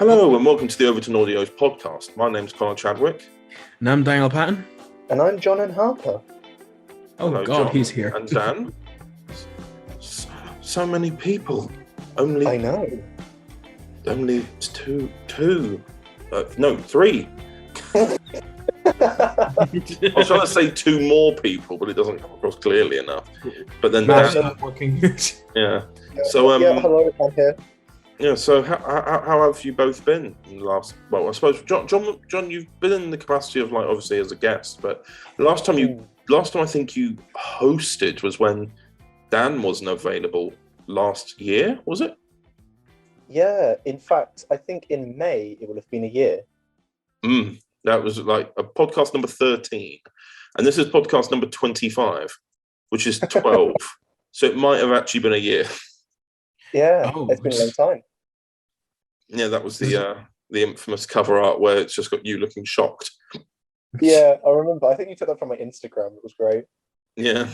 Hello and welcome to the Overton Audios podcast. My name's Connor Chadwick. And I'm Daniel Patton. And I'm John and Harper. Oh, Hello, God, John he's here. And Dan. So many people. Only I know. Only two. No, three. I was trying to say two more people, but it doesn't come across clearly enough. But then Dan, working. yeah. So hello, I'm here. Yeah. So how have you both been in the last? Well, I suppose John, you've been in the capacity of like obviously as a guest, but last time I think you hosted was when Dan wasn't available last year, was it? Yeah, in fact, I think in May it would have been a year. That was like a podcast number 13, and this is podcast number 25, which is 12. So it might have actually been a year. Yeah, it's been a long time. Yeah, that was the infamous cover art where it's just got you looking shocked. Yeah, I remember. I think you took that from my Instagram. It was great. Yeah.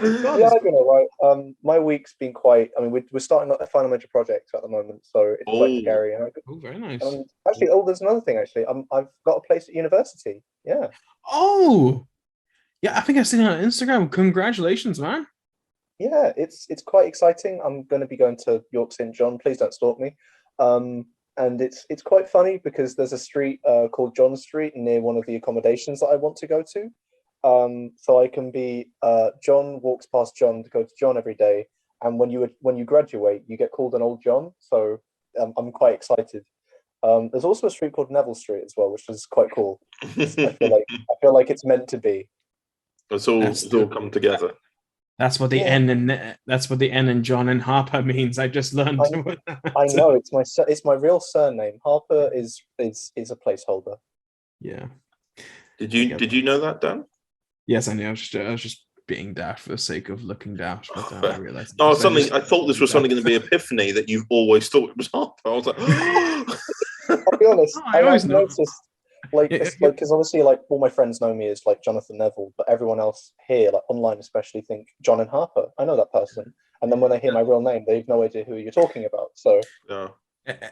Yeah, I've been all right. My week's been quite. I mean, we're starting a final major project at the moment, so it's quite scary. And very nice. Actually, there's another thing. Actually, I've got a place at university. Yeah. Oh, yeah. I think I've seen it on Instagram. Congratulations, man. Yeah, it's quite exciting. I'm going to be going to York St. John. Please don't stalk me. And it's quite funny because there's a street called John Street near one of the accommodations that I want to go to. So I can be John walks past John to go to John every day, and when you graduate, you get called an old John. So I'm quite excited. There's also a street called Neville Street as well, which is quite cool. I feel like it's meant to be. It's all come together. That's what the N in John and Harper means. I just learned. I know it's my real surname. Harper is a placeholder. Yeah. Did you know that, Dan? Yes, I knew. I was just being daft for the sake of looking daft. But I realized. I thought this was something going to be epiphany that you've always thought it was Harper. I was like, I'll be honest. I always noticed. Because obviously, like all my friends know me as like Jonathan Neville, but everyone else here, like online especially, think John and Harper. I know that person, and then when they hear my real name, they have no idea who you're talking about. So, yeah.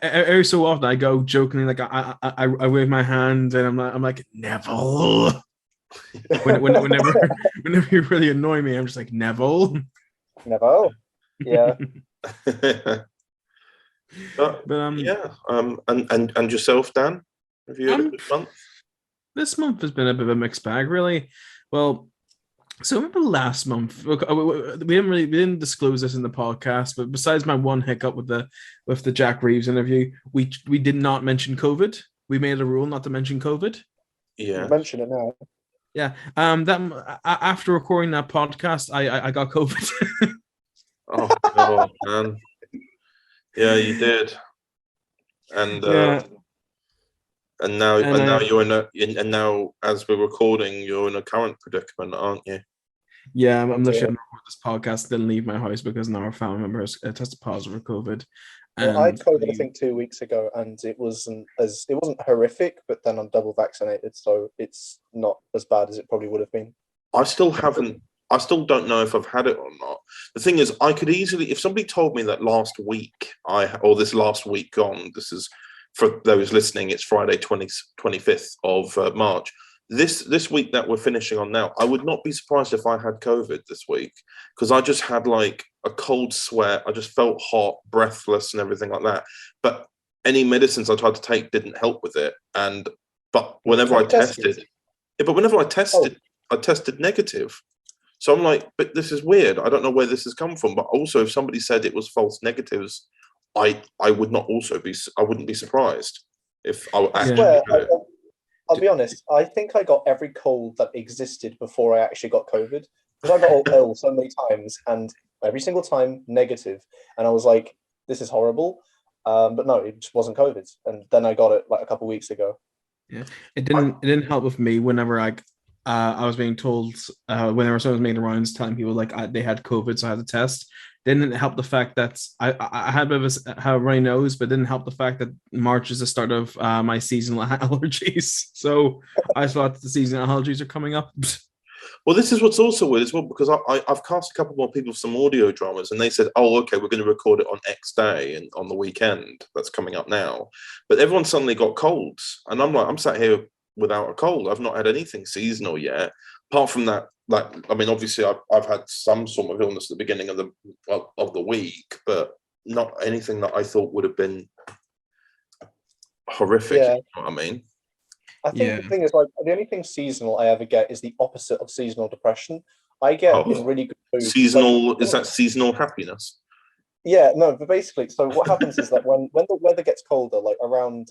Every so often, I go jokingly, like I wave my hand, and I'm like Neville. whenever you really annoy me, I'm just like Neville. Neville. Yeah. And yourself, Dan? Have you had a good month? This month has been a bit of a mixed bag, really. Well, so remember last month, we didn't disclose this in the podcast, but besides my one hiccup with the Jack Reeves interview, we did not mention COVID. We made a rule not to mention COVID. Yeah, mention it now. Yeah. That after recording that podcast, I got COVID. Oh God, man. Yeah, you did. And now you're in now as we're recording, you're in a current predicament, aren't you? Yeah, I'm literally on this podcast. Didn't leave my house because now our family member has tested positive for COVID. Well, I had COVID, I think 2 weeks ago, and it wasn't horrific. But then I'm double vaccinated, so it's not as bad as it probably would have been. I still don't know if I've had it or not. The thing is, I could easily, if somebody told me that this last week gone, this is for those listening, it's Friday 25th of March. This week that we're finishing on now, I would not be surprised if I had COVID this week, because I just had like a cold sweat. I just felt hot, breathless, and everything like that. But any medicines I tried to take didn't help with it. But whenever I tested, I tested negative. So I'm like, but this is weird. I don't know where this has come from. But also, if somebody said it was false negatives, I wouldn't be surprised if I actually had it. I'll be honest, I think I got every cold that existed before I actually got COVID. Because I got ill so many times, and every single time negative. And I was like, this is horrible. But no, it just wasn't COVID. And then I got it like a couple of weeks ago. Yeah, it didn't help with me whenever I was being told, whenever someone was making the rounds telling people like they had COVID, so I had to test. Didn't help the fact that I had a bit of how everybody knows, but didn't help the fact that March is the start of my seasonal allergies. So I thought the seasonal allergies are coming up. Well, this is what's also weird as well, because I've cast a couple more people for some audio dramas, and they said, "Oh, okay, we're going to record it on X day and on the weekend that's coming up now." But everyone suddenly got colds, and I'm like, I'm sat here without a cold. I've not had anything seasonal yet, apart from that. Like, I mean, obviously, I've had some sort of illness at the beginning of the week, but not anything that I thought would have been horrific. Yeah. You know what I mean? I think the thing is, like, the only thing seasonal I ever get is the opposite of seasonal depression. I get in really good mood. Seasonal, like, is that seasonal happiness? Yeah, no, but basically, so what happens is that when the weather gets colder, like around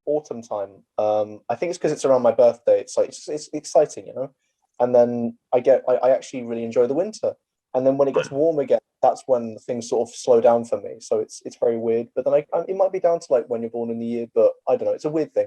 autumn time, I think it's because it's around my birthday. It's like it's exciting, you know. And then I actually really enjoy the winter. And then when it gets warm again, that's when things sort of slow down for me. So it's very weird. But then it might be down to like when you're born in the year, but I don't know. It's a weird thing.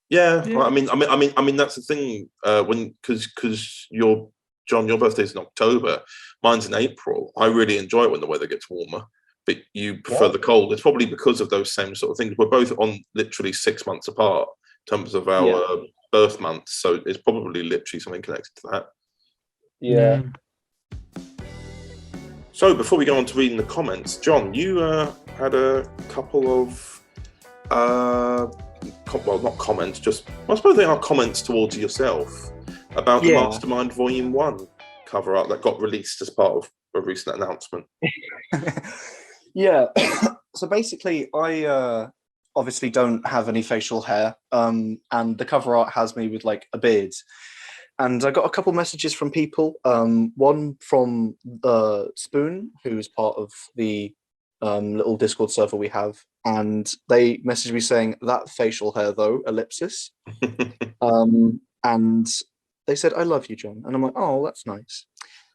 Yeah. Well, I mean, that's the thing. Because your birthday's in October, mine's in April. I really enjoy it when the weather gets warmer, but you prefer the cold. It's probably because of those same sort of things. We're both on literally 6 months apart in terms of our birth months, so it's probably literally something connected to that. Yeah. So before we go on to reading the comments, John, you had a couple of well, not comments, just I suppose they are comments towards yourself about the Mastermind Volume 1 cover art that got released as part of a recent announcement. Yeah. So basically, I obviously don't have any facial hair, and the cover art has me with like a beard. And I got a couple messages from people. One from Spoon, who's part of the little Discord server we have, and they messaged me saying that facial hair though, ellipsis. And they said, "I love you, John," and I'm like, "Oh, that's nice."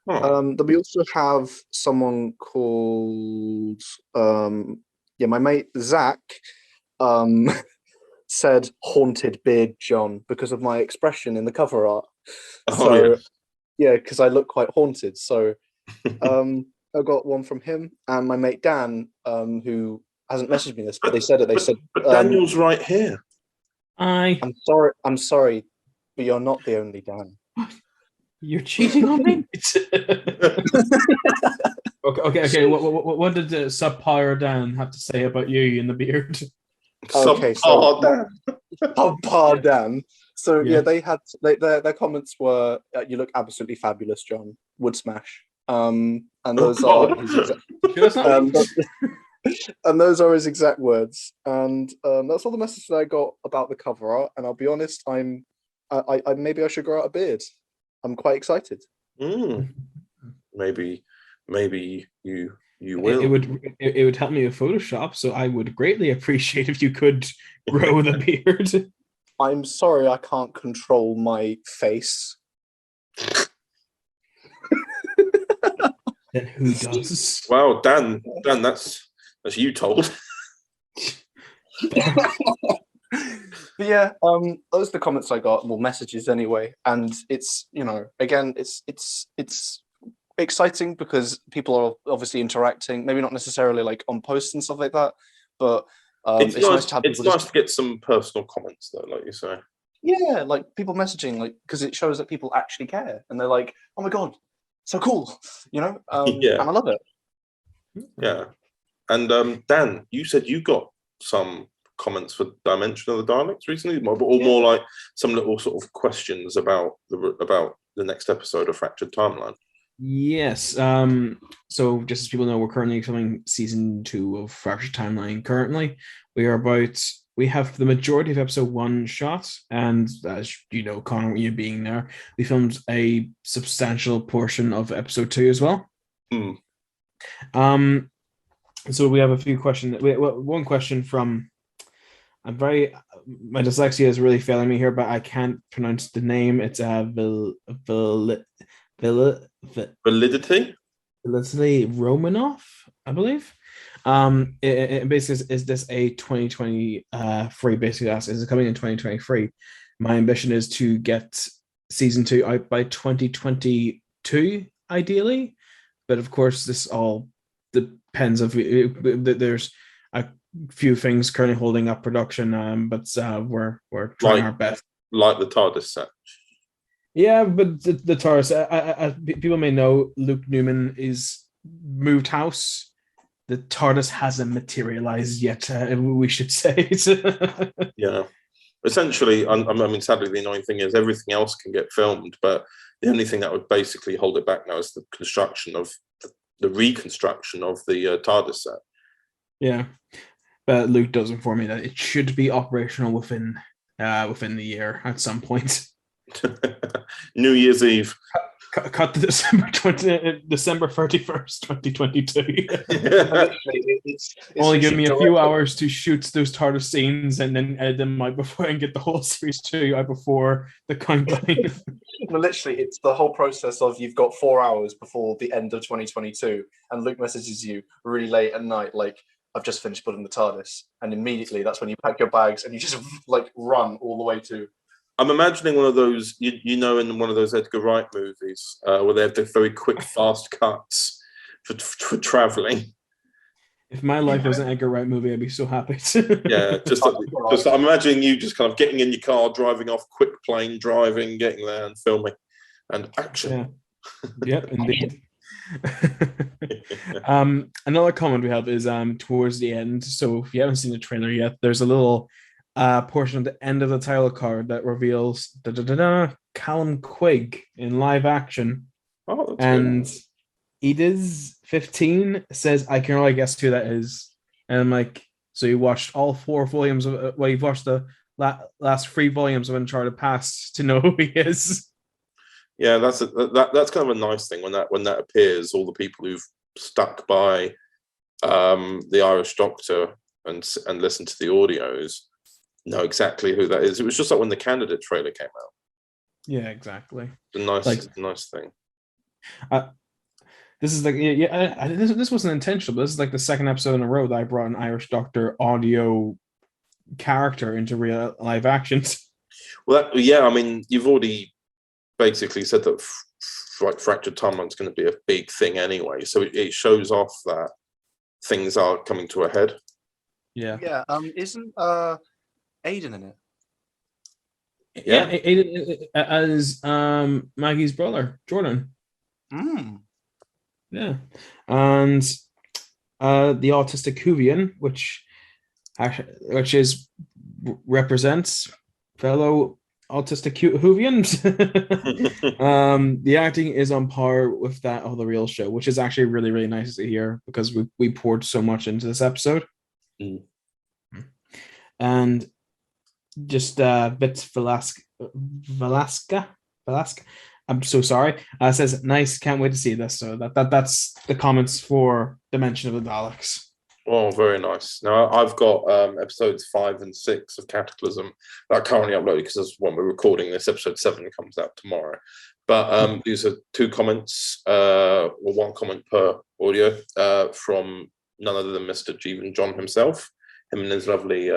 Then we also have someone called my mate Zach. Said haunted beard John because of my expression in the cover art. Because I look quite haunted. So I got one from him and my mate Dan, who hasn't messaged me this, but they said it. They said, but Daniel's right here. I'm sorry, but you're not the only Dan. You're cheating on me. Okay. What did Subpar Dan have to say about you in the beard? Okay, so Subpar Dan. So they had their comments were, "You look absolutely fabulous, John. Would smash." And those are his and those are his exact words. And that's all the message that I got about the cover art. And I'll be honest, I maybe I should grow out a beard. I'm quite excited. Maybe you will. It would help me with Photoshop, so I would greatly appreciate if you could grow the beard. I'm sorry, I can't control my face. Then who does? Wow, Dan, that's you told. But yeah, those are the comments I got, well, messages anyway, and it's, you know, again, it's exciting because people are obviously interacting, maybe not necessarily like on posts and stuff like that, but it's nice to have people. It's nice to get some personal comments though, like you say. Yeah, like people messaging, like, because it shows that people actually care, and they're like, "Oh my god, so cool," you know. And I love it. Yeah, and Dan, you said you got some comments for Dimension of the Daleks recently, or more like some little sort of questions about the next episode of Fractured Timeline. Yes. So just as people know, we're currently filming season 2 of Fractured Timeline. Currently, we have the majority of episode 1 shot, and as you know, Connor, you being there, we filmed a substantial portion of episode 2 as well. So we have a few questions. One question from my dyslexia is really failing me here, but I can't pronounce the name. It's Validity Romanoff, I believe. It basically is this a 2023? Basically, asks, is it coming in 2023? My ambition is to get season 2 out by 2022, ideally. But of course, this all depends. There's a few things currently holding up production, but we're trying our best. Like the TARDIS set. Yeah, but the TARDIS, people may know Luke Newman is moved house. The TARDIS hasn't materialized yet, we should say. Yeah. Essentially, I mean, sadly, the annoying thing is everything else can get filmed, but the only thing that would basically hold it back now is the reconstruction of the TARDIS set. Yeah, but Luke does inform me that it should be operational within the year at some point. New Year's Eve. Cut to December 31st, 2022. Only give me a few hours to shoot those TARDIS scenes and then edit them out before and get the whole series to you out before the countdown. Literally, it's the whole process of you've got 4 hours before the end of 2022, and Luke messages you really late at night, like, I've just finished building the TARDIS, and immediately that's when you pack your bags and you just like run all the way to. I'm imagining one of those, in one of those Edgar Wright movies where they have the very quick, fast cuts for traveling. If my life was an Edgar Wright movie, I'd be so happy. Yeah, just I'm imagining you just kind of getting in your car, driving off, quick plane driving, getting there and filming, and action. Yeah. Yep, indeed. Another comment we have is towards the end. So if you haven't seen the trailer yet, there's a little portion at the end of the title card that reveals Callum Quigg in live action. Oh, that's and good. Ediz15 says, I can only guess who that is. And I'm like, so you watched all 4 volumes of, you've watched the last 3 volumes of Uncharted Past to know who he is. Yeah, that's kind of a nice thing when that appears. All the people who've stuck by the Irish Doctor and listened to the audios know exactly who that is. It was just like when the Candidate trailer came out. Yeah, exactly. It's a nice thing. This is like this wasn't intentional, but this is like the second episode in a row that I brought an Irish Doctor audio character into real live actions. Well, I mean, you've already basically said that fractured timeline's going to be a big thing anyway, so it shows off that things are coming to a head. Yeah. Isn't Aidan in it? Yeah, Aidan as Maggie's brother, Jordan. Yeah, and the autistic Whovian, which represents fellow autistic Whovians. The acting is on par with that of the real show, which is actually really, really nice to hear because we poured so much into this episode. And just Bits Velasca. I'm so sorry. Says nice, can't wait to see this. So that's the comments for Dimension of the Daleks. Oh, very nice. Now I've got episodes 5 and 6 of Cataclysm that are currently uploaded because when we're recording this, episode 7 comes out tomorrow. But these are 2 comments, or 1 comment per audio from none other than Mr. Jeevan John himself, him and his lovely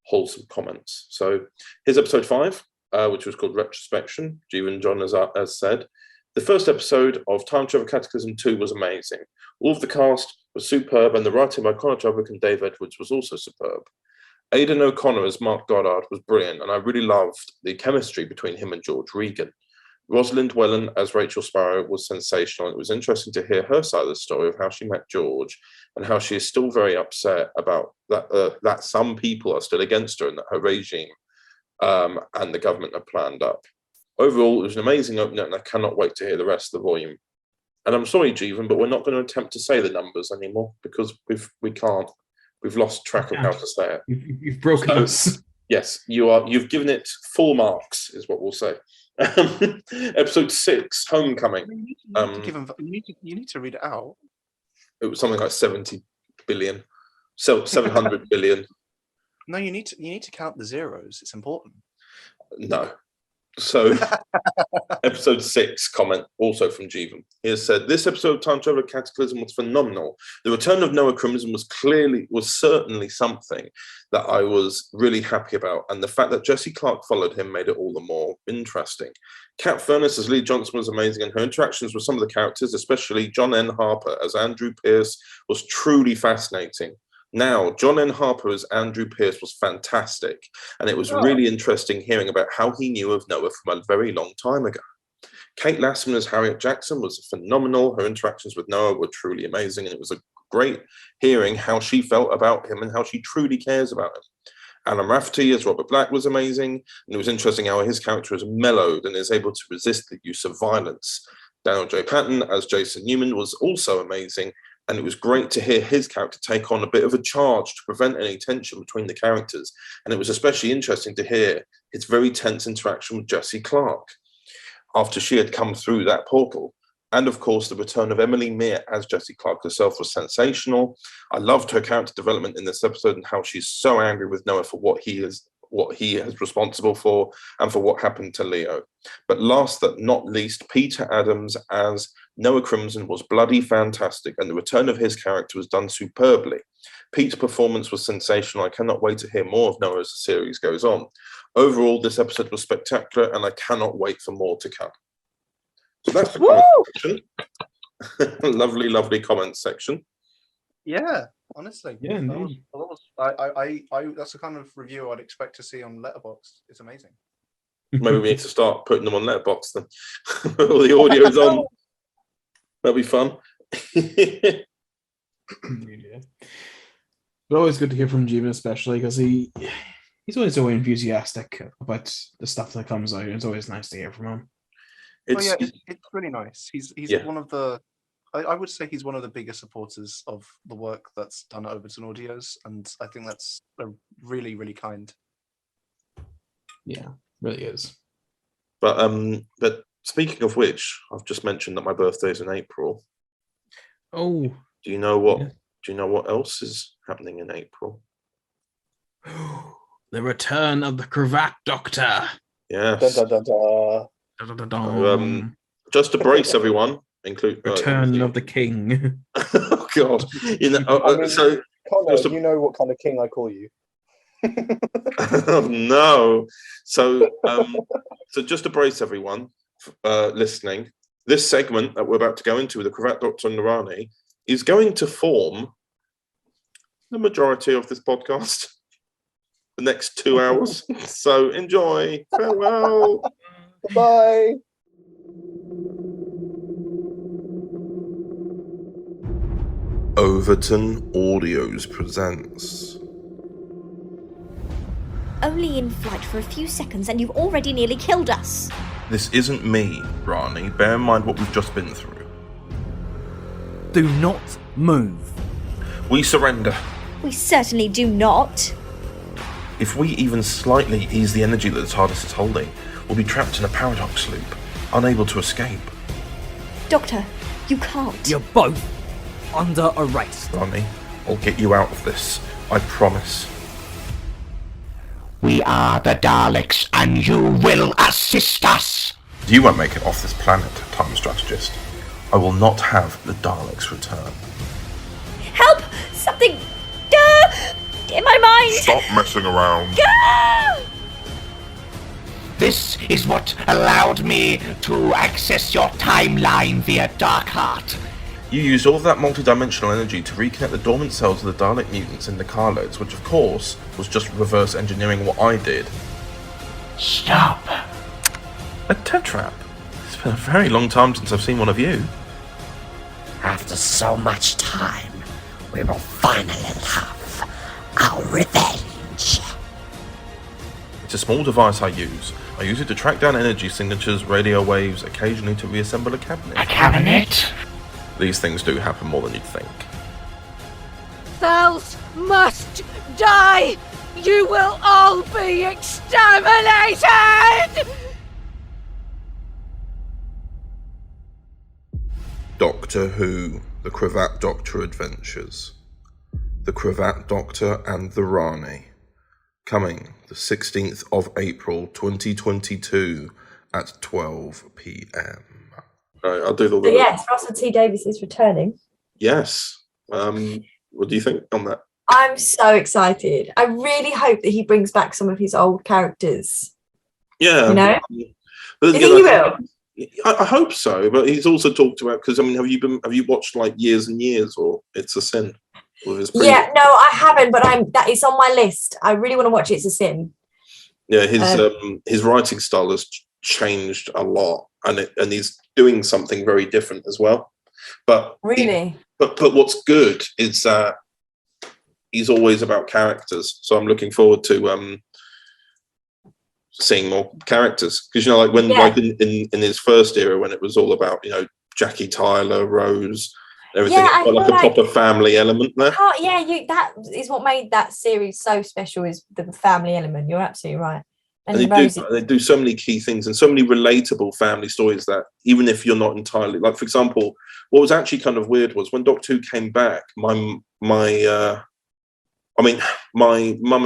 wholesome comments. So here's episode 5, which was called Retrospection. Jeevan John has said, the first episode of Time Travel Cataclysm 2 was amazing. All of the cast was superb, and the writing by Connor Chadwick and Dave Edwards was also superb. Aidan O'Connor as Mark Goddard was brilliant, and I really loved the chemistry between him and George Regan. Rosalind Wellen as Rachel Sparrow was sensational. It was interesting to hear her side of the story of how she met George and how she is still very upset about that some people are still against her and that her regime and the government are planned up. Overall, it was an amazing opener, and I cannot wait to hear the rest of the volume. And I'm sorry, Jeevan, but we're not going to attempt to say the numbers anymore because we can't. We've lost track of how to say it. You've broken us. Yes, you've given it full marks, is what we'll say. Episode 6, Homecoming. You need to read it out. It was something like 70 billion. So 700 billion. No, you need to count the zeros. It's important. No. So, episode 6 comment, also from Jeevan. He has said, this episode of Time Traveler Cataclysm was phenomenal. The return of Noah Crimson was certainly something that I was really happy about. And the fact that Jesse Clark followed him made it all the more interesting. Kat Furness as Lee Johnson was amazing, and her interactions with some of the characters, especially John N. Harper as Andrew Pierce, was truly fascinating. Now, John N. Harper as Andrew Pierce was fantastic, and it was really interesting hearing about how he knew of Noah from a very long time ago. Kate Lassman as Harriet Jackson was phenomenal. Her interactions with Noah were truly amazing, and it was a great hearing how she felt about him and how she truly cares about him. Alan Rafferty as Robert Black was amazing, and it was interesting how his character is mellowed and is able to resist the use of violence. Daniel J. Patton as Jason Newman was also amazing, and it was great to hear his character take on a bit of a charge to prevent any tension between the characters. And it was especially interesting to hear his very tense interaction with Jessie Clark after she had come through that portal. And of course, the return of Emily Meir as Jessie Clark herself was sensational. I loved her character development in this episode and how she's so angry with Noah for what he is responsible for and for what happened to Leo. But last but not least, Peter Adams as Noah Crimson was bloody fantastic, and the return of his character was done superbly. Pete's performance was sensational. I cannot wait to hear more of Noah as the series goes on. Overall, this episode was spectacular, and I cannot wait for more to come. So that's the comment section. Lovely, lovely comments section. Yeah, honestly. Yeah, indeed. I that's the kind of review I'd expect to see on Letterboxd. It's amazing. Maybe we need to start putting them on Letterboxd then. All the audio is on. That'll be fun. Yeah. But always good to hear from Jeevan, especially because he's always so enthusiastic about the stuff that comes out. It's always nice to hear from him. It's really nice. He's one of the. I would say he's one of the biggest supporters of the work that's done at Overton Audios, and I think that's really, really kind. Yeah, really is. But speaking of which, I've just mentioned that my birthday is in April. Oh, do you know what? Yeah. Do you know what else is happening in April? The return of the Cravat Doctor. Yes. Dun, dun, dun, dun. So, just to brace everyone, Return of the King. Oh God! So Connor, you know what kind of king I call you. Oh no! So just to brace everyone listening, this segment that we're about to go into with the Cravat Doctor and Rani is going to form the majority of this podcast. The next 2 hours. So enjoy. Farewell. Bye. Overton Audios presents. Only in flight for a few seconds and you've already nearly killed us. This isn't me, Rani. Bear in mind what we've just been through. Do not move. We surrender. We certainly do not. If we even slightly ease the energy that the TARDIS is holding, we'll be trapped in a paradox loop, unable to escape. Doctor, you can't. You're both under arrest. Rani, I'll get you out of this. I promise. We are the Daleks, and you will assist us. You won't make it off this planet, time strategist. I will not have the Daleks return. Help! Something... in my mind! Stop messing around. This is what allowed me to access your timeline via Darkheart. You used all of that multi-dimensional energy to reconnect the dormant cells of the Dalek mutants in the carloads, which of course was just reverse engineering what I did. Stop. A tetrap? It's been a very long time since I've seen one of you. After so much time, we will finally have our revenge. It's a small device I use. I use it to track down energy signatures, radio waves, occasionally to reassemble a cabinet. A cabinet? These things do happen more than you'd think. Cells must die! You will all be exterminated! Doctor Who, The Cravat Doctor Adventures. The Cravat Doctor and the Rani. Coming the 16th of April 2022 at 12 p.m. Right, I'll do the... So yes, Russell T Davies is returning. Yes. What do you think on that? I'm so excited. I really hope that he brings back some of his old characters. Yeah. You know? But, Do you think he will? I hope so, but he's also talked about, because I mean, have you watched like Years and Years or It's a Sin? Yeah, no, I haven't, but that is on my list. I really want to watch It's a Sin. Yeah, his writing style has changed a lot, and he's doing something very different as well. But Really? but what's good is that he's always about characters. So I'm looking forward to seeing more characters, because like when like in his first era, when it was all about Jackie Tyler, Rose, everything, Yeah, I it felt like feel a proper family element there. That is what made that series so special, is the family element. You're absolutely right. And they do so many key things and so many relatable family stories that even if you're not entirely, like, for example, what was actually kind of weird was when Doctor Who came back, my mum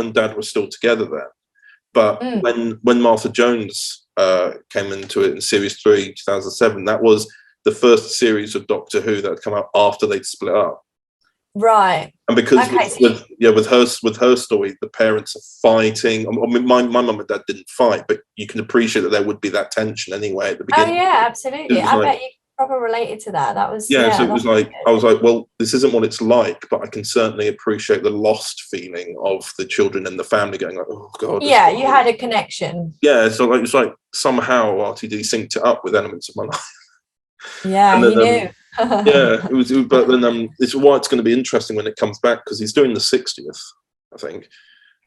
and dad were still together then. But when Martha Jones came into it in Series 3, 2007, that was the first series of Doctor Who that had come out after they'd split up. Right. And because with her story, the parents are fighting. I mean, my mum and dad didn't fight, but you can appreciate that there would be that tension anyway at the beginning. Oh yeah, absolutely. I bet you probably related to that. That was so it was like I was like, well, this isn't what it's like, but I can certainly appreciate the lost feeling of the children and the family going like, oh god. Yeah, you had a connection. Yeah, so it's like somehow RTD synced it up with elements of my life. Yeah, then, he knew. Yeah, it was. But then it's why it's going to be interesting when it comes back, because he's doing the 60th, I think,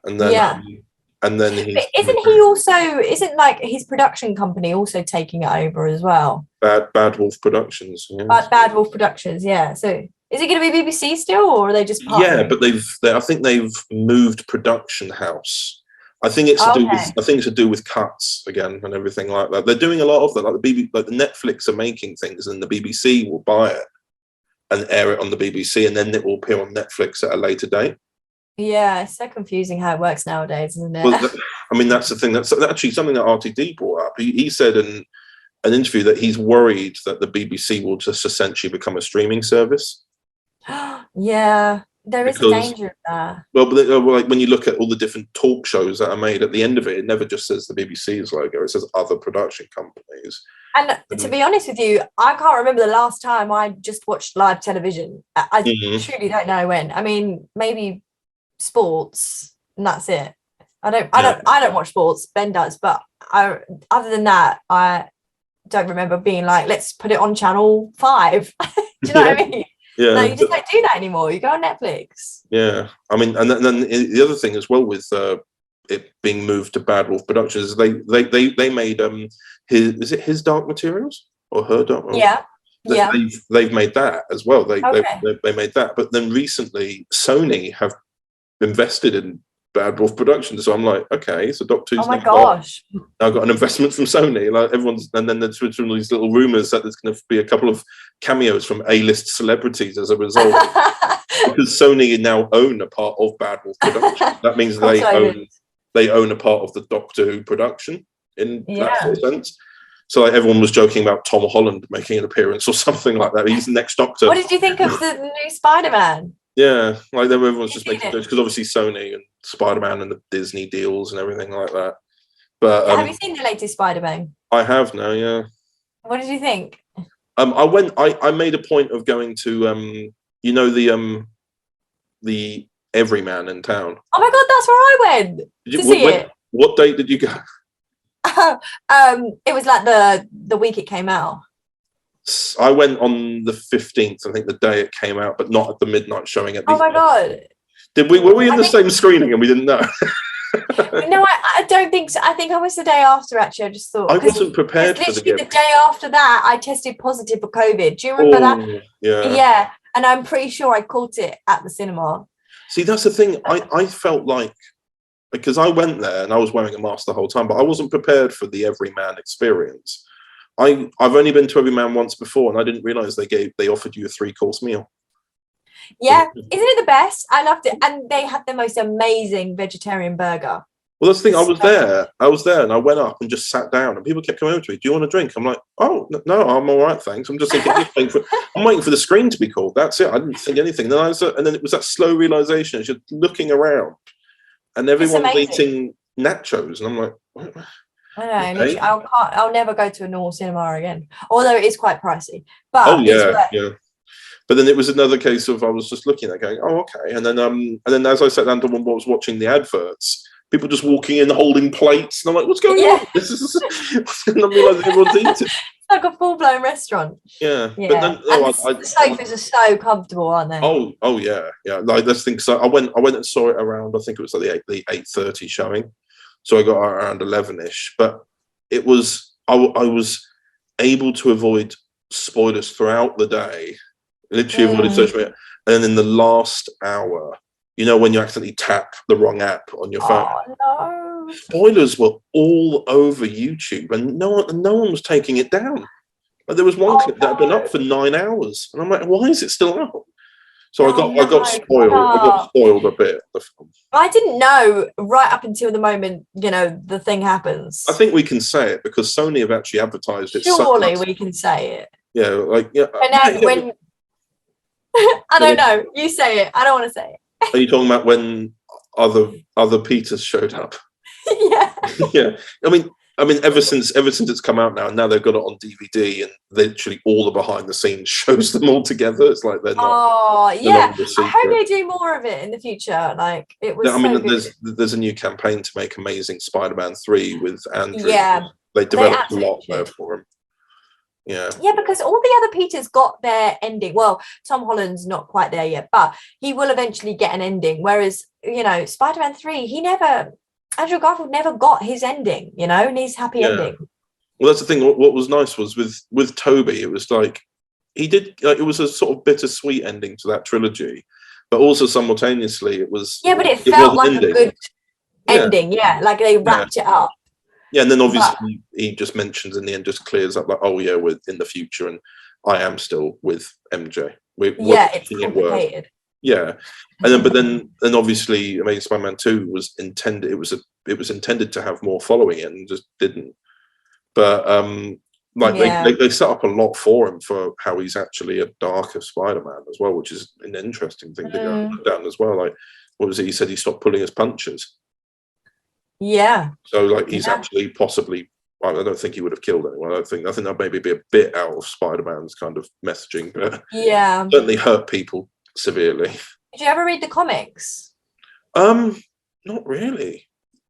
and then and then he's. But isn't like his production company also taking it over as well? Bad Wolf Productions. Yeah. Bad Wolf Productions, yeah. So is it going to be BBC still, or are they just partnering? Yeah, but I think they've moved production house. I think it's to do with cuts again and everything like that. They're doing a lot of that, like the Netflix are making things, and the BBC will buy it and air it on the BBC, and then it will appear on Netflix at a later date. Yeah, it's so confusing how it works nowadays, isn't it? Well, I mean, that's the thing. That's actually something that RTD brought up. He said in an interview that he's worried that the BBC will just essentially become a streaming service. Yeah. There is a danger of that. Well, but like when you look at all the different talk shows that are made, at the end of it, it never just says the BBC's logo; it says other production companies. And to be honest with you, I can't remember the last time I just watched live television. I truly don't know when. I mean, maybe sports, and that's it. I don't watch sports. Ben does, but other than that, I don't remember being like, let's put it on Channel 5. Do you know what I mean? Yeah, no, you just don't do that anymore. You go on Netflix. Yeah, I mean, and then the other thing as well with it being moved to Bad Wolf Productions, they made his Dark Materials or her Dark Materials? Yeah, they've made that as well. They made that, but then recently Sony have invested in Bad Wolf Productions, so I'm like, okay, so Doctor Who's now got an investment from Sony. Like and then there's all these little rumors that there's going to be a couple of cameos from A-list celebrities as a result, because Sony now own a part of Bad Wolf Productions. That means they own a part of the Doctor Who production in that sort of sense. So like everyone was joking about Tom Holland making an appearance or something like that. He's the next Doctor. What did you think of the new Spider-Man? Yeah, like everyone's just making jokes because obviously Sony and Spider-Man and the Disney deals and everything like that. But have you seen the latest Spider-Man? I have now, yeah. What did you think? I made a point of going to the Everyman in town. Oh my god, that's where I went to see it. What date did you go? It was like the week it came out. I went on the 15th, I think, the day it came out, but not at the midnight showing. Oh my god! Were we in the same screening and we didn't know? No, I don't think so. I think I was the day after. Actually, I just thought I wasn't prepared for the day after that. I tested positive for COVID. Do you remember that? Yeah, and I'm pretty sure I caught it at the cinema. See, that's the thing. I felt like, because I went there and I was wearing a mask the whole time, but I wasn't prepared for the Everyman experience. I've only been to Everyman once before, and I didn't realise they offered you a 3-course meal. Yeah, isn't it the best? I loved it, and they had the most amazing vegetarian burger. Well, that's the thing. I was there, and I went up and just sat down, and people kept coming over to me. Do you want a drink? I'm like, oh no, I'm all right, thanks. I'm just thinking, I'm waiting for the screen to be called. That's it. I didn't think anything. And then it was that slow realization as you're looking around, and everyone's eating nachos, and I'm like, what? I know. Okay. I'll never go to a normal cinema again, although it is quite pricey. But yeah. But then it was another case of I was just looking at it going, oh, okay. And then as I sat down to was watching the adverts, people just walking in holding plates, and I'm like, what's going on? This is what's going on? I realize everyone's eating. It's like a full-blown restaurant. Yeah. Yeah. But then, The sofas are so comfortable, aren't they? Oh yeah. Like let's think. So I went and saw it around. I think it was like the 8:30 showing. So I got around 11ish. But it was I was able to avoid spoilers throughout the day. Literally avoided social media. And then in the last hour, you know, when you accidentally tap the wrong app on your phone. Oh no! Spoilers were all over YouTube, and no one was taking it down. Like, there was one clip that had been up for 9 hours, and I'm like, why is it still up? So I got spoiled. I got spoiled a bit. The film. I didn't know right up until the moment, you know, the thing happens. I think we can say it because Sony have actually advertised it. Surely we can say it. Yeah, like yeah. And now when I don't know, you say it. I don't want to say it. Are you talking about when other Peters showed up? Yeah. Yeah. I mean, ever since it's come out now they've got it on DVD, and literally all the behind the scenes shows them all together. It's like they're not. Oh yeah, I hope they do more of it in the future. Like it was. I mean, good. there's a new campaign to make Amazing Spider-Man 3 with Andrew. Yeah, they developed a lot there for him. Yeah. Yeah, because all the other Peters got their ending. Well, Tom Holland's not quite there yet, but he will eventually get an ending. Whereas, you know, Spider-Man 3, Andrew Garfield never got his ending, you know, and his happy ending. Well, that's the thing. What was nice was with Toby, it was like he did. Like, it was a sort of bittersweet ending to that trilogy, but also simultaneously it was. Yeah, but it felt like a good ending. Yeah, like they wrapped it up. Yeah, and then obviously he just mentions in the end, just clears up like, oh yeah, we're in the future, and I am still with MJ. It's complicated. Yeah, and then obviously Amazing Spider-Man 2 was intended. It was intended to have more following it, and just didn't. But they set up a lot for him for how he's actually a darker Spider-Man as well, which is an interesting thing to go down as well. Like, what was it? He said he stopped pulling his punches. Yeah. So like he's actually possibly. I don't think he would have killed anyone. I think that maybe be a bit out of Spider-Man's kind of messaging, but certainly hurt people severely. Did you ever read the comics? Not really.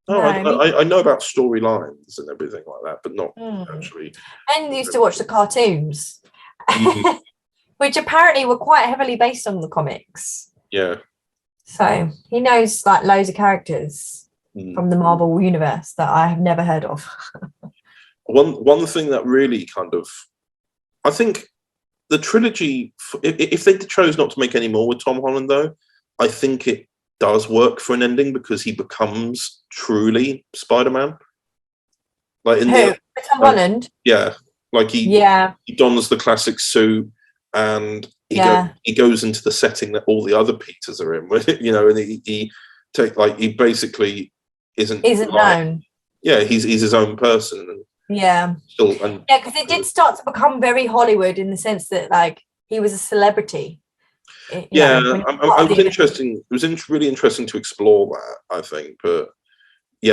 No, I know about storylines and everything like that, but not actually. And used to watch the cartoons, which apparently were quite heavily based on the comics. Yeah. So he knows like loads of characters from the Marvel universe that I have never heard of. One thing that really kind of, I think the trilogy, if they chose not to make any more with Tom Holland, though, I think it does work for an ending because he becomes truly Spider-Man. Like in Tom Holland? Yeah. Like he dons the classic suit and he goes into the setting that all the other Peters are in, you know, and he basically isn't known. Yeah, he's his own person. And because it did start to become very Hollywood in the sense that like he was a celebrity. It was really interesting to explore that, I think, but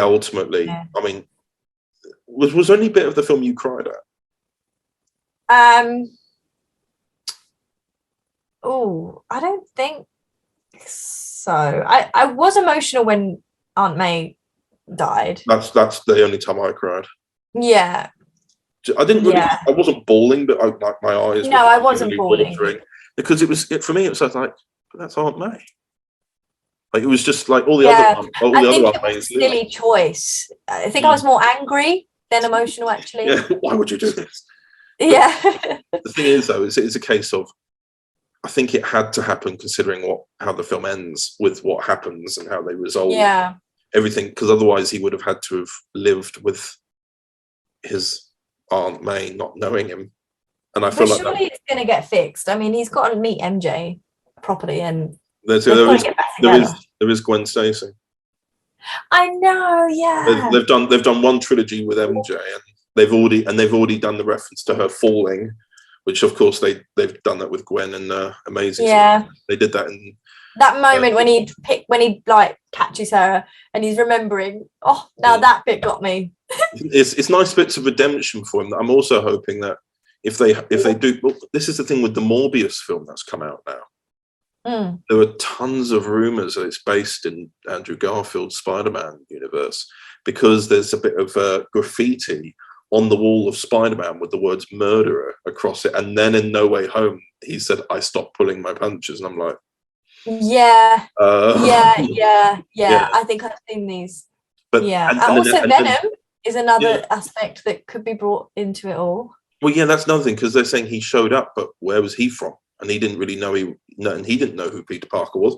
ultimately, I mean, was there any bit of the film you cried at? I don't think so. I was emotional when Aunt May died. That's the only time I cried. Yeah. I didn't really. I wasn't bawling, but my eyes. No, I wasn't bawling. Because it was for me. It was like, but that's Aunt May. Like it was just like all the other. I think it was a silly choice. I think I was more angry than emotional, actually. Yeah. Why would you do this? Yeah. The thing is, though, it's a case of. I think it had to happen considering how the film ends with what happens and how they resolve everything. Because otherwise, he would have had to have lived with his Aunt May not knowing him. And I feel like surely it's going to get fixed. I mean, he's got to meet MJ properly, and there is Gwen Stacy. I know, yeah. They've done one trilogy with MJ, and they've already done the reference to her falling, which of course they've done that with Gwen and Amazing. Yeah, they did that in that moment when he like catches her and he's remembering. Oh, now that bit got me. It's nice bits of redemption for him. I'm also hoping that if they do, well, this is the thing with the Morbius film that's come out now. there are tons of rumors that it's based in Andrew Garfield's Spider-Man universe, because there's a bit of graffiti on the wall of Spider-Man with the words murderer across it. And then in No Way Home, he said, I stopped pulling my punches. And I'm like, yeah. Yeah. I think I've seen these. But, and also Venom is another aspect that could be brought into it all. Well, yeah, that's another thing, because they're saying he showed up, but where was he from? And he didn't really know and he didn't know who Peter Parker was.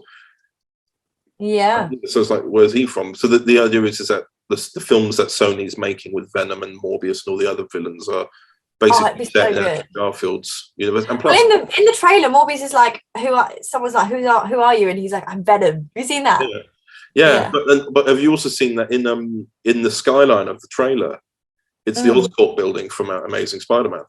Yeah. So it's like, where's he from? So the idea is that the films that Sony's making with Venom and Morbius and all the other villains are basically set in Andrew Garfield's universe. And plus, in the trailer, Morbius is like, someone's like, who are you? And he's like, I'm Venom. Have you seen that? Yeah. But have you also seen that in the skyline of the trailer? It's the Oscorp building from Amazing Spider-Man.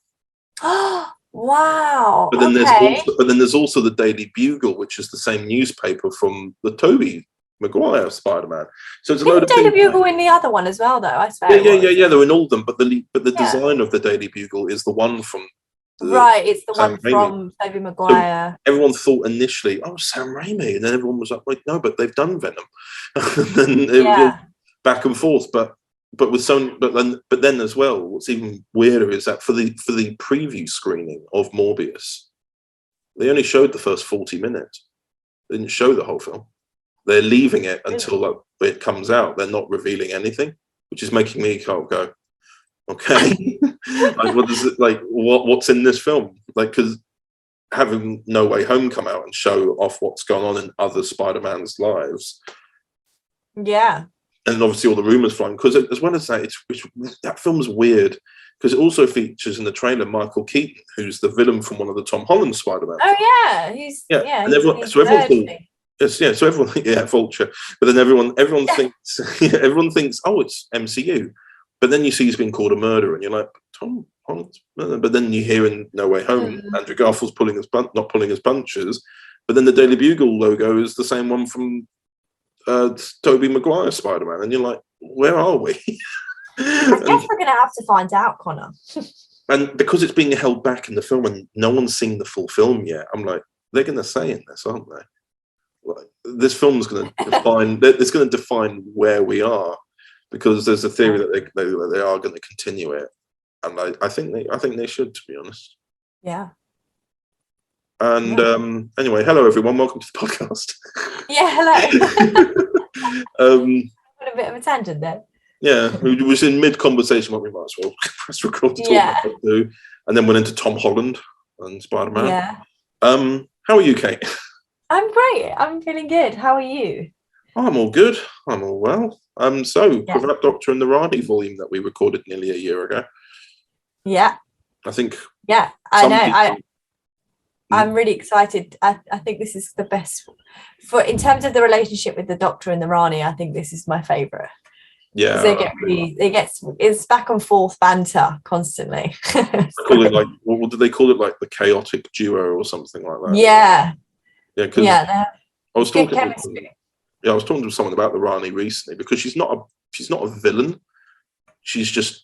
Wow. But then there's also the Daily Bugle, which is the same newspaper from the Tobey Maguire Spider-Man. So it's a load of Daily Bugle in the other one as well, though. I swear. Yeah. They're in all of them, but the design of the Daily Bugle is the one from. It's the one from Tobey Maguire. So everyone thought initially, oh, Sam Raimi, and then everyone was like, no, but they've done Venom. And then it was back and forth, but with Sony, but then as well, what's even weirder is that for the preview screening of Morbius, they only showed the first 40 minutes. They didn't show the whole film. They're leaving it until it comes out. They're not revealing anything, which is making me go, okay, what is it like? What's in this film? Like, because having No Way Home come out and show off what's going on in other Spider-Man's lives, and obviously all the rumors flying. Because as well as that, that film's weird because it also features in the trailer Michael Keaton, who's the villain from one of the Tom Holland Spider-Man. Oh yeah, and everyone Vulture. But then everyone thinks everyone thinks, oh, it's MCU. But then you see he's been called a murderer, and you're like, Tom Holland. But then you hear in No Way Home, Andrew Garfield's not pulling his punches. But then the Daily Bugle logo is the same one from Tobey Maguire Spider-Man, and you're like, where are we? I guess we're going to have to find out, Connor. And because it's being held back in the film, and no one's seen the full film yet, I'm like, they're going to say in this, aren't they? Like, this film's going to define. It's going to define where we are, because there's a theory that they are going to continue it, and I think they should, to be honest. Yeah. And anyway, hello everyone, welcome to the podcast. Yeah, hello. Got a bit of a tangent there. Yeah, we was in mid-conversation, but we might as well press record to talk about what to do, and then went into Tom Holland and Spider-Man. Yeah. How are you, Kate? I'm great. I'm feeling good. How are you? I'm all good. I'm all well. Cravat Doctor and the Rani volume that we recorded nearly a year ago. Yeah. I think. Yeah, I know. I'm really excited. I think this is the best in terms of the relationship with the Doctor and the Rani. I think this is my favourite. Yeah, it's back and forth banter constantly. Call it like, what do they call it? Like the chaotic duo or something like that. Yeah. Yeah. I was talking. I was talking to someone about the Rani recently, because she's not a villain. She's just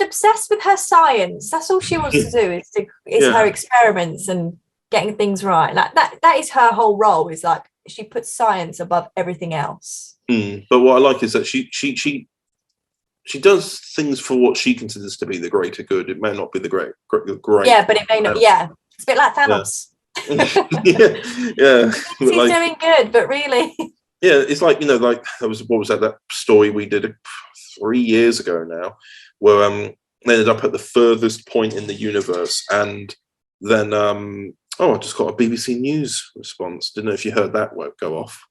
obsessed with her science. That's all she wants to do is her experiments and getting things right. Like that is her whole role. Is like she puts science above everything else. But what I like is that she does things for what she considers to be the greater good. It may not be the great. Yeah, but it may not. Yeah, it's a bit like Thanos. Yeah. He's doing good, but really. Yeah, it's like, like that story we did 3 years ago now, where they ended up at the furthest point in the universe, and then I just got a BBC News response. Didn't know if you heard that go off.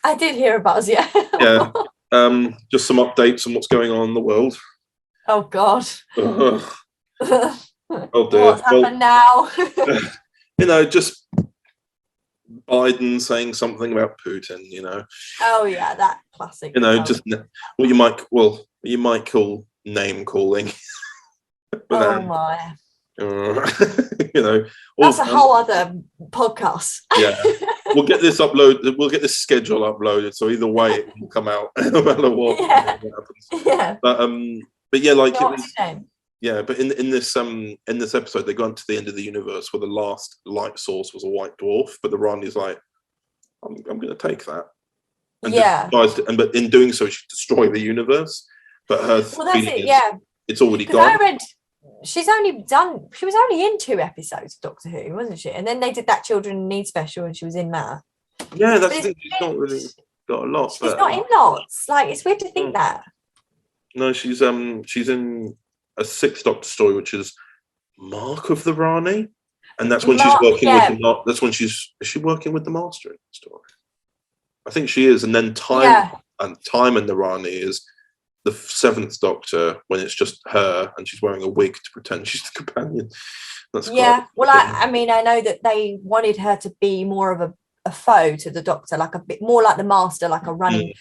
I did hear a buzz, yeah. Yeah. Just some updates on what's going on in the world. Oh God. Oh dear. What's happened now? Just Biden saying something about Putin, Oh yeah, that classic. Just what you might call name calling. Oh my. That's a whole other podcast. Yeah, we'll get this uploaded. We'll get this schedule uploaded, so either way it will come out no matter what happens. Yeah. But yeah, like it was. Yeah, but in this episode, they got to the end of the universe where the last light source was a white dwarf, but the Rani's like, I'm going to take that. And Yeah. but in doing so, she destroy the universe. But her feeling is, it's already gone. I read she was only in 2 episodes of Doctor Who, wasn't she? And then they did that Children Need Special, and she was in that. Yeah, that's the thing. She's not really got a lot. She's not in lots. Like, it's weird to think that. No, she's in a 6th Doctor story, which is Mark of the Rani, and that's when she's working with the. That's when is she working with the Master in the story? I think she is, and then Time and the Rani is the 7th Doctor, when it's just her and she's wearing a wig to pretend she's the companion. That's well, I mean, I know that they wanted her to be more of a foe to the Doctor, like a bit more like the Master, like a running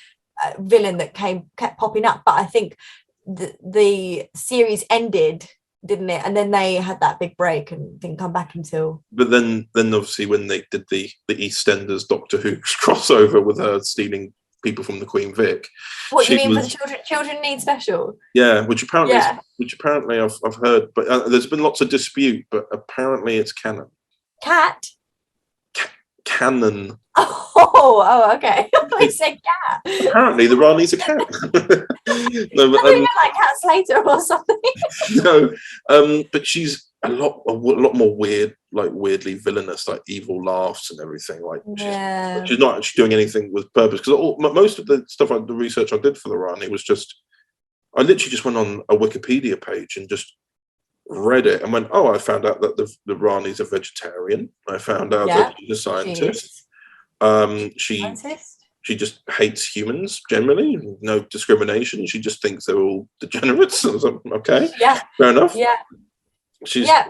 villain that kept popping up. But I think the series ended, didn't it? And then they had that big break and didn't come back until. But then obviously when they did the EastEnders Doctor Who crossover with her stealing people from the Queen Vic. What you mean for the Children Need Special? Yeah, which apparently I've heard, but there's been lots of dispute. But apparently it's canon. Cat. Canon. Oh, okay. I said cat. Apparently, the Rani's a cat. No, but, like Cat Slater or something. No, but she's a lot more weird, like weirdly villainous, like evil laughs and everything. Like she's not actually doing anything with purpose. Because most of the stuff, the research I did for the Rani was just, I literally just went on a Wikipedia page and just read it and went, I found out that the Rani's a vegetarian. I found out that she's a scientist. She just hates humans generally, no discrimination. She just thinks they're all degenerates. I was like, okay, fair enough. Yeah,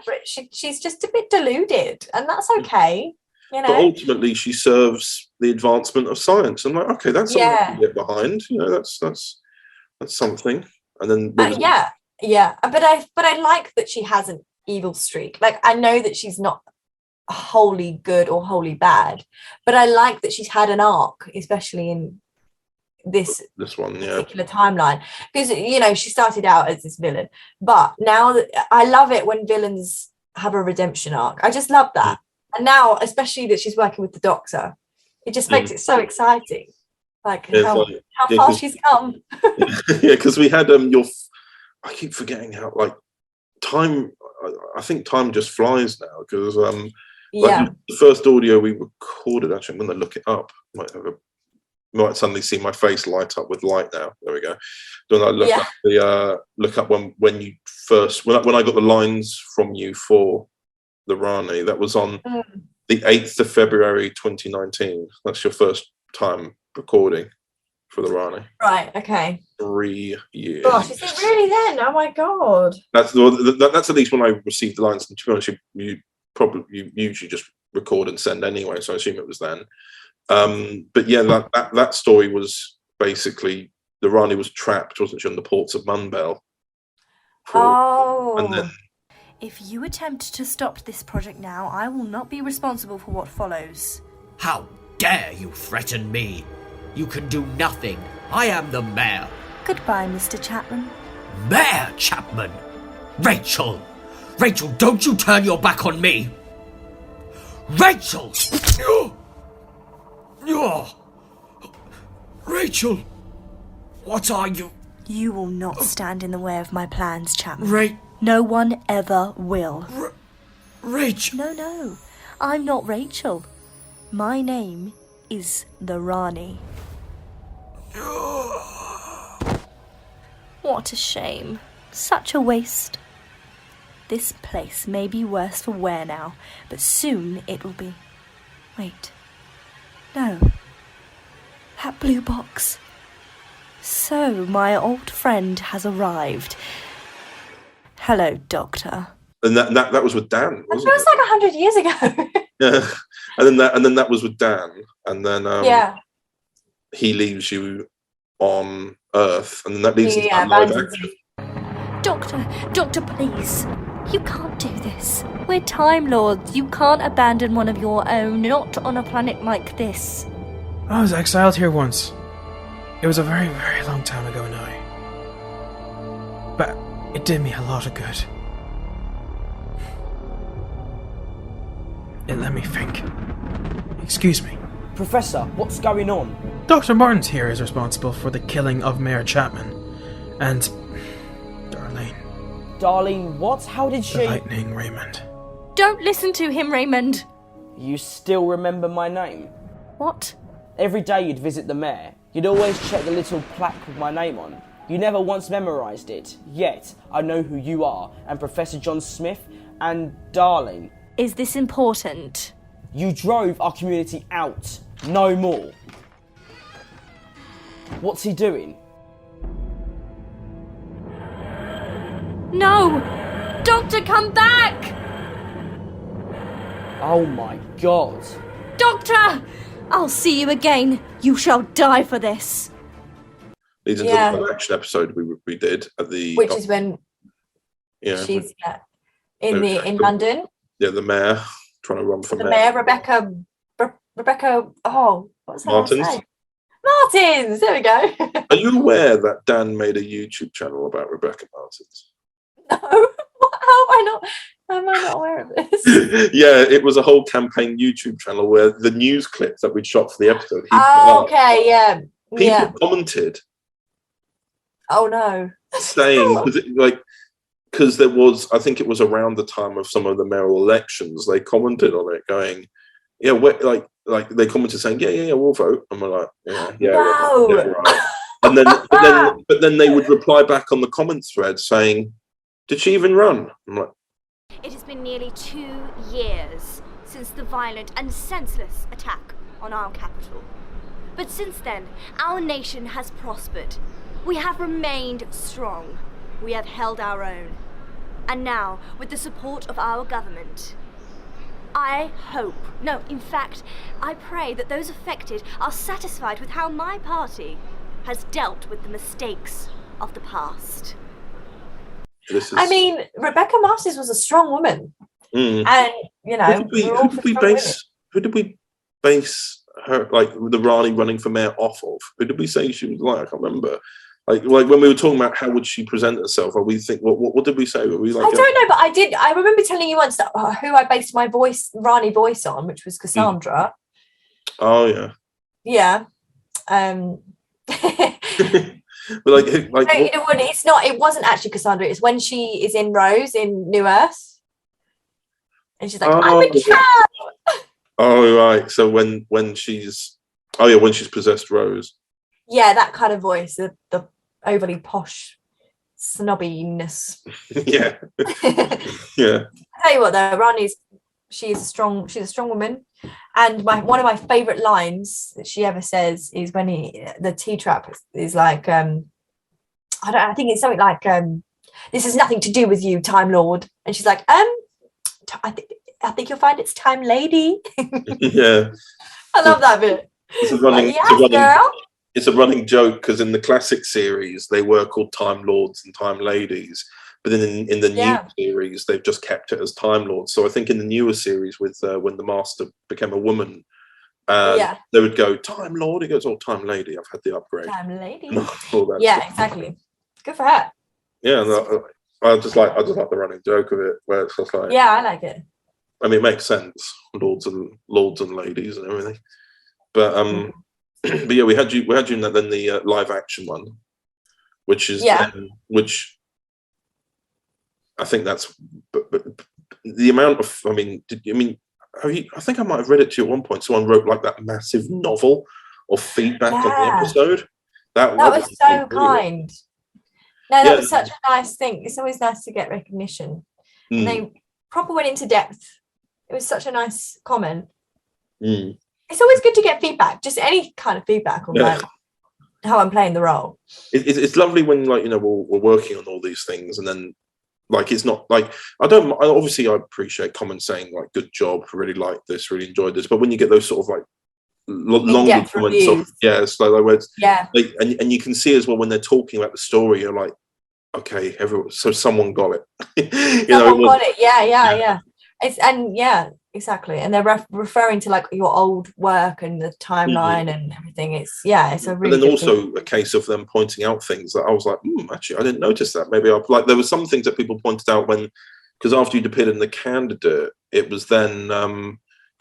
but she's just a bit deluded, and that's okay. You know. But ultimately, she serves the advancement of science. I'm like, okay, that's something to get behind. You know, that's something. And then but I like that she has an evil streak. Like, I know that she's not wholly good or wholly bad, but I like that she's had an arc, especially in this one particular timeline, because she started out as this villain, but now I love it when villains have a redemption arc. I just love that. And now, especially that she's working with the Doctor, it just makes it so exciting, like how far she's come. Because we had I keep forgetting how, like, time, I think time just flies now, because the first audio we recorded, actually, I'm going to look it up. Might suddenly see my face light up with light now. There we go. Then I look up when you first, when I got the lines from you for the Rani, that was on the 8th of February 2019. That's your first time recording for the Rani. Right, okay. 3 years. Gosh, is it really then? Oh my God. That's at least when I received the lines. And to be honest, you usually just record and send anyway, so I assume it was then. But yeah, that story was basically the Rani was trapped, wasn't she, on the ports of Munbell. And then, if you attempt to stop this project now, I will not be responsible for what follows. How dare you threaten me? You can do nothing. I am the mayor. Goodbye, Mr. Chapman. Mayor Chapman! Rachel! Rachel, don't you turn your back on me! Rachel! Rachel! What are you? You will not stand in the way of my plans, Chapman. No one ever will. Rachel! No. I'm not Rachel. My name is the Rani. What a shame. Such a waste. This place may be worse for wear now, but soon it will be... Wait. No. That blue box. So, my old friend has arrived. Hello, Doctor. And that was with Dan, wasn't it? That was like 100 years ago. Yeah. And then that was with Dan. And then he leaves you on Earth, and then that leaves live action. Doctor, please. You can't do this. We're Time Lords. You can't abandon one of your own, not on a planet like this. I was exiled here once. It was a very, very long time ago now. But it did me a lot of good. It let me think. Excuse me. Professor, what's going on? Dr. Martins here is responsible for the killing of Mayor Chapman. And Darlene. Darlene, what? How did she... The Lightning Raymond. Don't listen to him, Raymond. You still remember my name? What? Every day you'd visit the mayor, you'd always check the little plaque with my name on. You never once memorised it. Yet, I know who you are, and Professor John Smith, and Darlene. Is this important? You drove our community out. No more. What's he doing? No! Doctor, come back! Oh my god. Doctor! I'll see you again. You shall die for this. Leads into the action episode we did at the... Which is when she's in London. Yeah, the mayor trying to run for the mayor. Rebecca, what's her Martins. name? Martins, there we go. Are you aware that Dan made a YouTube channel about Rebecca Martins? No, how am I not aware of this? Yeah, it was a whole campaign YouTube channel where the news clips that we'd shot for the episode. Okay, yeah. People commented. Oh no. Saying, because there was, I think it was around the time of some of the mayoral elections, they commented on it going, yeah, like they commented saying, yeah, we'll vote. And we're like, yeah, right. And then, but then they would reply back on the comments thread saying, did she even run? I'm like, It has been nearly 2 years since the violent and senseless attack on our capital. But since then, our nation has prospered. We have remained strong. We have held our own. And now, with the support of our government, I pray that those affected are satisfied with how my party has dealt with the mistakes of the past. I mean, Rebecca Martins was a strong woman. And, you know, who did we base her, like the Rani running for mayor off of? Who did we say she was like? I can't remember. Like when we were talking about how would she present herself, or we think what did we say? Were we like? I don't know, but I remember telling you once that who I based my Rani voice on, which was Cassandra. Oh yeah. Yeah. But it wasn't actually Cassandra. It's when she is in Rose in New Earth, and she's like, "I'm a cat." Oh right. So when she's possessed Rose. Yeah, that kind of voice, the overly posh snobbiness. Yeah. Yeah. I tell you what, though, she's a strong woman, and one of my favourite lines that she ever says is when the T-Trap is like, I think it's something like, "This has nothing to do with you, Time Lord," and she's like, I think you'll find it's Time Lady." Yeah. I love that bit. It's a running joke because in the classic series they were called Time Lords and Time Ladies, but then in the new series they've just kept it as Time Lords. So I think in the newer series with when the Master became a woman, they would go Time Lord. He goes, "Oh, Time Lady. I've had the upgrade." Time Lady. Stuff. Exactly. Good for her. Yeah, I just like the running joke of it where it's just like, I like it. I mean, it makes sense, lords and ladies and everything, but but yeah, we had you in that, then the live action one, which is which I think that's but the amount of I think I might have read it to you at one point. Someone wrote like that massive novel of feedback on the episode. That was so kind. No, that was such a nice thing. It's always nice to get recognition. And they proper went into depth. It was such a nice comment. It's always good to get feedback, just any kind of feedback on like how I'm playing the role. It's lovely when we're working on all these things, and then like it's not like I appreciate comments saying like good job, really liked this, really enjoyed this, but when you get those sort of like longer comments it's like where it's, and you can see as well when they're talking about the story, you're like, okay, so someone got it. Someone got it. Yeah. It's exactly, and they're referring to like your old work and the timeline and everything. It's a really. And then also a case of them pointing out things that I was like, actually, I didn't notice that. Maybe there were some things that people pointed out because after you'd appeared in The Candidate, it was then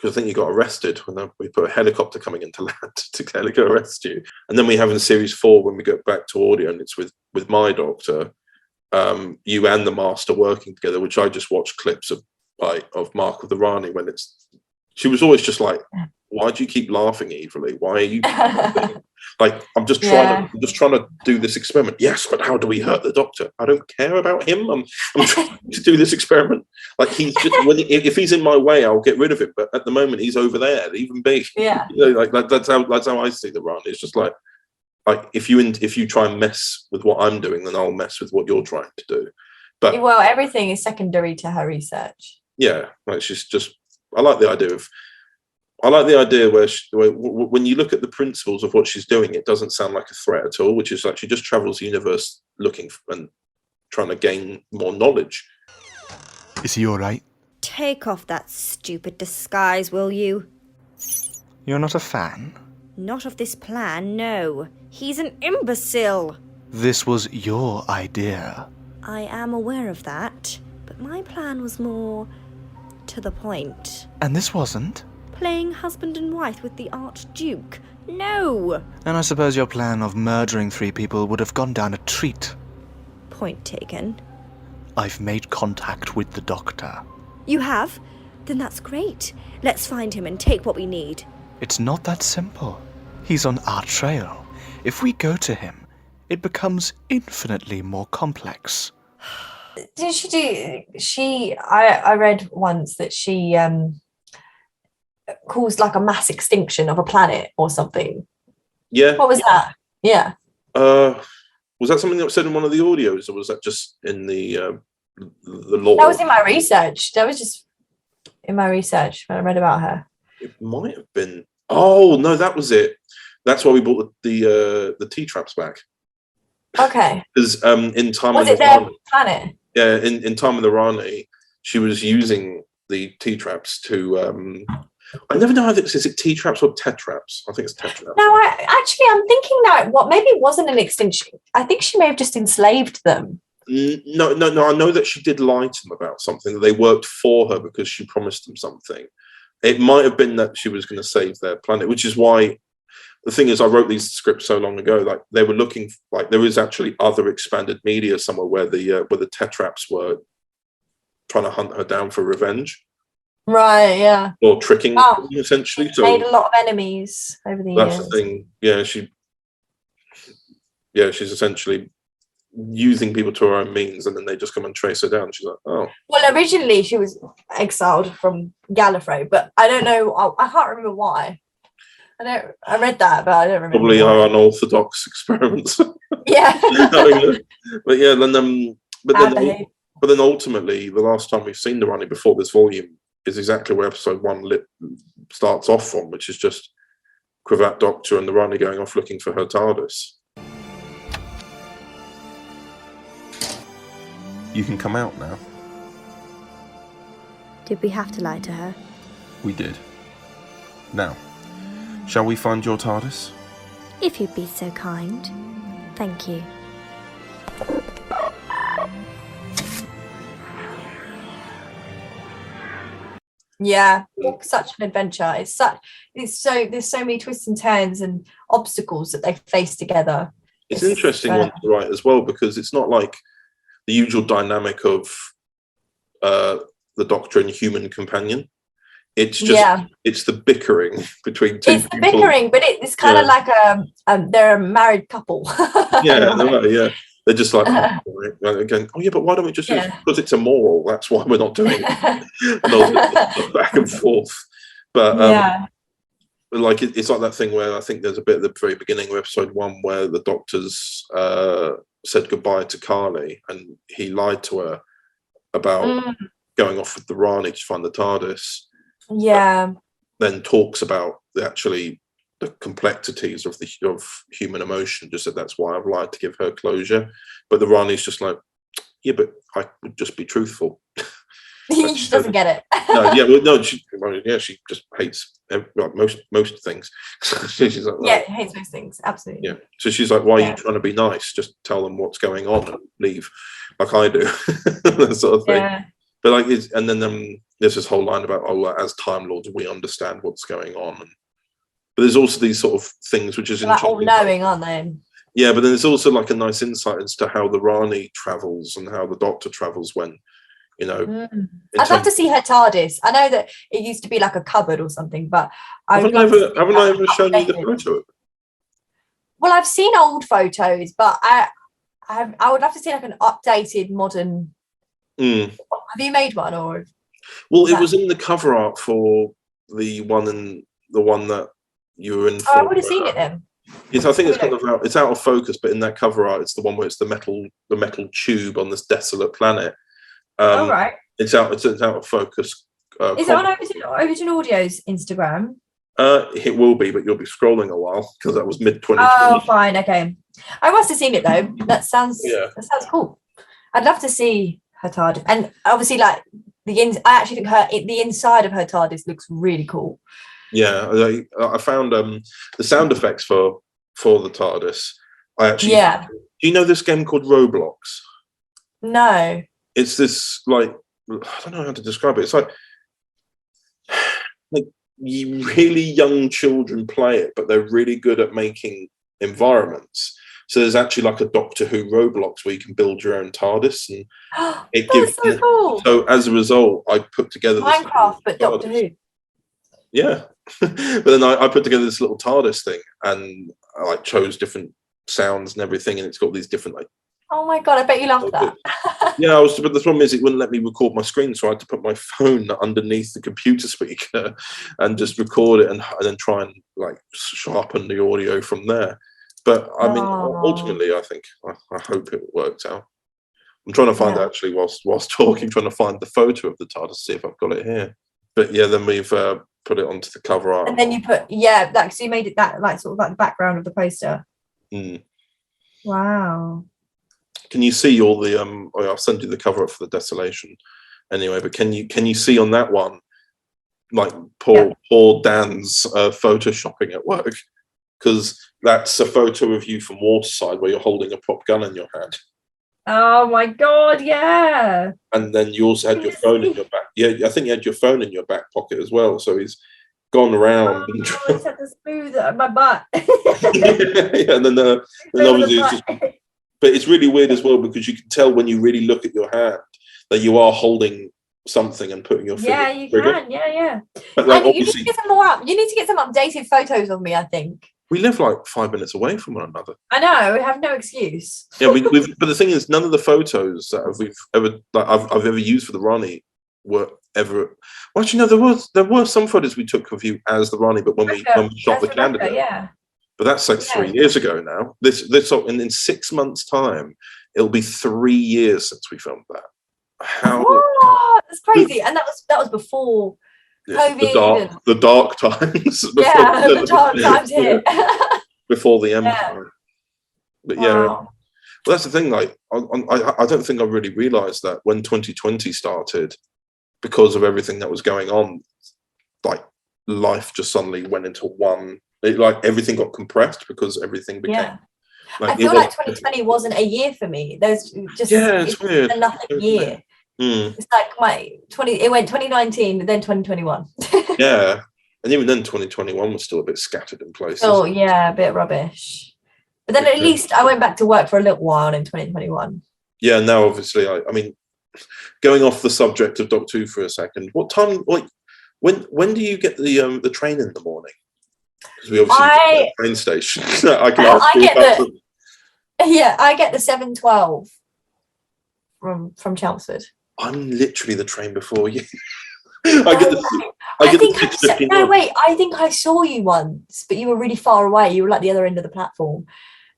because I think you got arrested when we put a helicopter coming into land to go arrest you. And then we have in series 4, when we go back to audio, and it's with my doctor, you and the Master working together, which I just watched clips of Mark of the Rani when she was always just like, why do you keep laughing evilly? Why are you like, I'm just trying to do this experiment. Yes, but how do we hurt the Doctor? I don't care about him. I'm trying to do this experiment. Like, he's just, if he's in my way, I'll get rid of him. But at the moment, he's over there, even big. Yeah. You know, like that's how I see the Rani. It's just like if you try and mess with what I'm doing, then I'll mess with what you're trying to do. But everything is secondary to her research. Yeah, like she's just. I like the idea where when you look at the principles of what she's doing, it doesn't sound like a threat at all. Which is like she just travels the universe looking and trying to gain more knowledge. Is he all right? Take off that stupid disguise, will you? You're not a fan? Not of this plan, no. He's an imbecile. This was your idea. I am aware of that, but my plan was more to the point. And this wasn't? Playing husband and wife with the Archduke? No! And I suppose your plan of murdering 3 people would have gone down a treat. Point taken. I've made contact with the Doctor. You have? Then that's great. Let's find him and take what we need. It's not that simple. He's on our trail. If we go to him, it becomes infinitely more complex. Did she do... I read once that she caused like a mass extinction of a planet or something. Yeah. What was that? Yeah. Was that something that was said in one of the audios, or was that just in the lore? That was in my research. That was just in my research when I read about her. It might have been. Oh no, that was it. That's why we bought the T-traps back. Okay. Because in time was of it the their Rani, planet? yeah, in time of the Rani, she was using the T-traps to. I never know how this is. It T-traps or tetraps? I think it's tetraps. No, I'm thinking that maybe it wasn't an extinction. I think she may have just enslaved them. No. I know that she did lie to them about something, that they worked for her because she promised them something. It might have been that she was going to save their planet, which is why the thing is, I wrote these scripts so long ago. Like, they were looking like there is actually other expanded media somewhere where the tetraps were trying to hunt her down for revenge. Right, yeah. Or tricking, essentially. So made a lot of enemies over the years. That's the thing. Yeah, she's essentially using people to her own means, and then they just come and trace her down. She's like, oh. Well, originally she was exiled from Gallifrey, but I don't know. I can't remember why. I read that, but I don't remember. Probably our unorthodox experiments. Yeah. But yeah, but then ultimately, the last time we've seen the Rani before this volume is exactly where episode 1 starts off from, which is just Cravat Doctor and the Rani going off looking for her TARDIS. You can come out now. Did we have to lie to her? We did. Now, shall we find your TARDIS? If you'd be so kind. Thank you. Yeah, such an adventure. There's so many twists and turns and obstacles that they face together. It's an interesting one to write as well, because it's not like the usual dynamic of the Doctor and human companion. It's just it's the bickering between two people. It's the bickering, but it's kind of like they're a married couple. Yeah. They're just like, again, but why don't we just do it? Because it's immoral. That's why we're not doing it. Back and forth. But like it's like that thing where I think there's a bit at the very beginning of episode 1 where the Doctor's said goodbye to Carly, and he lied to her about going off with the Rani to find the TARDIS. Yeah. Then talks about the complexities of human emotion. Just said that's why I've lied to give her closure. But the Rani's just like, yeah, but I would just be truthful. She doesn't get it. She just hates most things. She's like, hates most things, absolutely. Yeah. So she's like, why are you trying to be nice? Just tell them what's going on and leave, like I do. That sort of thing. Yeah. But like, and then there's this whole line about, as Time Lords, we understand what's going on. But there's also these sort of things which is They're like interesting. all-knowing, aren't they? Yeah, but then there's also like a nice insight as to how the Rani travels and how the Doctor travels when, you know. I'd love to see her TARDIS. I know that it used to be like a cupboard or something, but haven't I ever shown you the photo of it? Well, I've seen old photos, but I would love to see like an updated modern. Have you made one or? Well, it was in the cover art for the one that you were in. Oh, I would have seen it then. I think it's out of focus, but in that cover art, it's the one where it's the metal tube on this desolate planet. Right. It's out of focus. Is it on Overton Audio's Instagram? It will be, but you'll be scrolling a while because that was mid-2020. Oh, fine, okay. I must have seen it though. That sounds cool. I'd love to see her TARDIS, and obviously, like I actually think the inside of her TARDIS looks really cool. Yeah, I found the sound effects for the TARDIS. Do you know this game called Roblox? No. It's this like, I don't know how to describe it. It's like really young children play it, but they're really good at making environments. So there's actually like a Doctor Who Roblox where you can build your own TARDIS, and That's so cool. So as a result, I put together Minecraft, but Doctor Who. Yeah, but then I put together this little TARDIS thing, and I like chose different sounds and everything, and it's got these different like. Oh my god! I bet you loved that. Yeah, but the problem is it wouldn't let me record my screen, so I had to put my phone underneath the computer speaker and just record it, and then try and like sharpen the audio from there. But I mean, ultimately, I think I hope it worked out. I'm trying to find actually whilst talking, trying to find the photo of the TARDIS, see if I've got it here. But yeah, then we've put it onto the cover art, and then you put so you made it that like sort of like the background of the poster. Wow. Can you see all the I'll send you the cover up for the Desolation anyway, but can you see on that one like poor Dan's photoshopping at work, because that's a photo of you from Waterside where you're holding a prop gun in your hand. Oh my god, yeah. And then you also had your phone in your back. Yeah, I think you had your phone in your back pocket as well. So he's gone around. I just had to smooth my butt. And then obviously it's just. But it's really weird as well, because you can tell when you really look at your hand that you are holding something and putting your finger. Yeah, you can. Yeah. But like, I think you need to get some more up. You need to get some updated photos of me, I think. We live like 5 minutes away from one another. I know. We have no excuse. Yeah, but the thing is, none of the photos that I've ever used for the Rani were ever. Well, actually, no. There were some photos we took of you as the Rani, but when we shot the candidate. Yeah. But that's like 3 years ago now. This in 6 months' time, it'll be 3 years since we filmed that. How? What? That's crazy. And that was before COVID. The dark times. The dark times here. Before the Empire. But well, that's the thing. Like, I don't think I really realised that when 2020 started, because of everything that was going on, like life just suddenly went into one. Like everything got compressed because everything became. I feel like 2020 wasn't a year for me. There's just it's weird. A nothing year. It's like it went 2019, then 2021. Yeah, and even then 2021 was still a bit scattered in places. Oh yeah, a bit rubbish. But then at least I went back to work for a little while in 2021. Yeah, now obviously, I mean, going off the subject of Doctor Who for a second, what time? Like, when do you get the train in the morning? Because we obviously at the train station. I get the 7:12 from Chelmsford. I'm literally the train before you. I think I saw you once, but you were really far away. You were like the other end of the platform.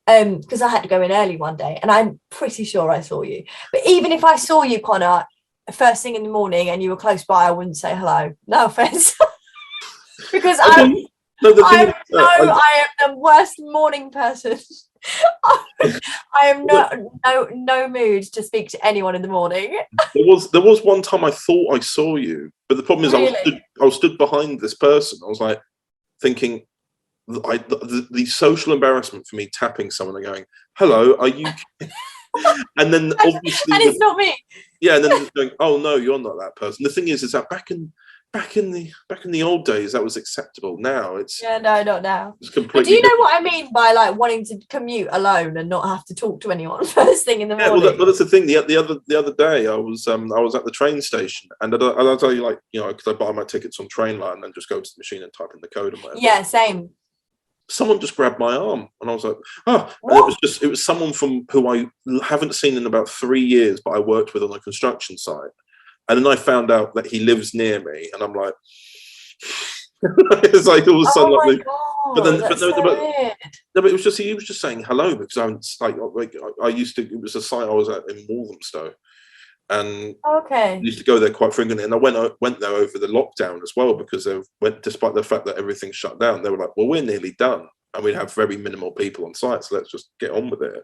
Because I had to go in early one day, and I'm pretty sure I saw you. But even if I saw you, Connor, first thing in the morning, and you were close by, I wouldn't say hello. No offense, because I am the worst morning person. I am no mood to speak to anyone in the morning. There was one time I thought I saw you, but the problem is I was stood behind this person. I was like thinking, the social embarrassment for me tapping someone and going, "Hello, are you?" And then obviously, and it's not me. Yeah, and then going, oh no, you're not that person. The thing is that back in the old days, that was acceptable. Now it's no, not now. It's But completely. do you know what I mean by like wanting to commute alone and not have to talk to anyone first thing in the morning? Well, that's the thing. The other day, I was at the train station, and I'll tell you, because I buy my tickets on Trainline and then just go to the machine and type in the code and whatever. Yeah, same. Someone just grabbed my arm, and I was like, "Oh!" And it was someone from who I haven't seen in about 3 years, but I worked with on a construction site. And then I found out that he lives near me, and I'm like, it's like all of a sudden, but it was just he was just saying hello because I'm like I used to. It was a site I was at in Walthamstow, and I used to go there quite frequently. And I went there over the lockdown as well because despite the fact that everything shut down, they were like, "Well, we're nearly done, and we have very minimal people on site, so let's just get on with it."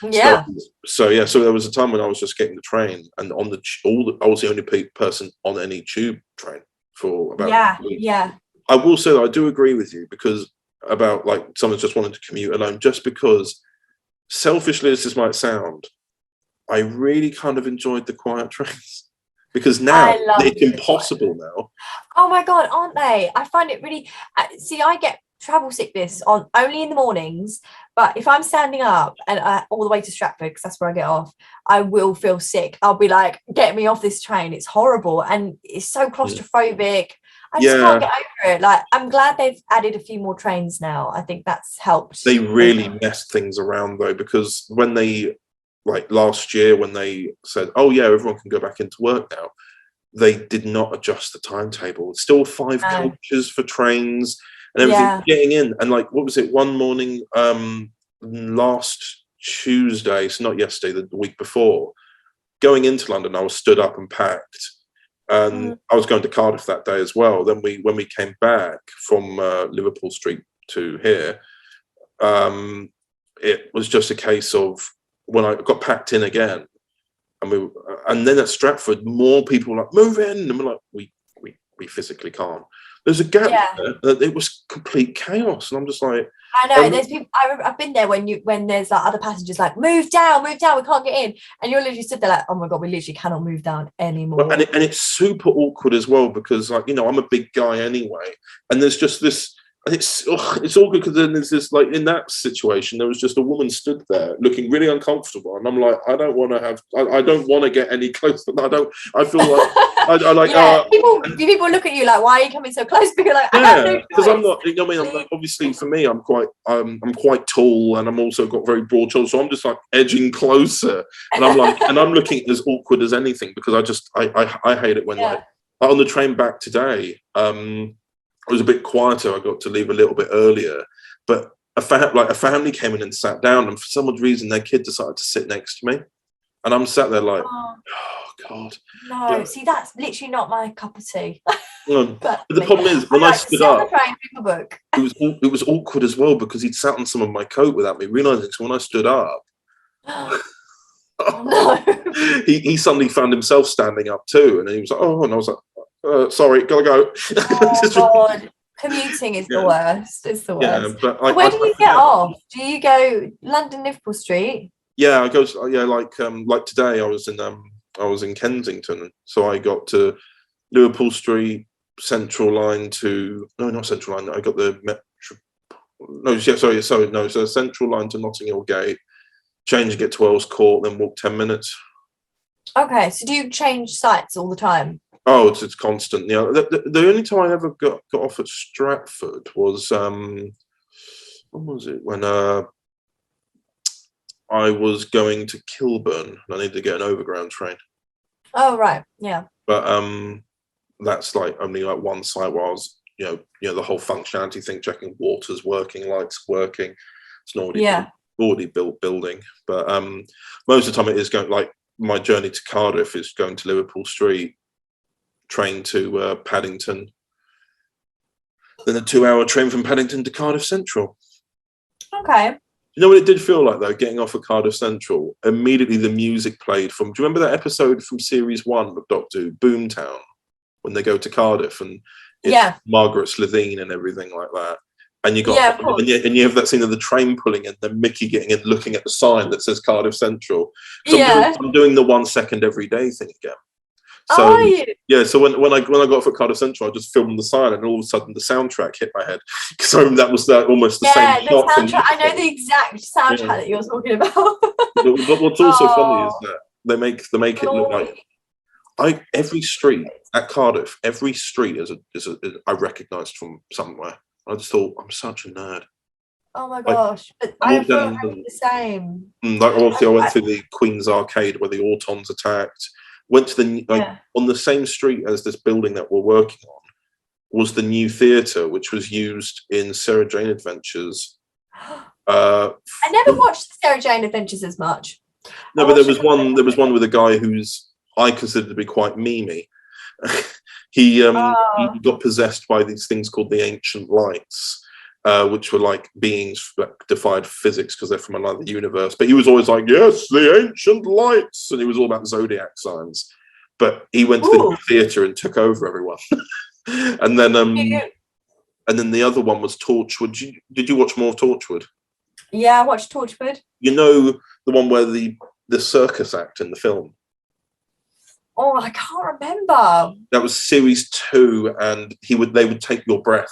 Yeah. So there was a time when I was just getting the train, and I was the only person on any tube train for about. Yeah. I will say that I do agree with you because about like someone's just wanting to commute alone, just because selfishly as this might sound, I really kind of enjoyed the quiet trains because now it's impossible now. Oh my God, aren't they? I find it really. See, I get travel sickness only in the mornings, but if I'm standing up and all the way to Stratford, because that's where I get off, I will feel sick. I'll be like, get me off this train. It's horrible and it's so claustrophobic. I just can't get over it. Like, I'm glad they've added a few more trains now. I think that's helped. They really messed things around though, because when they last year when they said, oh yeah, everyone can go back into work now, they did not adjust the timetable. It's still 5 coaches for trains and everything getting in. And what was it? One morning, last Tuesday, so not yesterday, the week before, going into London, I was stood up and packed. And I was going to Cardiff that day as well. Then when we came back from Liverpool Street to here, it was just a case of when I got packed in again, and then at Stratford, more people were like, move in, and we're like, we physically can't. There's a gap there. It was complete chaos, and I'm just like, I know. There's people. I've been there when there's other passengers like, move down, we can't get in, and you're literally stood there like, oh my God, we literally cannot move down anymore. And it's super awkward as well because I'm a big guy anyway, and there's just this. It's awkward because then there's this in that situation there was just a woman stood there looking really uncomfortable, and I'm like, I don't want to get any closer. I feel like I like people look at you like, why are you coming so close? Because because I'm not. You know what I mean? I'm obviously for me, I'm quite tall, and I'm also got very broad shoulders, so I'm just edging closer, and I'm like, and I'm looking as awkward as anything because I hate it when on the train back today. It was a bit quieter. I got to leave a little bit earlier, but a family came in and sat down, and for some odd reason, their kid decided to sit next to me, and I'm sat there like, oh God. No, see, that's literally not my cup of tea. But the problem is, when I stood up, it was awkward as well because he'd sat on some of my coat without me realizing. So when I stood up, he suddenly found himself standing up too, and he was like, oh, and I was like, sorry, gotta go. Oh God, commuting is the worst. It's the worst. But where do you get off? Do you go London Liverpool Street? Yeah, I go. Like today, I was in Kensington, so I got to Liverpool Street, Central Line to not Central Line. I got the Metro. So Central Line to Notting Hill Gate, changing at Wells Court, then walk 10 minutes. Okay, so do you change sites all the time? Oh, it's constant. Yeah, the only time I ever got off at Stratford was when was it? When I was going to Kilburn and I needed to get an overground train. Oh right, yeah. But that's only one site where I was, the whole functionality thing, checking water's working, lights working. It's an already built building. But most of the time it is going my journey to Cardiff is going to Liverpool Street, train to Paddington, then a 2-hour train from Paddington to Cardiff Central. Okay. You know what it did feel like though, getting off of Cardiff Central? Immediately the music played from. Do you remember that episode from series 1 of Doctor Who, Boomtown, when they go to Cardiff and it's Margaret Slitheen and everything like that? And you got and you have that scene of the train pulling in, then Mickey getting in, looking at the sign that says Cardiff Central. So I'm doing the 1 second every day thing again. So yeah, so when I got off at Cardiff Central, I just filmed the sign, and all of a sudden the soundtrack hit my head. So that was almost the same. Yeah, the soundtrack. I know the exact soundtrack that you're talking about. But what's also funny is that they make it look like every street at Cardiff, every street is I recognised from somewhere. I just thought, I'm such a nerd. Oh my gosh! But I feel like I'm the same. Like obviously, I went through the Queen's Arcade where the Autons attacked. Went to the on the same street as this building that we're working on was the new theatre, which was used in Sarah Jane Adventures. I never watched Sarah Jane Adventures as much. No, but there was one with a guy who's I consider to be quite memey. He got possessed by these things called the Ancient Lights, which were like beings that defied physics because they're from another universe. But he was always like, yes, the Ancient Lights. And it was all about zodiac signs. But he went to the theatre and took over everyone. and then the other one was Torchwood. Did you watch more of Torchwood? Yeah, I watched Torchwood. You know the one where the circus act in the film? Oh, I can't remember. That was series 2, and they would take your breath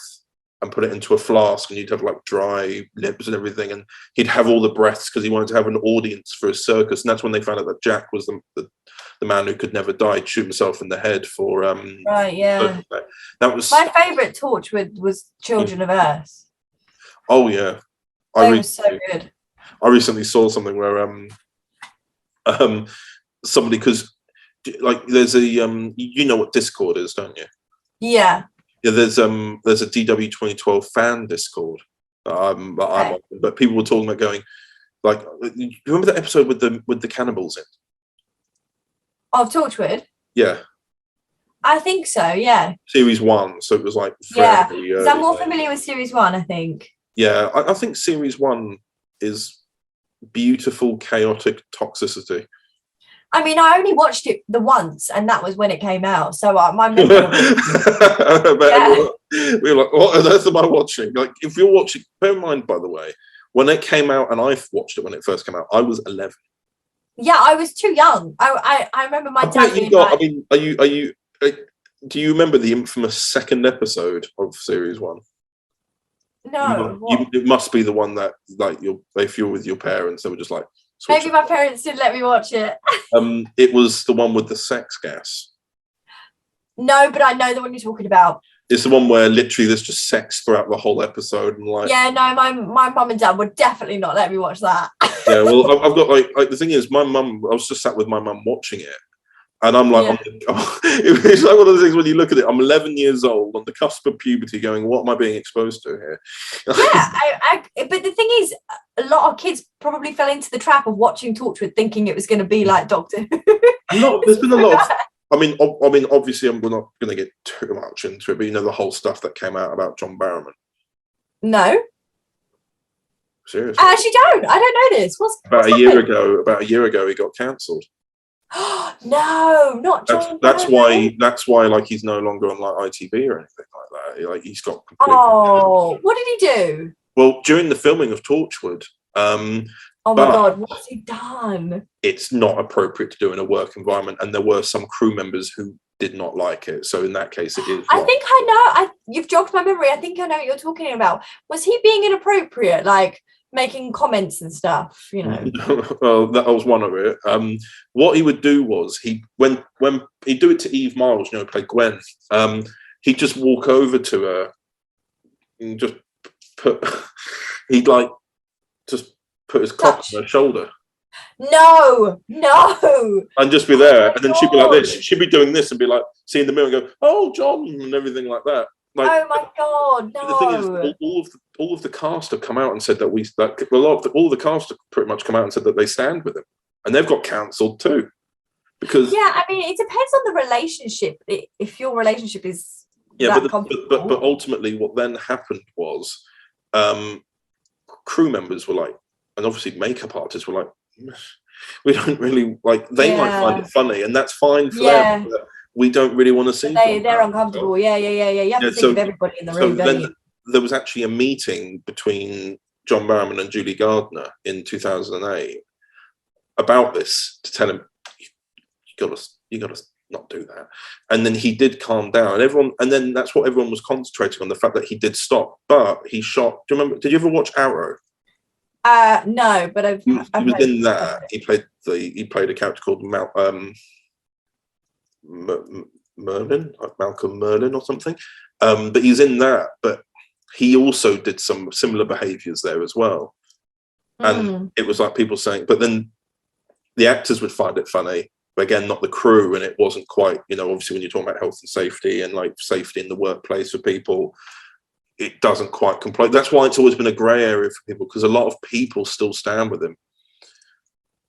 and put it into a flask, and you'd have like dry lips and everything, and he'd have all the breaths because he wanted to have an audience for his circus. And that's when they found out that Jack was the man who could never die, shoot himself in the head for right, yeah. That was my favourite Torchwood was Children of Earth. Oh yeah, They were so good. I recently saw something where somebody, because like there's a you know what Discord is, don't you? Yeah. Yeah, there's a DW 2012 fan Discord. But people were talking about going like, you remember that episode with the cannibals in? Of Torchwood? Yeah. I think so, yeah. Series 1, so it was like yeah. I'm more familiar with Series 1, I think. Yeah, I think Series 1 is beautiful, chaotic toxicity. I mean, I only watched it the once, and that was when it came out. So my memory of it. We were like, what on earth am I watching? Like, if you're watching, bear in mind, by the way, when it came out, and I watched it when it first came out, I was 11. Yeah, I was too young. I remember my dad being like... I mean, do you remember the infamous second episode of Series 1? No. It must be the one that, like, if you're with your parents, they were just like... Maybe my parents didn't let me watch it. It was the one with the sex gas. No, but I know the one you're talking about. It's the one where literally there's just sex throughout the whole episode, and like. Yeah, no, my mum and dad would definitely not let me watch that. Yeah, well, I've got like the thing is, my mum. I was just sat with my mum watching it, and I'm like, it's like one of the things when you look at it. I'm 11 years old, on the cusp of puberty, going, what am I being exposed to here? Yeah, but the thing is, a lot of kids probably fell into the trap of watching Torchwood thinking it was going to be like Doctor Who. There's been a lot of... I mean, obviously, we're not going to get too much into it, but you know the whole stuff that came out about John Barrowman. No. Seriously? I actually don't. I don't know this. About a year ago, he got cancelled. No, not John. That's why, like, he's no longer on like ITV or anything like that. Like, he's got. Oh, what did he do? Well, during the filming of Torchwood. Oh my God, what's he done? It's not appropriate to do in a work environment, and there were some crew members who did not like it. So in that case, it is. I think I know. You've jogged my memory. I think I know what you're talking about. Was he being inappropriate, like making comments and stuff? You know. Well, that was one of it. What he would do was when he'd do it to Eve Miles, you know, play Gwen. He'd just walk over to her and just put his cock on her shoulder. No. And just be there. And then she'd be like this. She'd be doing this and be like, see in the mirror and go, oh, John, and everything like that. Like, oh my God, no. The thing is, all of the cast have come out and said that all of the cast have pretty much come out and said that they stand with him. And they've got cancelled too. Because yeah, I mean, it depends on the relationship. If your relationship is but ultimately what then happened was crew members were like, and obviously makeup artists were like, we don't really like. They might find it funny, and that's fine for them. But we don't really want to see. They're uncomfortable. Yeah. You have to think of everybody in the room, don't you? there was actually a meeting between John Barrowman and Julie Gardner in 2008 about this, to tell him, you gotta not do that. And then he did calm down, and then that's what everyone was concentrating on, the fact that he did stop. But he shot. Do you remember? Did you ever watch Arrow? No, but he was in that. He played a character called Merlin, like Malcolm Merlin or something. But he's in that. But he also did some similar behaviours there as well. And it was like people saying, but then the actors would find it funny. But again, not the crew, and it wasn't quite, obviously when you're talking about health and safety and like safety in the workplace for people, it doesn't quite comply. That's why it's always been a grey area for people, because a lot of people still stand with him,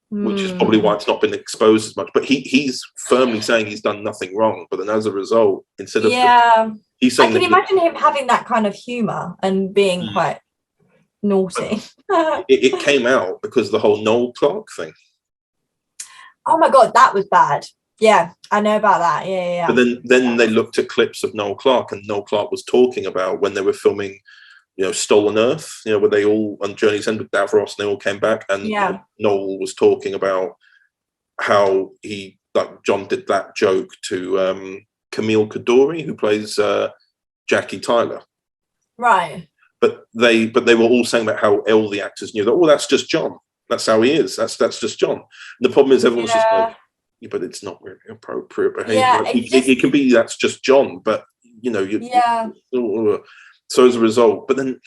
which is probably why it's not been exposed as much. But he's firmly saying he's done nothing wrong. But then as a result, instead of he's saying, I can imagine him having that kind of humour and being quite naughty. it came out because of the whole Noel Clarke thing. Oh my God, that was bad. Yeah, I know about that. Yeah. But then they looked at clips of Noel Clarke, and Noel Clarke was talking about when they were filming, Stolen Earth, where they all on Journey's End with Davros, and they all came back, and Noel was talking about how John did that joke to Camille Kadori, who plays Jackie Tyler. Right. But they were all saying about how all the actors knew that, that's just John. That's how he is. That's just John. And the problem is everyone's just like, but it's not really appropriate behaviour. Yeah, it can be that's just John, but so as a result, but then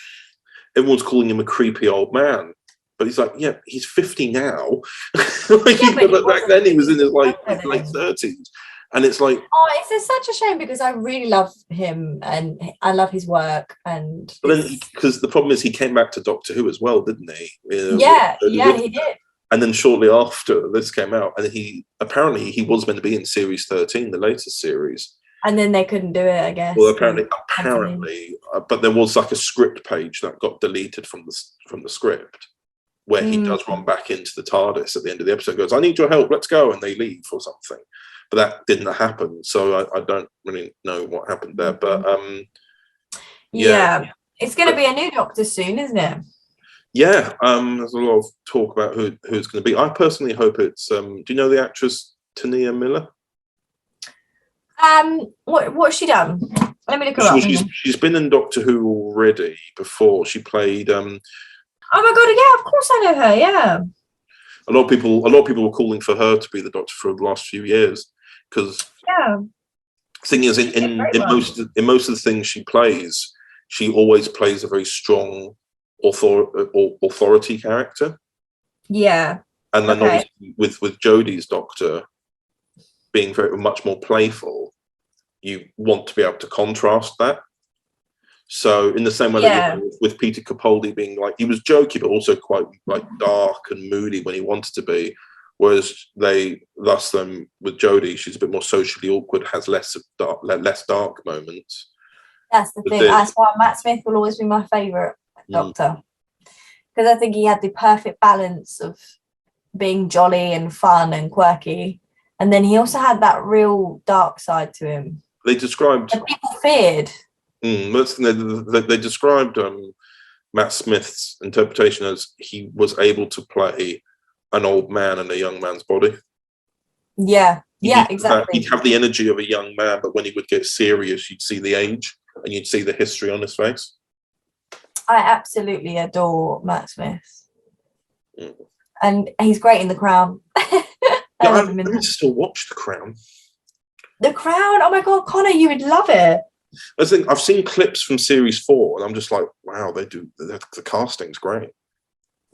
everyone's calling him a creepy old man. But he's like, he's 50 now. But back then he was in his late 30s. And it's like, it's such a shame, because I really love him and I love his work. And but then, because the problem is he came back to Doctor Who as well, didn't he? He did. And then shortly after this came out, and he was meant to be in series 13, the latest series. And then they couldn't do it, I guess. Well, apparently, but there was like a script page that got deleted from the script, where he does run back into the TARDIS at the end of the episode, goes, "I need your help, let's go," and they leave or something. But that didn't happen, so I don't really know what happened there. But it's going to be a new Doctor soon, isn't it? Yeah, there's a lot of talk about who it's going to be. I personally hope it's. Do you know the actress Tania Miller? What's she done? Let me look her up. She's been in Doctor Who already before. She played. Oh my God! Yeah, of course I know her. Yeah. A lot of people were calling for her to be the Doctor for the last few years, because thing is, in most of the things she plays, she always plays a very strong authority character. Yeah. And then obviously with Jodie's Doctor being very much more playful, you want to be able to contrast that. So in the same way that with Peter Capaldi being like, he was jokey but also quite like dark and moody when he wanted to be, whereas with Jodie, she's a bit more socially awkward, has less dark moments. That's the thing. That's why Matt Smith will always be my favourite Doctor, because I think he had the perfect balance of being jolly and fun and quirky, and then he also had that real dark side to him. They described that people feared. They described Matt Smith's interpretation as he was able to play an old man in a young man's body. Exactly. He'd have the energy of a young man, but when he would get serious, you'd see the age and you'd see the history on his face. I absolutely adore Matt Smith. And he's great in The Crown. I still watch The Crown. The Crown? Oh my God, Connor, you would love it. I think I've seen clips from series 4 and I'm just like, wow, the casting's great.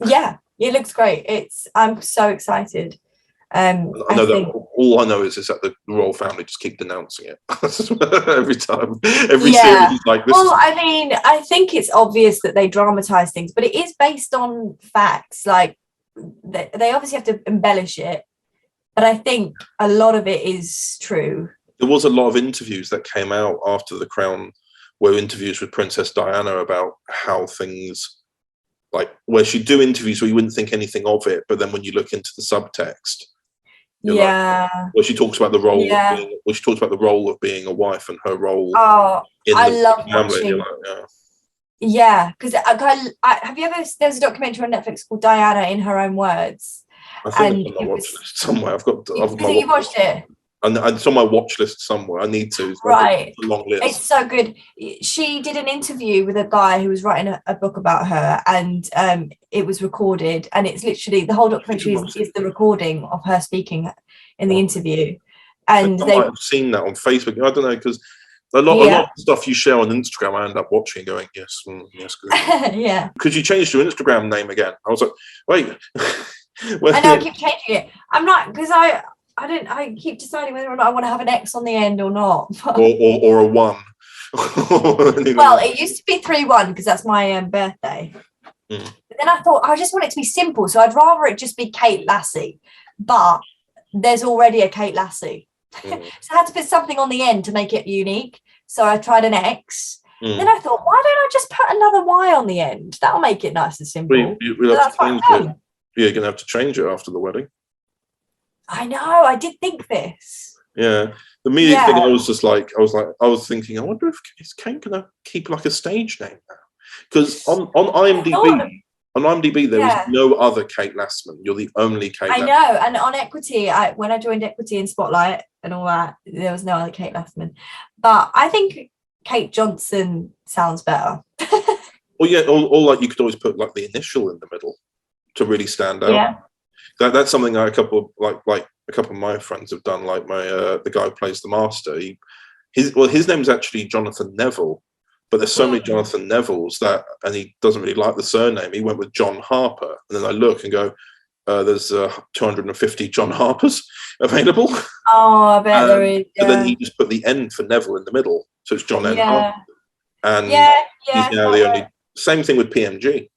Yeah, it looks great. I'm so excited. I know that all I know is that the royal family just keep denouncing it every time. Every series is like this. Well, I mean, I think it's obvious that they dramatize things, but it is based on facts. Like they obviously have to embellish it, but I think a lot of it is true. There was a lot of interviews that came out after The Crown, were interviews with Princess Diana about how things, like where she'd do interviews where you wouldn't think anything of it, but then when you look into the subtext, where she talks about the role of being a wife and her role. Oh, in I the love family. watching. Yeah, because have you ever? There's a documentary on Netflix called Diana in Her Own Words. I think it's on my watch list somewhere. You watched it? And it's on my watch list somewhere. I need to. Right. It's a long list. It's so good. She did an interview with a guy who was writing a book about her, and it was recorded. And it's literally the whole documentary is the recording of her speaking in the interview. And I might have seen that on Facebook. I don't know, because a lot of stuff you share on Instagram, I end up watching, going yes, yes, good. Yeah. Because you changed your Instagram name again. I was like, wait. I know. I keep changing it. I'm not, because I keep deciding whether or not I want to have an X on the end or not. or a 1. Well, it used to be 3-1 because that's my birthday. But then I thought I just want it to be simple, so I'd rather it just be Kate Lassie. But there's already a Kate Lassie. So I had to put something on the end to make it unique. So I tried an X. Then I thought, why don't I just put another Y on the end? That'll make it nice and simple. We'll have to change it. Yeah, you're going to have to change it after the wedding. I know. I did think this. Yeah. The media thing, I was thinking, I wonder if is Kate going to keep like a stage name now? Because on IMDb, there was no other Kate Lassman. You're the only Kate Lassman. I know. And on Equity, when I joined Equity and Spotlight and all that, there was no other Kate Lassman. But I think Kate Johnson sounds better. Well, yeah, or like you could always put like the initial in the middle to really stand out. Yeah. That's something a couple of my friends have done. Like the guy who plays the Master. His name's actually Jonathan Neville, but there's so many Jonathan Nevilles and he doesn't really like the surname. He went with John Harper, and then I look and go, there's 250 John Harpers available. Oh, I bet there is. Yeah. But then he just put the N for Neville in the middle, so it's John N. Harper. And he's now the only. Same thing with PMG.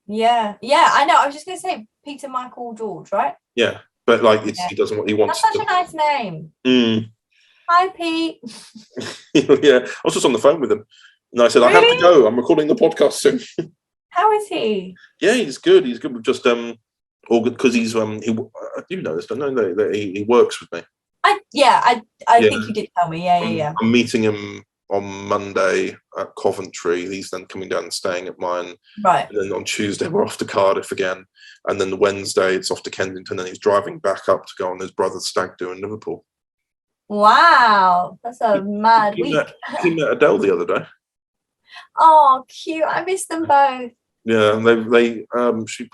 Yeah, I know. I was just going to say Peter Michael George, right? Yeah, but like he doesn't what he wants. That's such a nice name. Hi, Pete. Yeah, I was just on the phone with him, and I said, I have to go. I'm recording the podcast soon. How is he? Yeah, he's good. He's good with just all good because he's you know this, don't know that he works with me. I think you did tell me. Yeah. I'm meeting him on Monday at Coventry. He's then coming down and staying at mine. Right. And then on Tuesday we're off to Cardiff again. And then the Wednesday it's off to Kensington, and he's driving back up to go on his brother's stag do in Liverpool. Wow. That's a mad week. He met Adele the other day. Oh, cute. I miss them both. Yeah, and she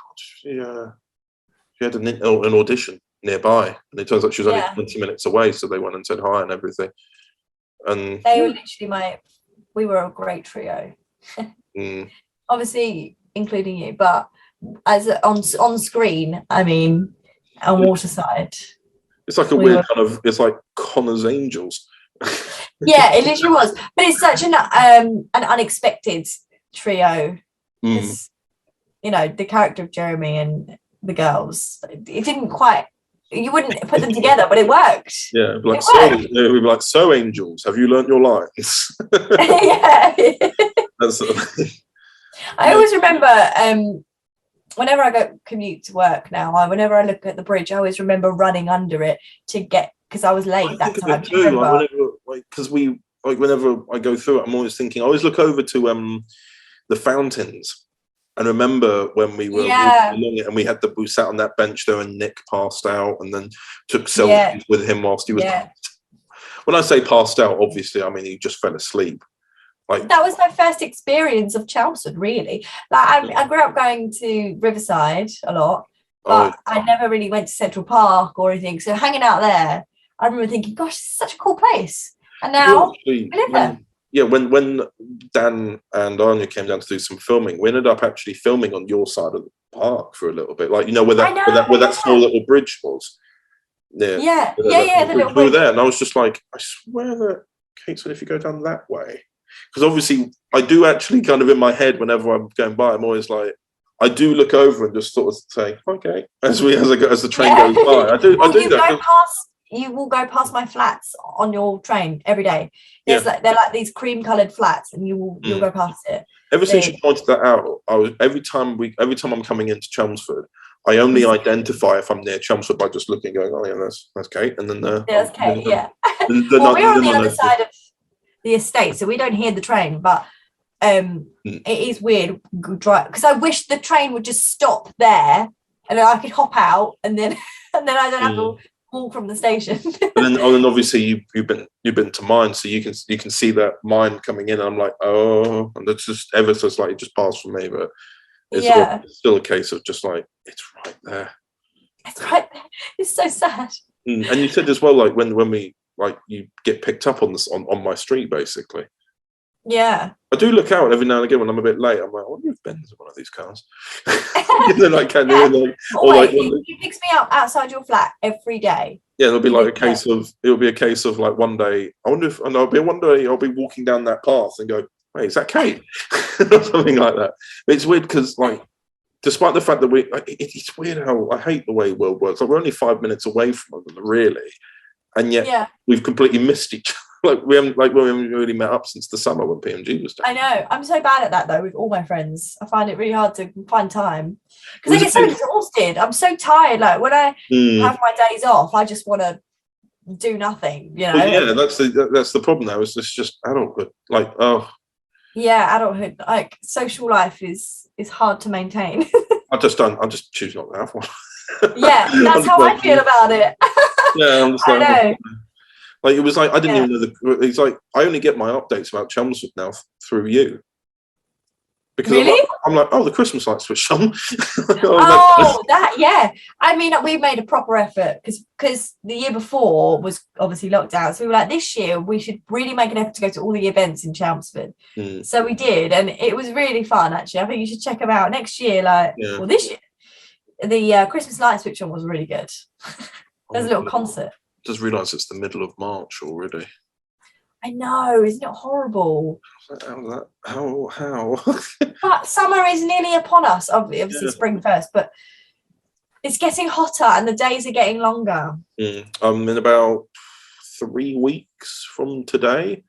had an audition nearby, and it turns out she was only 20 minutes away, so they went and said hi and everything. And they were literally we were a great trio. Obviously including you, but as on screen, I mean, on Waterside, it's like a weird kind of, it's like Connor's Angels. Yeah, it literally was, but it's such an unexpected trio. You know, the character of Jeremy and the girls, it didn't quite, you wouldn't put them together, but it worked. Yeah, like we'd be like, so Angels, have you learnt your lines? Yeah. I always remember whenever I go commute to work now, whenever I look at the bridge, I always remember running under it to get, because I was late that time. Because whenever I go through it, I'm always thinking, I always look over to the fountains. And remember when we were along it, and we sat on that bench there, and Nick passed out, and then took selfies with him whilst he was. When I say passed out, obviously I mean he just fell asleep. Like that was my first experience of Chelmsford, really. Like I grew up going to Riverside a lot, but I never really went to Central Park or anything. So hanging out there, I remember thinking, "Gosh, this is such a cool place." And now we live there. Yeah, when Dan and Anya came down to do some filming, we ended up actually filming on your side of the park for a little bit, like, you know, where that small little bridge was. Yeah. The little bridge. We were there, and I was just like, I swear that Kate said if you go down that way, because obviously I do actually kind of in my head whenever I'm going by, I'm always like, I do look over and just sort of say, okay, as the train goes by. I do that. You will go past my flats on your train every day. They're like these cream-coloured flats, and you'll go past it. Ever since you pointed that out, every time I'm coming into Chelmsford, I only identify if I'm near Chelmsford by just looking, going, oh yeah, that's Kate, and then that's Kate. We're on the other side of the estate, so we don't hear the train. But it is weird because I wish the train would just stop there and then I could hop out and then I don't have to walk from the station. And then obviously you've been to mine, so you can see that mine coming in. And I'm like, oh, and it's just ever so slightly just passed for me, but it's still a case of just like it's right there. It's right there. It's so sad. And you said as well, like when we like you get picked up on this on my street, basically. Yeah. I do look out every now and again when I'm a bit late. I'm like, I wonder if Ben's in one of these cars. They're like, can you? Or like, he picks me up outside your flat every day. Yeah, it'll be like a case of like one day. I wonder if, and one day I'll be walking down that path and go, "Wait, is that Kate?" or something like that. But it's weird because, like, despite the fact that it's weird how I hate the way the world works. Like, we're only 5 minutes away from them, really, and yet we've completely missed each other. We haven't really met up since the summer when PMG was down. I know. I'm so bad at that though with all my friends. I find it really hard to find time because I get so exhausted. I'm so tired. Like when I have my days off, I just want to do nothing. You know. Well, yeah, that's the problem now. It's just adulthood. Like yeah, adulthood. Like social life is hard to maintain. I just choose not to have one. Yeah, that's how I feel about it. Yeah, I know. Like it was like I didn't even know it's like I only get my updates about Chelmsford now through you. Because really? I'm like, oh, the Christmas lights switched on. Yeah. I mean, we made a proper effort because the year before was obviously lockdown. So we were like, this year we should really make an effort to go to all the events in Chelmsford. So we did, and it was really fun. Actually, I think you should check them out next year. Well, this year, the Christmas light switch on was really good. There's a little concert. Just realised it's the middle of March already. I know, isn't it horrible? How? But summer is nearly upon us. Obviously, spring first, but it's getting hotter and the days are getting longer. In about 3 weeks from today,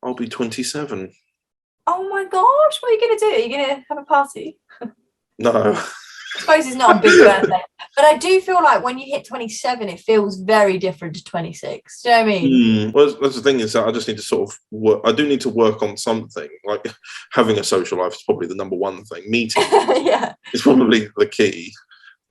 I'll be 27. Oh my gosh, what are you going to do? Are you going to have a party? No. I suppose it's not a big birthday, but I do feel like when you hit 27, it feels very different to 26. Do you know what I mean? Well, that's the thing is that I just need to sort of work. I do need to work on something. Like having a social life is probably the number one thing. Meeting is probably the key.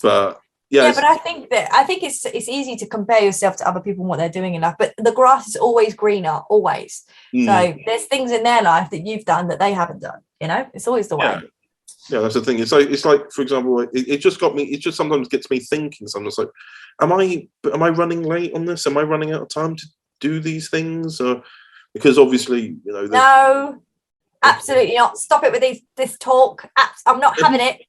But but I think it's easy to compare yourself to other people and what they're doing in life. But the grass is always greener, always. So there's things in their life that you've done that they haven't done. You know, it's always the way. Yeah, that's the thing. It's like, for example, it just got me. It just sometimes gets me thinking. Sometimes like, am I running late on this? Am I running out of time to do these things? Because obviously, you know. No, absolutely not. Stop it with this talk. I'm not having it.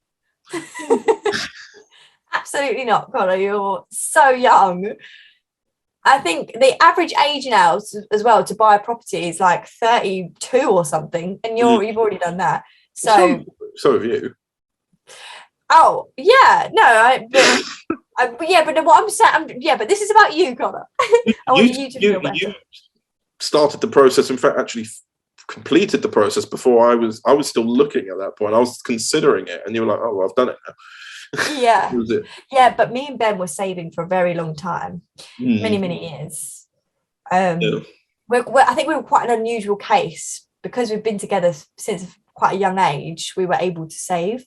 Absolutely not, Connor. You're so young. I think the average age now as well to buy a property is like 32 or something, and you've already done that. So have you. Oh yeah, no, but what I'm saying, but this is about you, Connor. I want you to feel better. You started the process. In fact, actually completed the process before I was still looking at that point. I was considering it, and you were like, "Oh, well, I've done it now." Yeah, but me and Ben were saving for a very long time, many years. I think we were quite an unusual case because we've been together since quite a young age. We were able to save.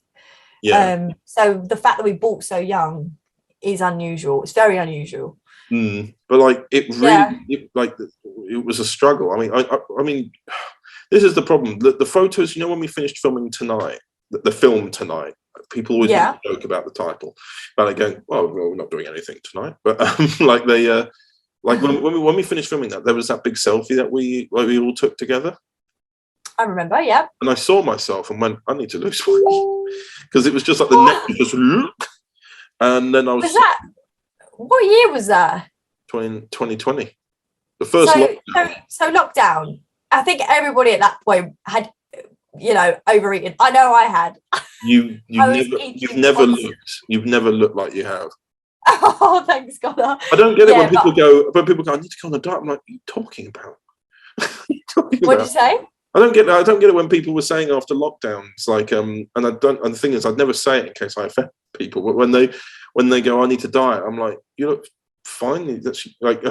So the fact that we bought so young is unusual. It's very unusual. But like it really, it was a struggle. I mean, this is the problem. The photos. You know, when we finished filming tonight, the film tonight, people always joke about the title, but I go, well, we're not doing anything tonight. But when we finished filming that, there was that big selfie that we all took together. I remember, yeah. And I saw myself and went, I need to lose weight. Because it was just like the neck was just look. And then I was that what year was that? 2020. The first lockdown. So lockdown. I think everybody at that point had, overeaten. I know I had. You've never looked like you have. Oh, thanks, God. I don't get it when people go, I need to go on a diet. I'm like, what are you talking about? What did you say? I don't get it when people were saying after lockdowns, like, and the thing is, I'd never say it in case I offend people, but when they go, I need to diet, I'm like, you look fine. That's like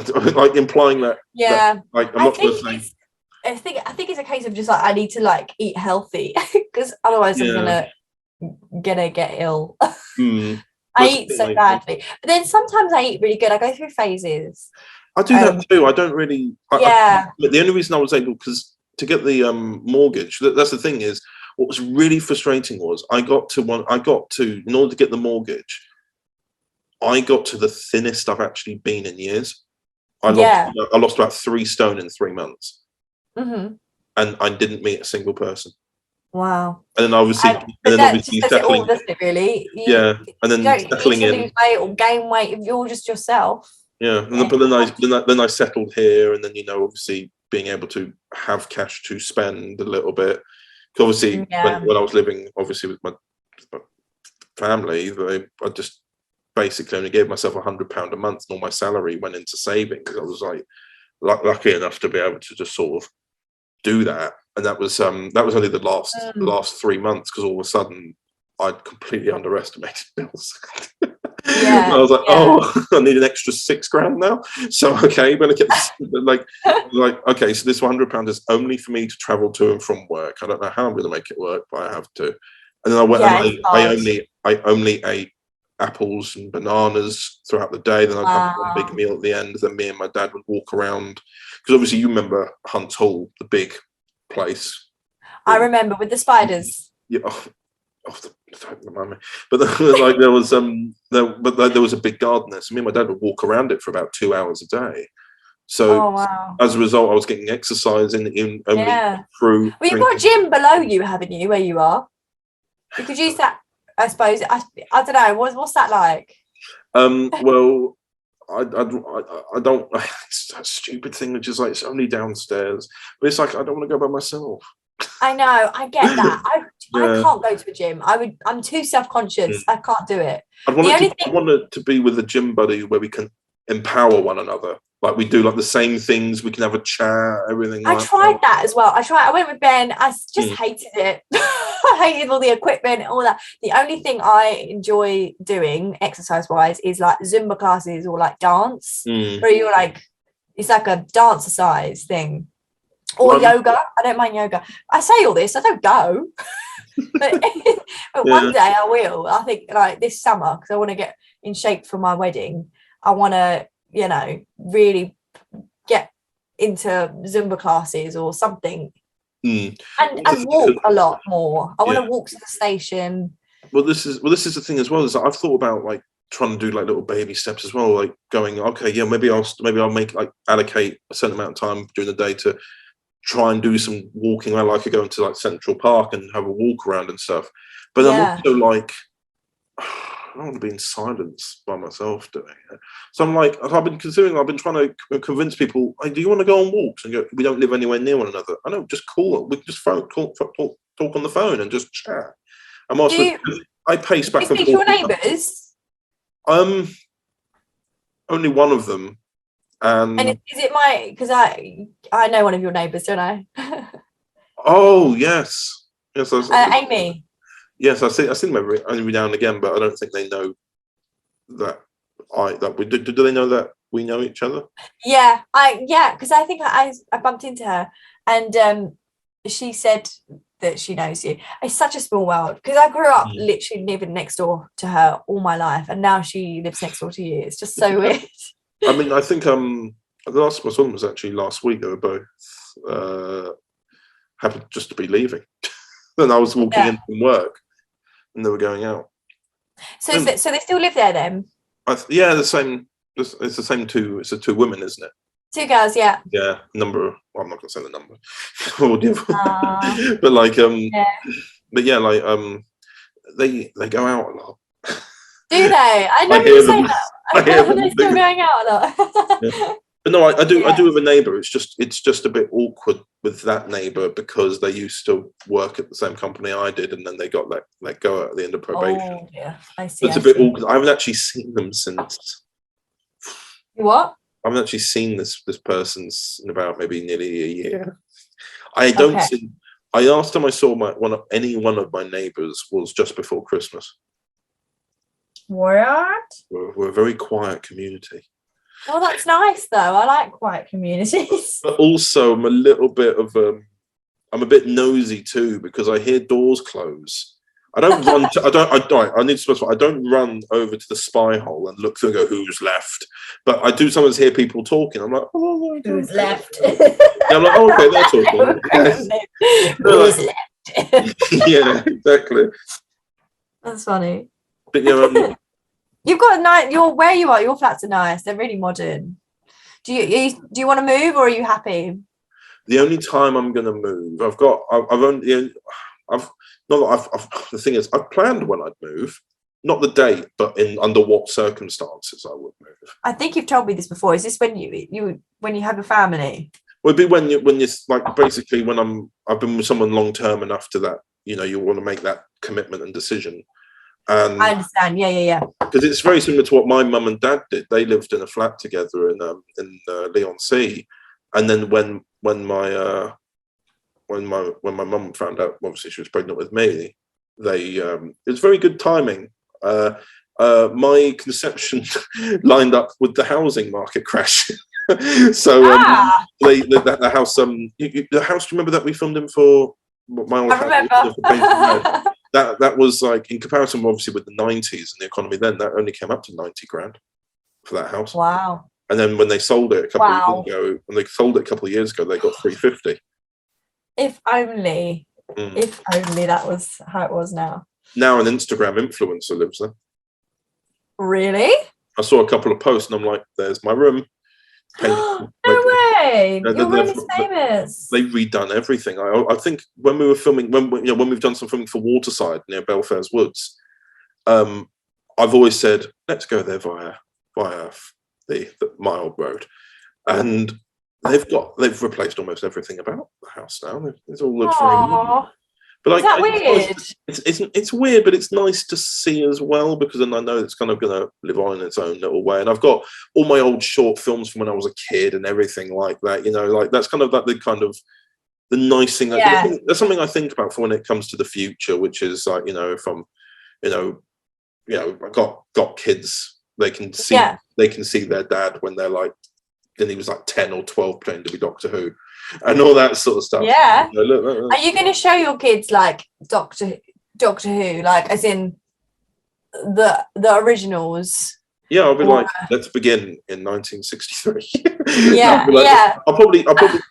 implying that. Yeah. I'm not going to say. I think it's a case of just like I need to like eat healthy because otherwise I'm gonna get ill. I eat so badly, but then sometimes I eat really good. I go through phases. I do that too. I don't really. The only reason I was able to get the mortgage. That's the thing is, what was really frustrating was I got to in order to get the mortgage, I got to the thinnest I've actually been in years. I lost about 3 stone in 3 months, and I didn't meet a single person. Wow. And then obviously, settling, doesn't it? Really? And then you don't settling need to in, lose weight or gain weight if you're just yourself. Yeah, but then I settled here, and then obviously being able to have cash to spend a little bit. Obviously, when I was living obviously with my family, I just basically only gave myself £100 a month, and all my salary went into savings. I was like lucky enough to be able to just sort of do that, and that was only the last 3 months, because all of a sudden I'd completely underestimated bills. I was like, I need an extra £6,000 now. So okay, but okay, so this £100 is only for me to travel to and from work. I don't know how I'm going to make it work, but I have to. And then I went. I only ate apples and bananas throughout the day. Then I'd have one big meal at the end. Then me and my dad would walk around, because obviously you remember Hunt Hall, the big place. I remember, with the spiders. Yeah. Don't remind me. But there was there was a big garden there, so me and my dad would walk around it for about 2 hours a day. So as a result, I was getting exercise in through. Well, you've got a gym below you, haven't you, where you are? You could use that, I suppose. I don't know. What's that like? Well, I don't. It's that stupid thing, which is like it's only downstairs, but it's like I don't want to go by myself. I know, I get that. I can't go to a gym. I'm too self-conscious. I can't do it. I wanted to be with a gym buddy where we can empower one another. Like we do like the same things. We can have a chat, everything. I tried that as well. I went with Ben. I just hated it. I hated all the equipment, all that. The only thing I enjoy doing exercise-wise is like Zumba classes or like dance, where you're like, it's like a dancer-size thing. Or yoga. I don't mind yoga. I say all this, I don't go. but one day I will. I think like this summer, because I want to get in shape for my wedding. I want to, really get into Zumba classes or something. And walk a lot more. I want to walk to the station. Well, this is the thing as well, is that I've thought about like trying to do like little baby steps as well, like going, okay, maybe I'll make like allocate a certain amount of time during the day to try and do some walking. I like to go into like Central Park and have a walk around and stuff. But I'm also like, I don't want to be in silence by myself doing it. So I'm like, I've been trying to convince people, hey, do you want to go on walks? And go, we don't live anywhere near one another. I know, just call. We can just talk on the phone and just chat. I'm also, I pace back and forth. Do you speak to your neighbours? Only one of them. And is it because I know one of your neighbours, don't I? Oh yes. Amy. Yes, I see them every now and again, but I don't think they know that we do. Do they know that we know each other? Yeah, because I think I bumped into her, and she said that she knows you. It's such a small world, because I grew up literally living next door to her all my life, and now she lives next door to you. It's just so weird. I mean, I think the last I saw them was actually last week. They were both happened just to be leaving, and I was walking in from work, and they were going out. So they still live there then? Yeah, the same. It's the same two. It's the 2 women, isn't it? 2 girls, yeah. Yeah, number. Well, I'm not going to say the number. But like, but yeah, like, they go out a lot. Do they? I never say that. They're still going out a lot. Yeah. But no, I do have a neighbour. It's just a bit awkward with that neighbour, because they used to work at the same company I did, and then they got let go at the end of probation. Oh yeah, I see. It's a bit awkward. I haven't actually seen them since. What? I haven't actually seen this person in about maybe nearly a year. I don't see. I last time I saw any one of my neighbours was just before Christmas. What? We're a very quiet community. Oh, that's nice though. I like quiet communities. But also, I'm a little bit of I'm a bit nosy too because I hear doors close. I don't run. I need to specify. I don't run over to the spy hole and look through and go, "Who's left?" But I do sometimes hear people talking. I'm like, "Oh, who's left?" Yeah, I'm like, "Oh, okay, they're talking." Who's left? Yeah, exactly. That's funny. But You've got a nice. Where you are. Your flats are nice. They're really modern. Do you want to move, or are you happy? The only time I'm going to move, the thing is, I've planned when I'd move, not the date, but under what circumstances I would move. I think you've told me this before. Is this when you have a family? Well, it'd be when you're like basically when I've been with someone long term enough to that you want to make that commitment and decision. And I understand. Yeah. Because it's very similar to what my mum and dad did. They lived in a flat together in Leigh-on-Sea, and then when my mum found out, obviously she was pregnant with me, it was very good timing. My conception lined up with the housing market crash. So the house, the house. Do you remember that we filmed in for my old house? That was like, in comparison, obviously, with the 90s and the economy then, that only came up to 90 grand for that house. Wow. And then when they sold it a couple of years ago, they got 350. If only that was how it was now. Now an Instagram influencer lives there. Really? I saw a couple of posts and I'm like, there's my room. No way! Your room is famous. They've redone everything. I think when we were filming, when we've done some filming for Waterside near Belfairs Woods, I've always said, let's go there via the my old road, and they've replaced almost everything about the house now. It all looks very modern. But is that weird? It's weird, but it's nice to see as well, because then I know it's kind of going to live on in its own little way. And I've got all my old short films from when I was a kid and everything like that. Like that's kind of like the nice thing. That's something I think about for when it comes to the future, which is like if I'm, I've got kids, they can see their dad when they're like, then he was like 10 or 12 playing to be Doctor Who and all that sort of stuff. Yeah. Look. Are you going to show your kids like Doctor Who, like as in the originals? Yeah, I'll be like, let's begin in 1963. Yeah, I'll probably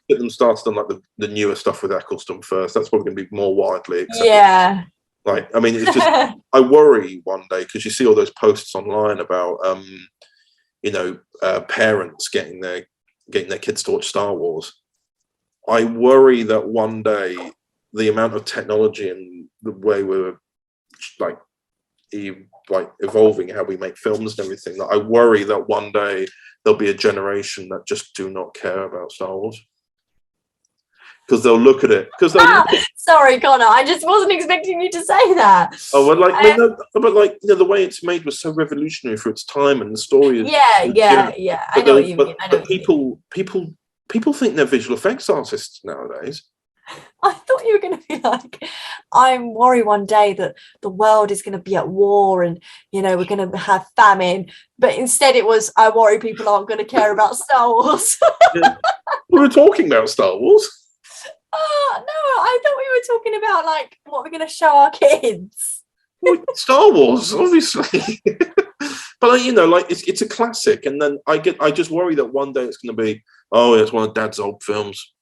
get them started on like the newer stuff with Eccleston first. That's probably going to be more widely accepted. Yeah. Like, I mean, it's just I worry one day because you see all those posts online about parents getting their kids to watch Star Wars. I worry that one day the amount of technology and the way we're like evolving how we make films and everything, that I worry that one day there'll be a generation that just do not care about Star Wars. Because they'll look at it. Sorry, Connor, I just wasn't expecting you to say that. Oh, well, the way it's made was so revolutionary for its time, and the story is. Yeah. I know what you mean. But people think they're visual effects artists nowadays. I thought you were going to be like, I'm worried one day that the world is going to be at war and, we're going to have famine. But instead it was, I worry people aren't going to care about Star Wars. We were talking about Star Wars. No, I thought we were talking about like what we're going to show our kids. Star Wars, obviously. But it's a classic, and then I just worry that one day it's going to be, oh yeah, it's one of Dad's old films.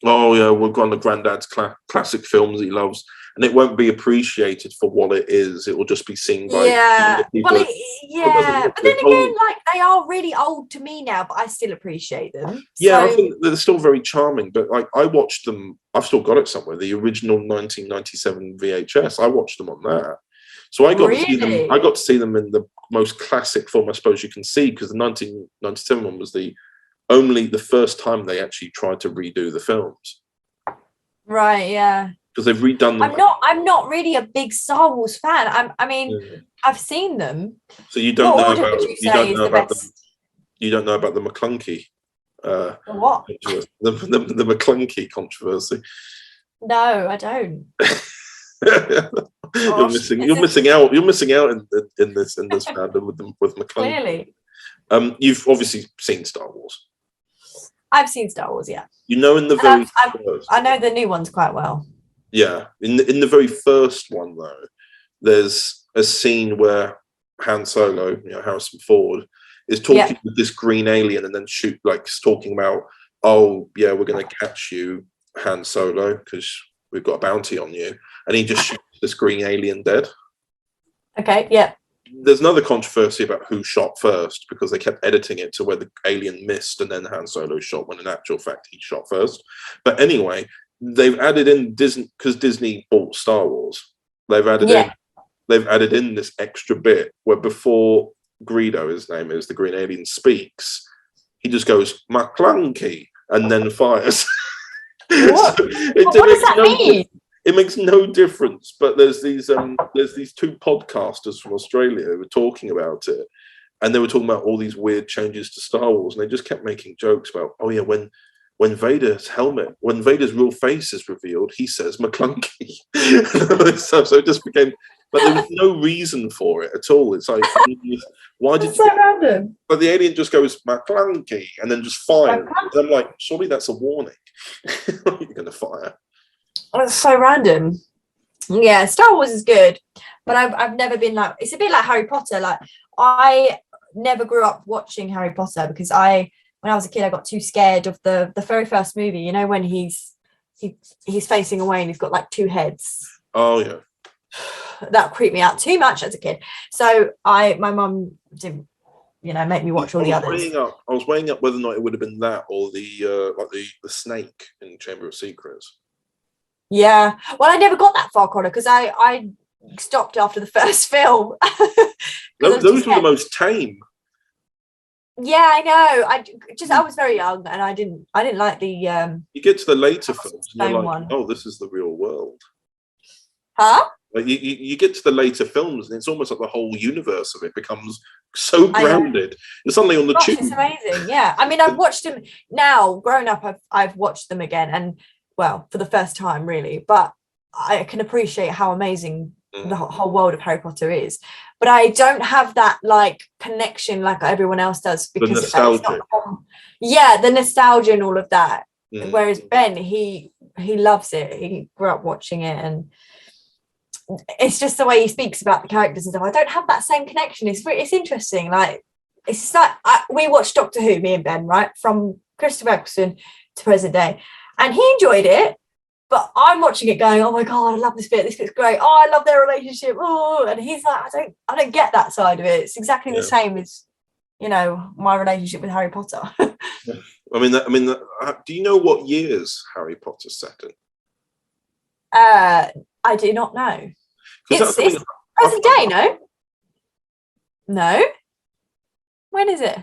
Oh yeah, we've got one of Granddad's classic films he loves, and it won't be appreciated for what it is. It will just be seen by people. But then again, like they are really old to me now, but I still appreciate them. Yeah, I think they're still very charming. But like I watched them, I've still got it somewhere. The original 1997 VHS, I watched them on that. So I got to see them. I got to see them in the most classic form, I suppose you can see, because the 1997 one was the first time they actually tried to redo the films. Right, yeah. Because they've redone them. I'm not really a big Star Wars fan. I've seen them. So you don't know about the McClunky. What? The McClunky controversy. No, I don't. You're missing out in this fandom with McClunky. Clearly. You've obviously seen Star Wars. I've seen Star Wars, yeah. You know, in the And very first, I know the new ones quite well. yeah, in the very first one though, there's a scene where Han Solo, Harrison Ford, is talking with this green alien, and then talking about, oh yeah, we're going to catch you, Han Solo, because we've got a bounty on you, and he just shoots this green alien dead. Okay, yeah. There's another controversy about who shot first, because they kept editing it to where the alien missed and then Han Solo shot, when in actual fact he shot first. But anyway, they've added in Disney, because Disney bought Star Wars. They've added in this extra bit where before Greedo, his name is, the green alien, speaks, he just goes McClunky and then fires. What? What does that mean? It makes no difference, but there's these two podcasters from Australia who were talking about it, and they were talking about all these weird changes to Star Wars, and they just kept making jokes about, oh yeah, when Vader's real face is revealed, he says McClunky. So it just became, but there was no reason for it at all. It's like, why did so random? But the alien just goes McClunky and then just fires. And I'm like, surely that's a warning. You're going to fire. That's so random. Yeah, Star Wars is good, but I've never been like, it's a bit like Harry Potter. Like, I never grew up watching Harry Potter because when I was a kid, I got too scared of the very first movie. You know, when he's facing away and he's got like two heads. Oh yeah. That creeped me out too much as a kid. So my mum didn't, make me watch all the others. I was weighing up whether or not it would have been that or the snake in Chamber of Secrets. Yeah. Well, I never got that far, Connor, because I stopped after the first film. Those were the most tame. Yeah, I know. I was very young, and I didn't like the. You get to the later films, and you're like, one. oh, this is the real world. Huh? Like you get to the later films, and it's almost like the whole universe of it becomes so grounded. You're suddenly on the tube. It's amazing. Yeah, I mean, I've watched them now. Grown up, I've watched them again, and well, for the first time, really. But I can appreciate how amazing the whole world of Harry Potter is. But I don't have that like connection like everyone else does, because the nostalgia. The nostalgia and all of that. Whereas Ben, he loves it. He grew up watching it, and it's just the way he speaks about the characters and stuff. I don't have that same connection. It's interesting. Like, it's just like we watched Doctor Who, me and Ben, right, from Christopher Eccleston to present day, and he enjoyed it. But I'm watching it going, oh my God, I love this bit. This bit's great. Oh, I love their relationship. Oh, and he's like, I don't get that side of it. It's exactly the same as, my relationship with Harry Potter. I mean, do you know what years Harry Potter's set in? I do not know. It's present day, no? No? When is it?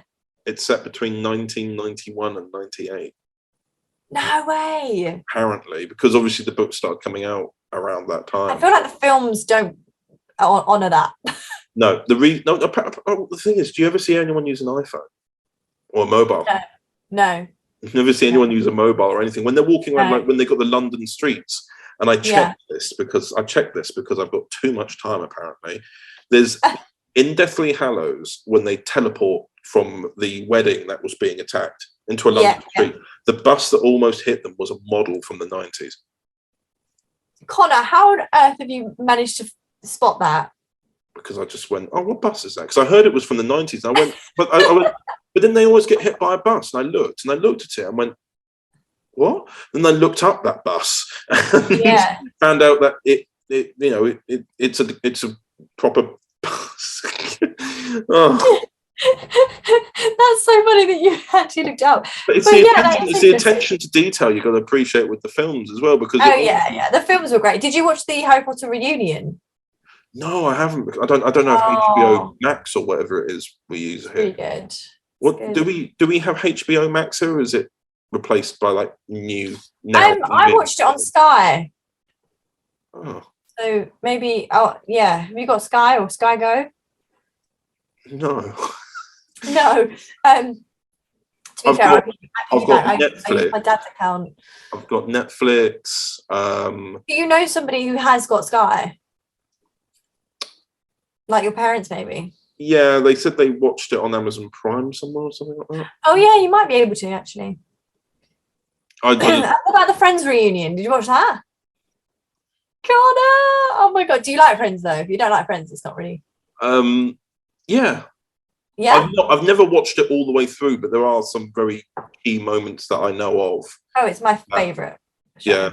It's set between 1991 and 98. No way. Apparently, because obviously the books started coming out around that time. I feel like the films don't honour that. No, the thing is, do you ever see anyone use an iPhone or a mobile? No. You've never see anyone use a mobile or anything when they're walking around, like when they got the London streets. And I checked this because I've got too much time. Apparently, there's in Deathly Hallows when they teleport from the wedding that was being attacked into a London street. The bus that almost hit them was a model from the 90s. Connor, how on earth have you managed to spot that? Because I just went, oh, what bus is that? Because I heard it was from the 90s. And I went, but then they always get hit by a bus. And I looked at it and went, what? And I looked up that bus and found out that it's a proper bus. Oh. That's so funny that you actually looked up. But it's the attention to detail you've got to appreciate with the films as well. Because the films were great. Did you watch the Harry Potter reunion? No, I haven't. I don't know if HBO Max or whatever it is we use here. Pretty good. What do we have HBO Max here, or is it replaced by like new? I watched it on Sky. Oh. So maybe have you got Sky or Sky Go? No. No. To be fair, I've got Netflix. I use my dad's account. I've got Netflix. Do you know somebody who has got Sky? Like your parents, maybe? Yeah, they said they watched it on Amazon Prime somewhere or something like that. Oh yeah, you might be able to actually. I What about the Friends reunion? Did you watch that? Connor! Oh my god, do you like Friends though? If you don't like Friends, it's not really. Yeah. Yeah. I've never watched it all the way through, but there are some very key moments that I know of. Oh, it's my favorite. Yeah,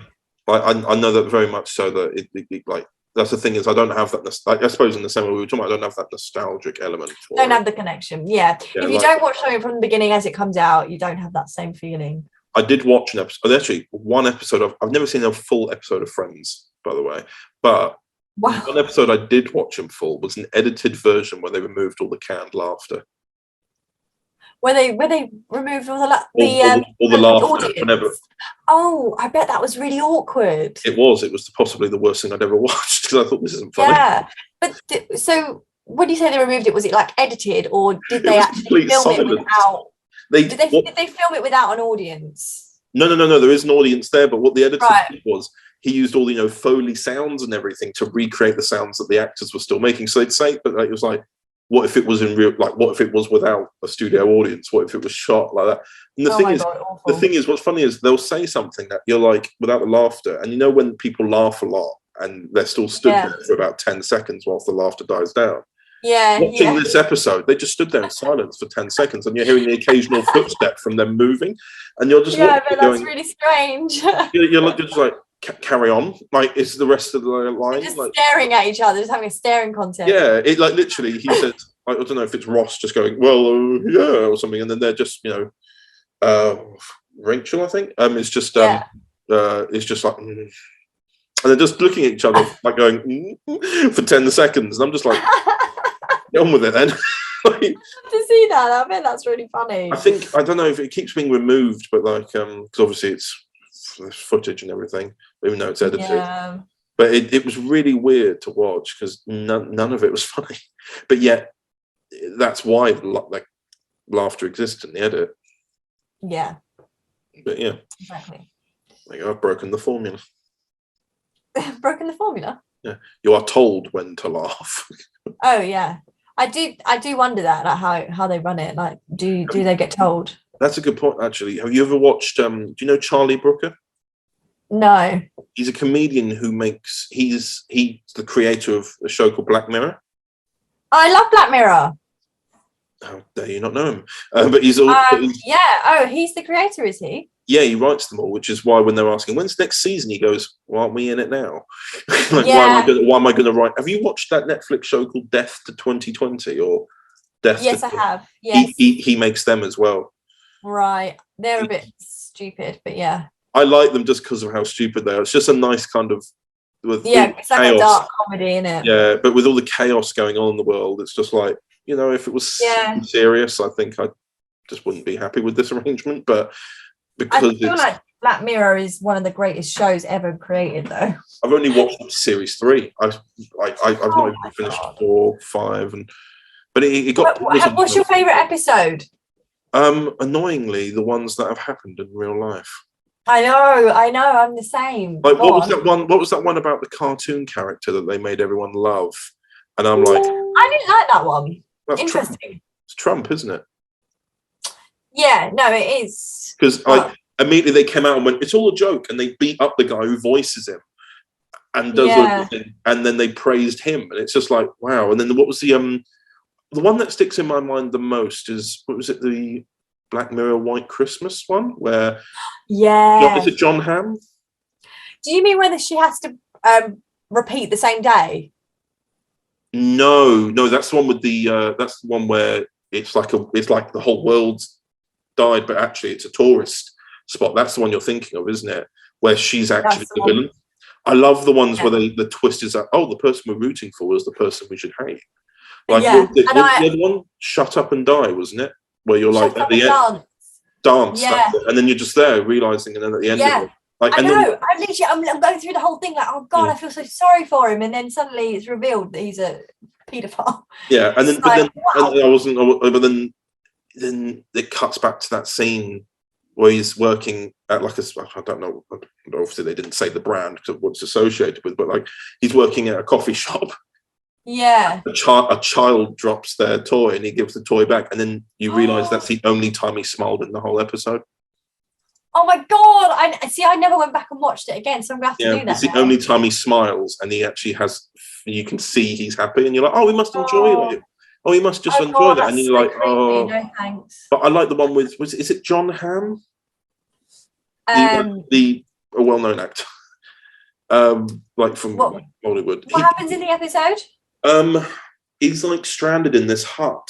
I know that very much so. That it like that's the thing is I don't have that. I suppose in the same way we were talking about, I don't have that nostalgic element. Don't have the connection. Yeah. Yeah, if you don't watch something from the beginning as it comes out, you don't have that same feeling. I did watch an episode. Actually, one episode of. I've never seen a full episode of Friends, by the way, but. Wow. One episode I did watch in full was an edited version where they removed all the canned laughter. Where they removed all the laughter. audience. Whenever. Oh, I bet that was really awkward. It was possibly the worst thing I'd ever watched because I thought this isn't funny. Yeah, but so when you say they removed it, was it like edited or did they actually film it without? Did they film it without an audience? No. There is an audience there, but what the editor did was. He used all Foley sounds and everything to recreate the sounds that the actors were still making. So they'd say, but it was like, what if it was in real? Like, what if it was without a studio audience? What if it was shot like that? And the thing is, what's funny is they'll say something that you're like without the laughter, and when people laugh a lot and they're still stood there for about 10 seconds whilst the laughter dies down. Yeah. Watching this episode, they just stood there in silence for 10 seconds, and you're hearing the occasional footstep from them moving, and you're just but that's really strange. you're just like. Carry on, like it's the rest of the line. Just staring at each other, just having a staring contest. Yeah, it like literally. He said, I don't know if it's Ross just going, well, yeah, or something, and then they're just, Rachel, I think. It's just, it's just like, and they're just looking at each other, like going for 10 seconds, and I'm just like, get on with it then. To see that, I bet that's really funny. I don't know if it keeps being removed, but like, because obviously it's footage and everything, even though it's edited. Yeah. But it was really weird to watch because none of it was funny. But yet, that's why like laughter exists in the edit. Yeah. But yeah. Exactly. Like I've broken the formula. Broken the formula? Yeah. You are told when to laugh. Oh yeah. I do wonder that, like how they run it. Like do they get told? That's a good point, actually. Have you ever watched do you know Charlie Brooker? No. He's a comedian he's the creator of a show called Black Mirror. I love Black Mirror. How dare you not know him? But he's all he's the creator, is he? Yeah, he writes them all, which is why when they're asking when's next season, he goes, "Well, aren't we in it now?" Like, why am I going to write? Have you watched that Netflix show called Death to 2020 or Death? Yes, I have. Yes, he makes them as well. Right, they're a bit stupid, but yeah. I like them just because of how stupid they are. It's just a nice kind of it's like a dark comedy, isn't it? Yeah, but with all the chaos going on in the world, it's just like if it was serious, I think I just wouldn't be happy with this arrangement. But because I feel like Black Mirror is one of the greatest shows ever created, though. I've only watched series 3. I've not even finished 4, 5, but it got. What's your favorite episode? Annoyingly, the ones that have happened in real life. I know, I'm the same. Like, what was that one about the cartoon character that they made everyone love? And I'm like, I didn't like that one. That's interesting. Trump. It's Trump, isn't it? Yeah, no, it is. Because immediately they came out and went, it's all a joke, and they beat up the guy who voices him and does everything, and then they praised him, and it's just like, wow. And then what was the one that sticks in my mind the most is, what was it, the Black Mirror White Christmas one, where is it John Hamm? Do you mean whether she has to repeat the same day? No, that's the one with the that's the one where it's like the whole world's died, but actually it's a tourist spot. That's the one you're thinking of, isn't it? Where she's actually the villain. I love the ones where the twist is that, the person we're rooting for is the person we should hate. Like the other one, Shut Up and Die, wasn't it? Where you're like at the end, dance, and then you're just there realizing, and then at the end, of it, like, I know. I'm going through the whole thing like, oh god, I feel so sorry for him, and then suddenly it's revealed that he's a paedophile. Yeah, and then then it cuts back to that scene where he's working at like I don't know, obviously they didn't say the brand because of what's associated with, but like he's working at a coffee shop, Yeah. A child drops their toy and he gives the toy back, and then you realise that's the only time he smiled in the whole episode. Oh my god! I never went back and watched it again, so I'm gonna have to do that. It's the only time he smiles, and he actually has. You can see he's happy, and you're like, oh, he must enjoy it. Oh, he must just enjoy that, and you're like, creepy. oh, no thanks. But I like the one with is it John Hamm? The a well-known actor, like from Hollywood. What happens in the episode? He's like stranded in this hut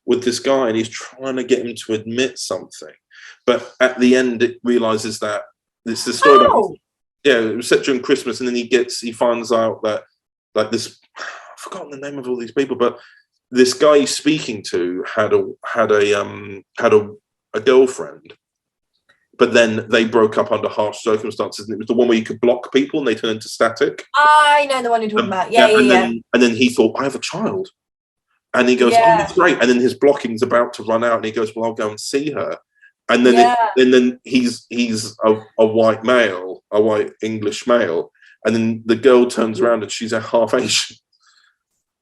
with this guy, and he's trying to get him to admit something. But at the end, it realizes that this is the story. It was set during Christmas, and then he finds out that like this. I've forgotten the name of all these people, but this guy he's speaking to had a girlfriend, but then they broke up under harsh circumstances, and it was the one where you could block people and they turn into static. I know the one you're talking about. And then he thought, I have a child, and he goes, oh, that's great. And then his blocking's about to run out, and he goes, well, I'll go and see her. And then then he's a white male, a white English male, and then the girl turns around and she's a half Asian.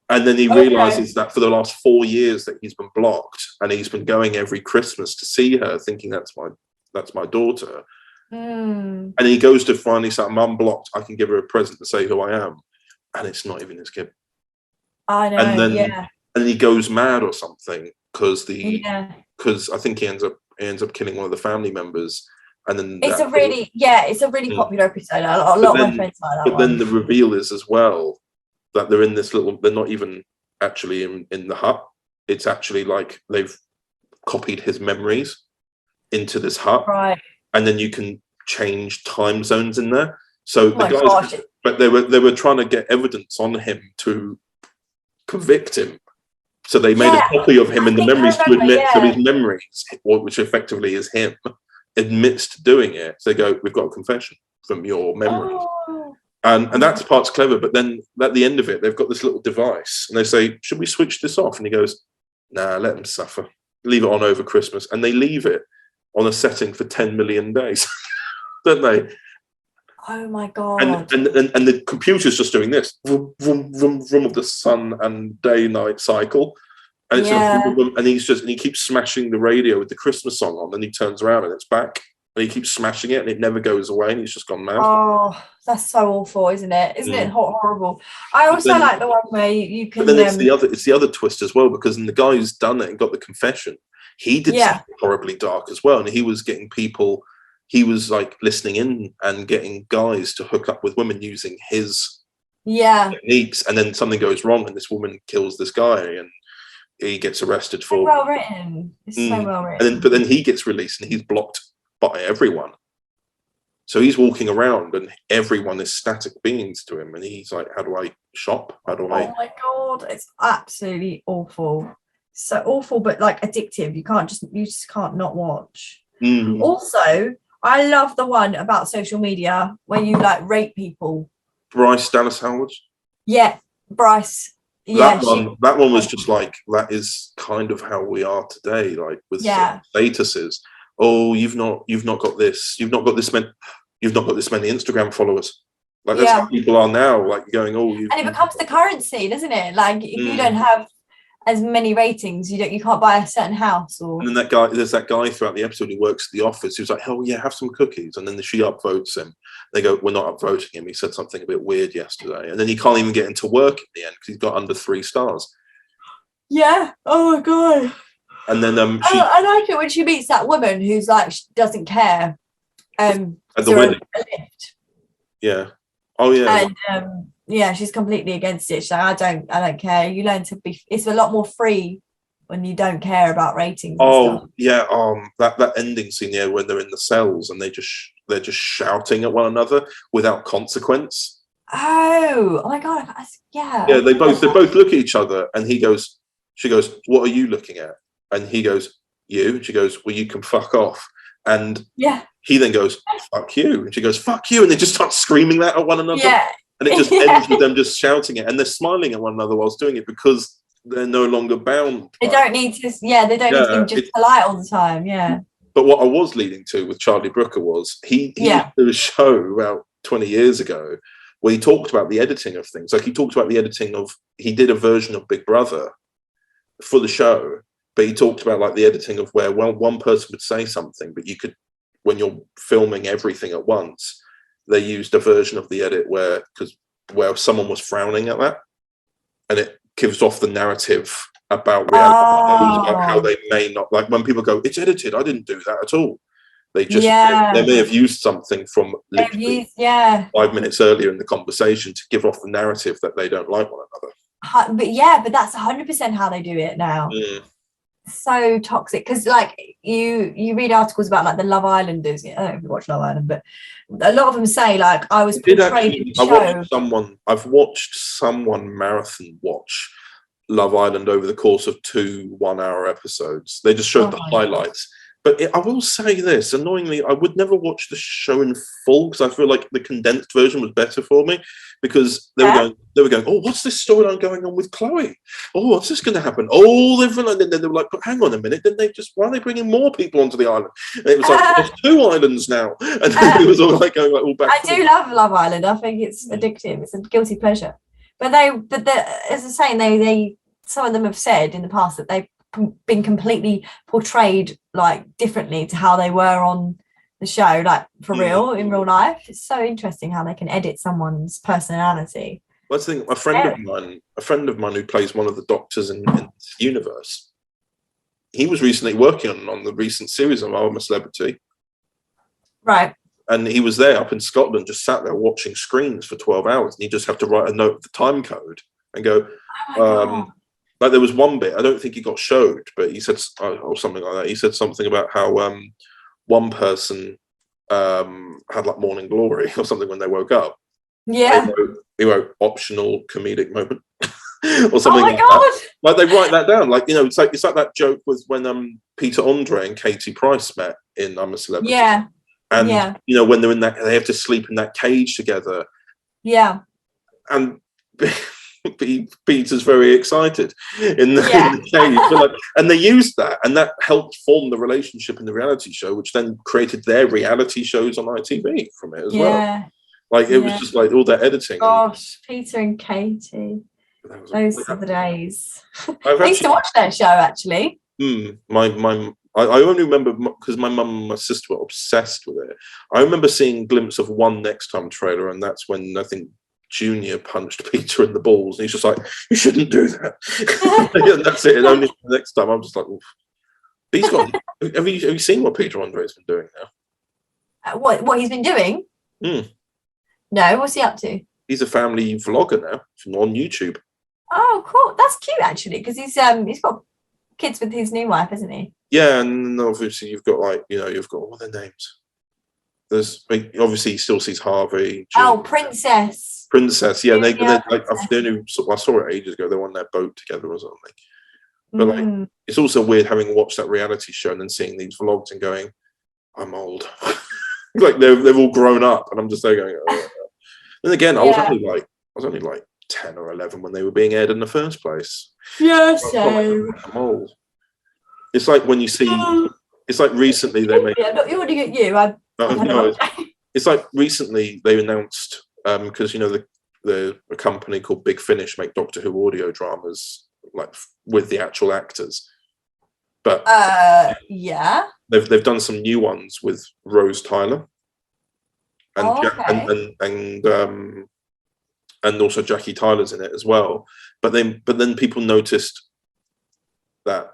And then he realizes that for the last 4 years that he's been blocked, and he's been going every Christmas to see her, thinking that's my daughter. And he goes to finally say, I'm unblocked. I can give her a present to say who I am, and it's not even his kid. I know. And then he goes mad or something because I think he ends up killing one of the family members. And then it's a really popular episode. A lot of my friends like that. But then the reveal is as well that they're in this they're not even actually in the hut. It's actually like they've copied his memories into this hut. Right. And then you can change time zones in there. So the guys, but they were trying to get evidence on him to convict him. So they made a copy of him in the memories to admit to his memories, which effectively is him, admits to doing it. So they go, we've got a confession from your memories. And that's part's clever, but then at the end of it, they've got this little device, and they say, should we switch this off? And he goes, nah, let them suffer. Leave it on over Christmas. And they leave it on a setting for 10 million days, don't they? Oh my God. And the computer's just doing this, vroom, vroom, vroom, vroom of the sun and day-night cycle. And it's and he keeps smashing the radio with the Christmas song on, and he turns around and it's back. And he keeps smashing it, and it never goes away, and he's just gone mad. Oh, that's so awful, isn't it? Isn't it horrible? I also like the one where you can. But then it's the other twist as well, because the guy who's done it and got the confession, he did something horribly dark as well, and he was getting people. He was like listening in and getting guys to hook up with women using his techniques, and then something goes wrong, and this woman kills this guy, and he gets arrested for. So well written. It's so well written. But then he gets released, and he's blocked by everyone. So he's walking around and everyone is static beings to him, and he's like, how do I shop? How do I? Oh my God, it's absolutely awful. So awful, but like addictive. You just can't not watch. Also, I love the one about social media where you like rate people. Bryce Dallas Howard. Yeah, Bryce. Yeah, that one was just like, that is kind of how we are today, like with statuses. Oh, you've not got this. You've not got this many Instagram followers. Like that's how people are now. Like going, and it becomes the currency, doesn't it? Like if you don't have as many ratings, you can't buy a certain house. Or and then there's that guy throughout the episode who works at the office who's like, oh yeah, have some cookies. And then she upvotes him. They go, we're not upvoting him. He said something a bit weird yesterday, and then he can't even get into work in the end because he's got under 3 stars. Yeah. Oh my God. And then I like it when she meets that woman who's like, she doesn't care. At the wedding. A lift. Yeah. Oh yeah. And she's completely against it. She's like, I don't care. You learn to be. It's a lot more free when you don't care about ratings. And stuff. Yeah. That ending scene when they're in the cells and they're just shouting at one another without consequence. Oh my God. Yeah. Yeah. They both look at each other, and she goes, what are you looking at? And he goes, you. And she goes, well, you can fuck off. And he then goes, fuck you. And she goes, fuck you. And they just start screaming that at one another. Yeah. And it just ends with them just shouting it. And they're smiling at one another whilst doing it because they're no longer bound. They don't need to, they don't need to be just polite all the time. Yeah. But what I was leading to with Charlie Brooker was he did a show about 20 years ago where he talked about the editing of things. Like he talked about the editing of, he did a version of Big Brother for the show, but he talked about like the editing of where one person would say something, but you could, when you're filming everything at once, they used a version of the edit where someone was frowning at that, and it gives off the narrative about reality, about how they may not, like when people go, it's edited, I didn't do that at all. They just, they may have used something from literally 5 minutes earlier in the conversation to give off the narrative that they don't like one another. But that's 100% how they do it now. So toxic, because like you read articles about like the Love Islanders. I don't know if you watch Love Island, but a lot of them say like I was portrayed in the show. I've watched someone marathon watch Love Island over the course of 2 1-hour episodes. They just showed the highlights. But I will say this, annoyingly, I would never watch the show in full because I feel like the condensed version was better for me, because they were going, oh, what's this storyline going on with Chloe? Oh, what's this going to happen? Oh, then they were like, but hang on a minute, then why are they bringing more people onto the island? And it was like, there's 2 islands now. And then it was all like going like all back. I do love Love Island. I think it's addictive. It's a guilty pleasure. But as I was saying, they some of them have said in the past that they've been completely portrayed like differently to how they were on the show, like for real, in real life. It's so interesting how they can edit someone's personality. Well, I think a friend of mine who plays one of the doctors in this universe, he was recently working on the recent series of I'm a Celebrity. Right. And he was there up in Scotland, just sat there watching screens for 12 hours. And you just have to write a note of the time code and go, like there was one bit, I don't think he got showed, but he said, or something like that. He said something about how one person had like morning glory or something when they woke up. Yeah. He wrote optional comedic moment or something like that. Like they write that down. Like, it's like that joke with when Peter Andre and Katie Price met in I'm a Celebrity. Yeah. And when they're in that, they have to sleep in that cage together. Yeah. And Peter's very excited in the cage, and they used that, and that helped form the relationship in the reality show, which then created their reality shows on ITV from it as well. Like it was just like all that editing. Gosh, Peter and Katie, those are the days. I used to watch that show actually. I only remember because my mum and my sister were obsessed with it. I remember seeing a glimpse of one Next Time trailer, and that's when I think Junior punched Peter in the balls, and he's just like, you shouldn't do that. And that's it. And only the next time I'm just like, he's got. Have you seen what Peter Andre's been doing now? What he's been doing? No, what's he up to? He's a family vlogger now on YouTube. Oh, cool. That's cute actually, because he's got kids with his new wife, isn't he? Yeah, and obviously you've got what are their names? There's obviously he still sees Harvey. Oh, Princess. Yeah, I saw it ages ago. They're on their boat together or something. But like, it's also weird having watched that reality show and then seeing these vlogs and going, I'm old. Like they've all grown up, and I'm just there going. Oh. Then again, I was only like 10 or 11 when they were being aired in the first place. Yeah, so I'm old. It's like when you see. It's like recently they made. Yeah, not yawning at you. It's like recently they announced because the a company called Big Finish make Doctor Who audio dramas like with the actual actors, but they've done some new ones with Rose Tyler and also Jackie Tyler's in it as well. But then people noticed that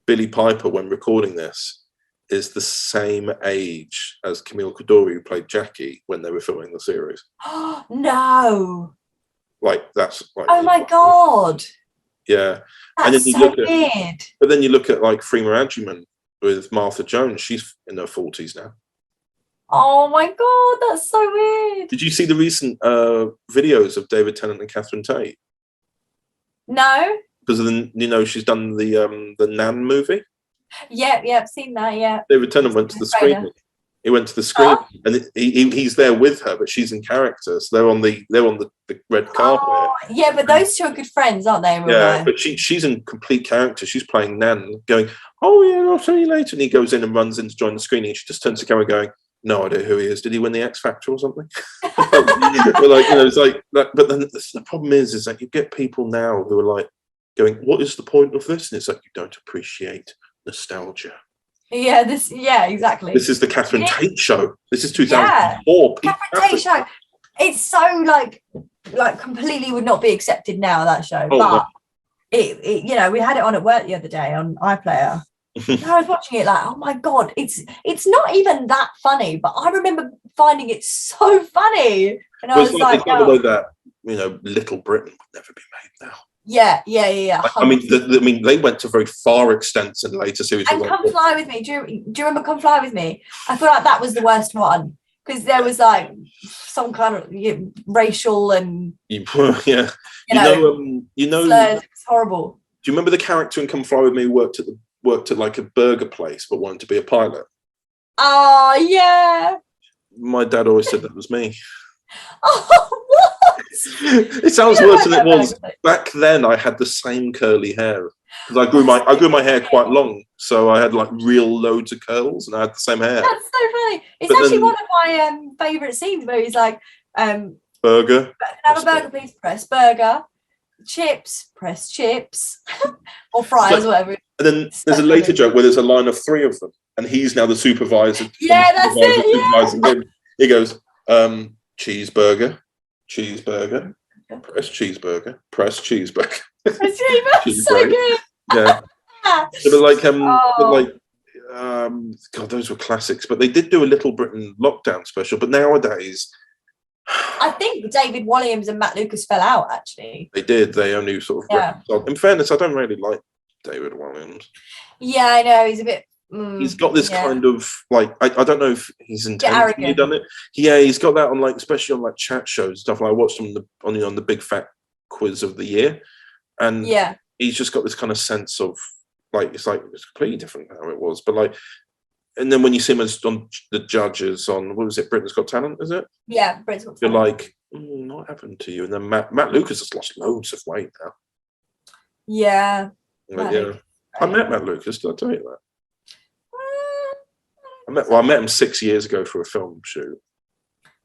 Billie Piper, when recording this, is the same age as Camille Coduri, who played Jackie when they were filming the series. No. Like that's like. Oh my god. Yeah. That's weird. But then you look at like Freema Agyeman with Martha Jones. She's in her 40s now. Oh my god, that's so weird. Did you see the recent videos of David Tennant and Catherine Tate? No. Because she's done the Nan movie. Yeah, I've seen that. Yeah. David Tennant went to the screening. He went to the screen, and he's there with her, but she's in character. So they're on the red carpet. Oh, yeah, but those two are good friends, aren't they? Yeah, but she's in complete character. She's playing Nan, going, "Oh yeah, I'll see you later." And he goes in and runs in to join the screening. And she just turns to the camera, going, no idea who he is. Did he win the X Factor or something? But like, it's like that. But then the problem is that you get people now who are like going, "What is the point of this?" And it's like, you don't appreciate nostalgia. Yeah, exactly. This is the Catherine Tate show. This is 2004. Catherine Tate show. It's so like completely would not be accepted now, that show. But it we had it on at work the other day on iPlayer. And I was watching it like, oh my god, it's not even that funny, but I remember finding it so funny. And I was like, that Little Britain would never be made now. Yeah. I mean, they went to very far extents in later series. And Come Fly With Me. Do you remember Come Fly With Me? I feel like that was the worst one because there was like some kind of racial and slurs. It was horrible. Do you remember the character in Come Fly With Me who worked at like a burger place but wanted to be a pilot? Oh yeah. My dad always said that was me. Oh, what? It sounds worse than it was. Back then I had the same curly hair. Because I grew my hair quite long, so I had like real loads of curls and I had the same hair. That's so funny. It's actually one of my favourite scenes where he's like burger. Can I have a burger, please? Press burger. Chips, press chips. Or fries, whatever. And then there's a later joke where there's a line of 3 of them, and he's now the supervisor. Yeah, that's it. He goes, cheeseburger, press cheeseburger, press cheeseburger. So good. Yeah. God, those were classics. But they did do a Little Britain lockdown special. But nowadays, I think David Walliams and Matt Lucas fell out. Actually, they did. They only sort of. In fairness, I don't really like David Walliams. Yeah, I know he's a bit. He's got this kind of like I don't know if he's intentionally done it. Yeah, he's got that on like especially on like chat shows stuff. Like I watched him on the Big Fat Quiz of the Year, and he's just got this kind of sense of like it's completely different than how it was. But like, and then when you see him as on the judges on what was it, Britain's Got Talent, is it? Yeah, Britain's Got Talent. You're like, what happened to you? And then Matt Lucas has lost loads of weight now. Yeah. I met Matt Lucas. Did I tell you that? I met him 6 years ago for a film shoot.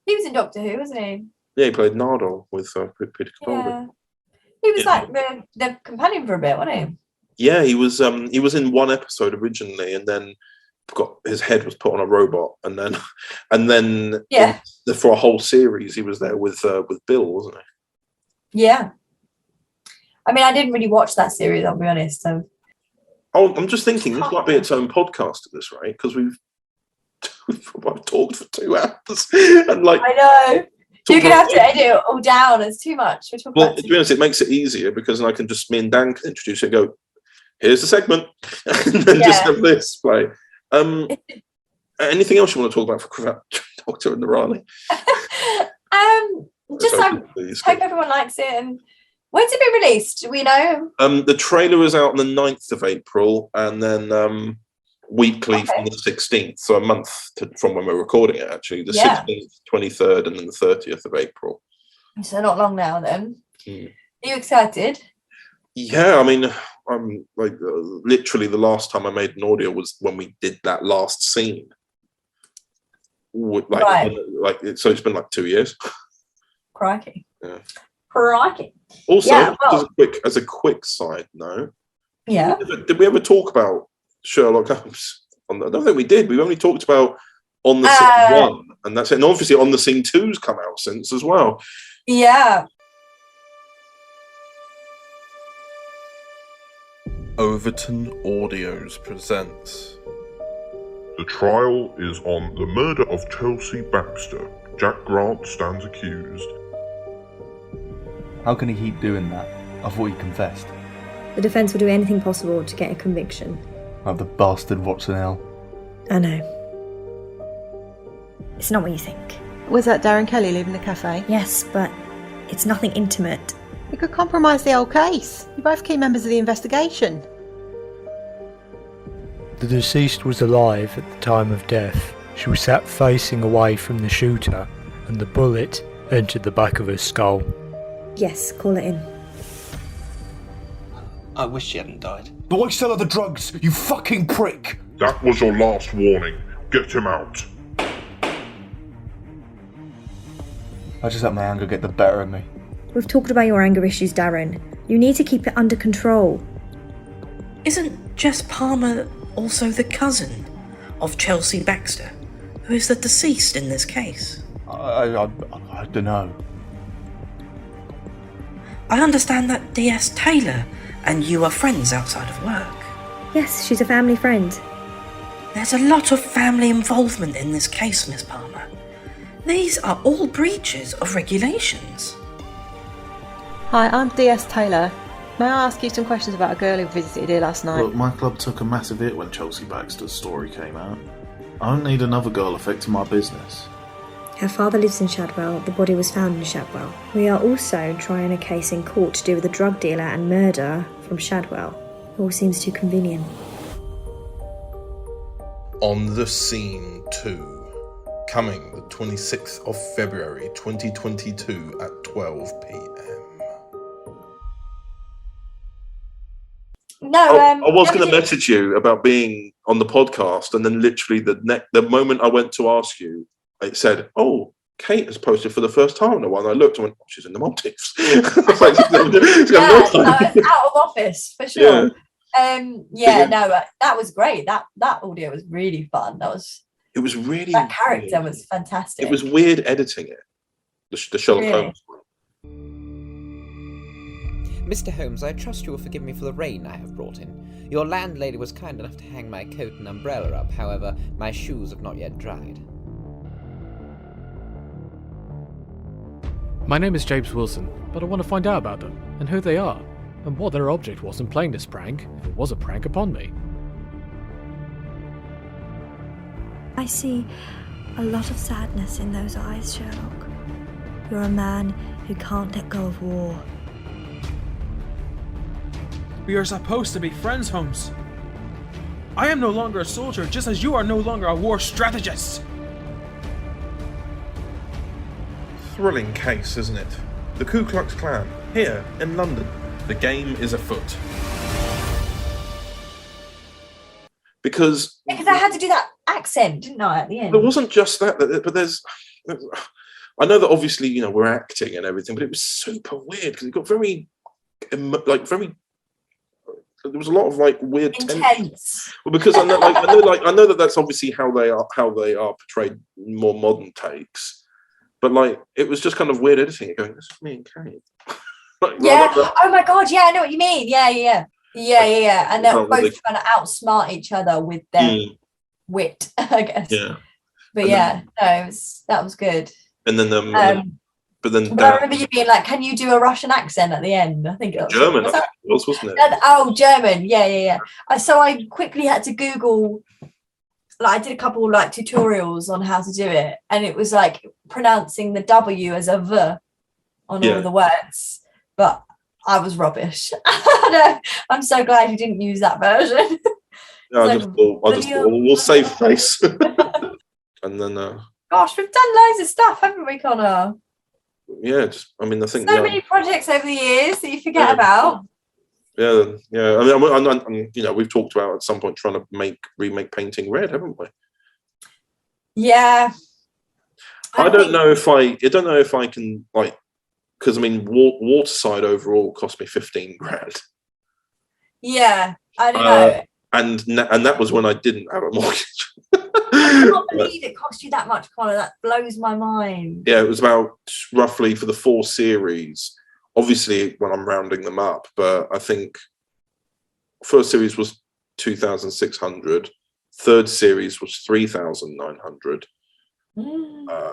He was in Doctor Who, wasn't he? Yeah, he played Nardole with Peter Capaldi. Yeah. He was like the companion for a bit, wasn't he? Yeah, he was in one episode originally, and then his head was put on a robot, and then for a whole series he was there with Bill, wasn't he? Yeah. I mean, I didn't really watch that series, I'll be honest. So. Oh, I'm just thinking this might be its own podcast at this rate because we've talked for 2 hours and like I know you're gonna have to edit it all down. It's too much. Well, to be honest, it makes it easier because then I can me and Dan can introduce it and go, here's the segment, and then just have this play. Anything else you want to talk about for Cravat Doctor and the Rani? Just hope everyone likes it. And when's it been released? Do we know? The trailer is out on the 9th of April, and then weekly from the 16th, so a month from when we're recording it. Actually, the 16th, 23rd, and then the 30th of April. So not long now, then. Are you excited? Yeah, I mean, I'm like literally the last time I made an audio was when we did that last scene. So it's been like 2 years. Crikey. Yeah. Crikey. Also, as a quick side note, did we ever talk about Sherlock Holmes? I don't think we did. We only talked about On the Scene 1, and that's it. And obviously, On the Scene 2's come out since as well. Yeah. Overton Audios presents. The trial is on the murder of Chelsea Baxter. Jack Grant stands accused. How can he keep doing that? I thought he confessed. The defence will do anything possible to get a conviction. Like the bastard Watson L. I know. It's not what you think. Was that Darren Kelly leaving the cafe? Yes, but it's nothing intimate. It could compromise the whole case. You're both key members of the investigation. The deceased was alive at the time of death. She was sat facing away from the shooter, and the bullet entered the back of her skull. Yes, call it in. I wish she hadn't died. But why sell her the drugs, you fucking prick? That was your last warning. Get him out. I just let my anger get the better of me. We've talked about your anger issues, Darren. You need to keep it under control. Isn't Jess Palmer also the cousin of Chelsea Baxter, who is the deceased in this case? I don't know. I understand that DS Taylor and you are friends outside of work. Yes, she's a family friend. There's a lot of family involvement in this case, Miss Palmer. These are all breaches of regulations. Hi, I'm DS Taylor. May I ask you some questions about a girl who visited here last night? Look, my club took a massive hit when Chelsea Baxter's story came out. I don't need another girl affecting my business. Her father lives in Shadwell. The body was found in Shadwell. We are also trying a case in court to do with a drug dealer and murder from Shadwell. It all seems too convenient. On the Scene 2, coming the 26th of February 2022 at 12 p.m. No, I was going to message you about being on the podcast, and then literally the moment I went to ask you, it said, "Oh, Kate has posted for the first time in a while." And I looked and went, "Oh, she's in the Maldives." I was out of office for sure. That was great. That audio was really fun. It was really that character weird. was fantastic. It was weird editing it. The Sherlock Holmes one. Mr. Holmes, I trust you will forgive me for the rain I have brought in. Your landlady was kind enough to hang my coat and umbrella up. However, my shoes have not yet dried. My name is James Wilson, but I want to find out about them, and who they are, and what their object was in playing this prank, if it was a prank upon me. I see a lot of sadness in those eyes, Sherlock. You're a man who can't let go of war. We are supposed to be friends, Holmes. I am no longer a soldier, just as you are no longer a war strategist. Thrilling case, isn't it? The Ku Klux Klan, here in London. The game is afoot. Because I had to do that accent, didn't I, at the end? There wasn't just that, but there's... I know that obviously, we're acting and everything, but it was super weird because it got very... There was a lot of weird intense. Well, because I know that that's obviously how they are portrayed in more modern takes. But it was just kind of weird editing it, going, "This is me and Kate." Oh my god, yeah, I know what you mean. Yeah. And they're both trying to outsmart each other with their wit, I guess. Yeah. But that was good. And then but I remember you being like, "Can you do a Russian accent at the end?" I think it was German. Wasn't it? Oh, German. Yeah. So I quickly had to Google. I did a couple tutorials on how to do it, and it was pronouncing the W as a V on all the words, but I was rubbish. I'm so glad you didn't use that version. Yeah, I just thought we'll save face. And then gosh, we've done loads of stuff, haven't we, Connor? Yeah, I think so many projects over the years that you forget about. Yeah. I mean, we've talked about at some point trying to remake Painting Red, haven't we? Yeah. I don't know if I can because I mean, Waterside overall cost me 15 grand. Yeah, I don't know. And that was when I didn't have a mortgage. I can't believe it cost you that much, Connor. That blows my mind. Yeah, it was about roughly for the 4 series. Obviously, when I'm rounding them up, but I think first series was 2,600, third series was 3,900.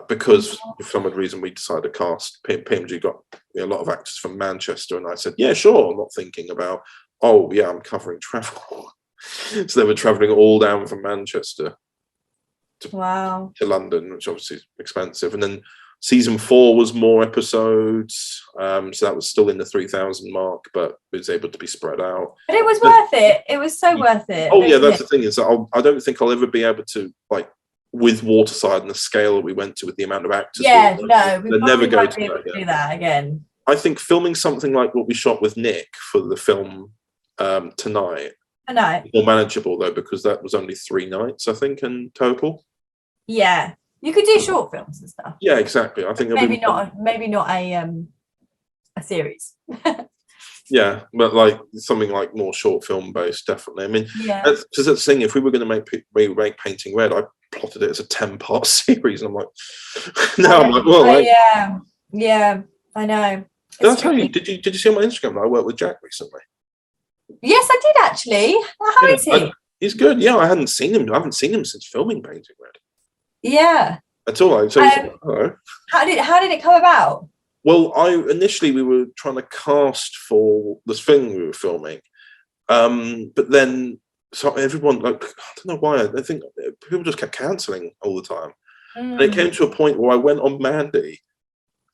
Because for some odd reason we decided to cast PMG got a lot of actors from Manchester, and I said, "Yeah, sure." I'm not thinking about, I'm covering travel. So they were traveling all down from Manchester to London, which obviously is expensive, and then. Season 4 was more episodes, so that was still in the 3,000 mark, but it was able to be spread out. But it was worth it. It was so worth it. Oh yeah, that's the thing is that I don't think I'll ever be able to with Waterside and the scale that we went to with the amount of actors. Yeah, no, we never go to do that again. I think filming something like what we shot with Nick for the film tonight. More manageable though, because that was only 3 nights, I think, in total. Yeah. You could do short films and stuff. Yeah, exactly. I think Maybe not a series. Yeah, but like something like more short film based, definitely. I mean, Yeah. because that's the thing. If we were going to remake Painting Red, I plotted it as a 10-part series, and I'm like, yeah, I know. Did I tell you? Did you see on my Instagram that I worked with Jack recently? Yes, I did actually. How is he? He's good. Yeah, I haven't seen him. I haven't seen him since filming Painting Red. Yeah. At all. So hello. How did it come about? Well, initially we were trying to cast for this thing we were filming, but then everyone, like, I don't know why, I think people just kept cancelling all the time. And it came to a point where I went on Mandy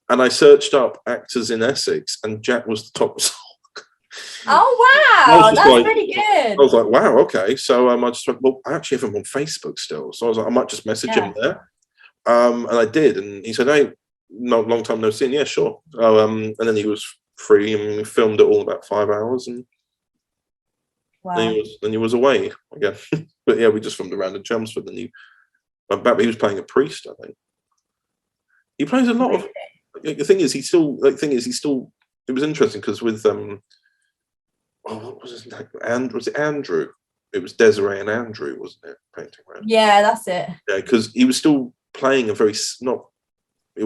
and I searched up actors in Essex, and Jack was the top result. Oh wow, that's like, pretty good. I was like, wow, okay. So I just went, well, I actually have him on Facebook still. So I was like, I might just message him there. And I did, and he said, hey, no, long time no see. Yeah, sure. And then he was free, and we filmed it all in about 5 hours, and then he was away again. But yeah, we just filmed around in Chelmsford. And he was playing a priest, I think. He plays a lot of. The thing is, it was interesting because with what was his name? Was it Andrew? It was Desiree and Andrew, wasn't it? Painting Red. Yeah, that's it. Yeah, because he was still playing a very he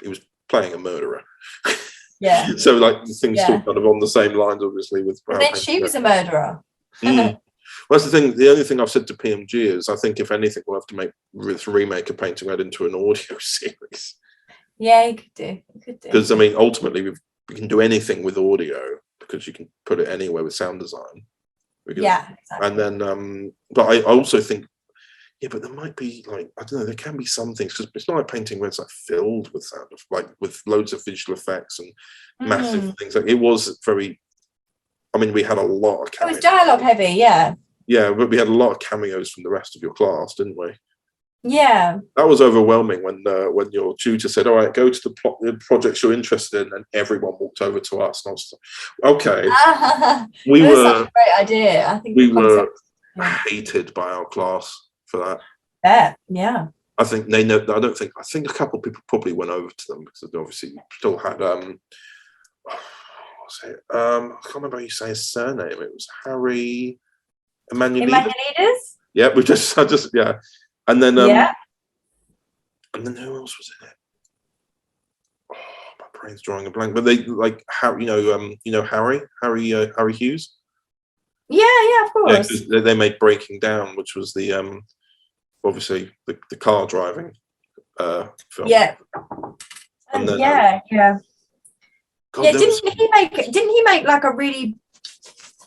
was playing a murderer. Yeah. So like things still kind of on the same lines, obviously. With and then she was a murderer. Well, that's the thing. The only thing I've said to PMG is I think if anything, we'll have to remake a Painting Red into an audio series. Yeah, you could do. Because I mean, ultimately, we can do anything with audio because you can put it anywhere with sound design. Yeah, exactly. And then, but I also think. Yeah, but there might be like, I don't know, there can be some things because it's not like Painting Red's like filled with sound, like with loads of visual effects and massive things. Like it was very. I mean, we had a lot of cameos. It was dialogue heavy, yeah. Yeah, but we had a lot of cameos from the rest of your class, didn't we? Yeah. That was overwhelming when your tutor said, "All right, go to the projects you're interested in," and everyone walked over to us. And I was like, "Okay." We were such a great idea. I think we were hated by our class for that. Yeah. I think they know. I think a couple of people probably went over to them because they obviously still had. What was it? I can't remember how you say his surname. It was Harry Emanuelides. Yeah, and then and then who else was in it? Oh, my brain's drawing a blank. But they like how Harry Hughes. Yeah, of course. Yeah, they made Breaking Down, which was the obviously the car driving film. Yeah. And then, God, didn't he make like a really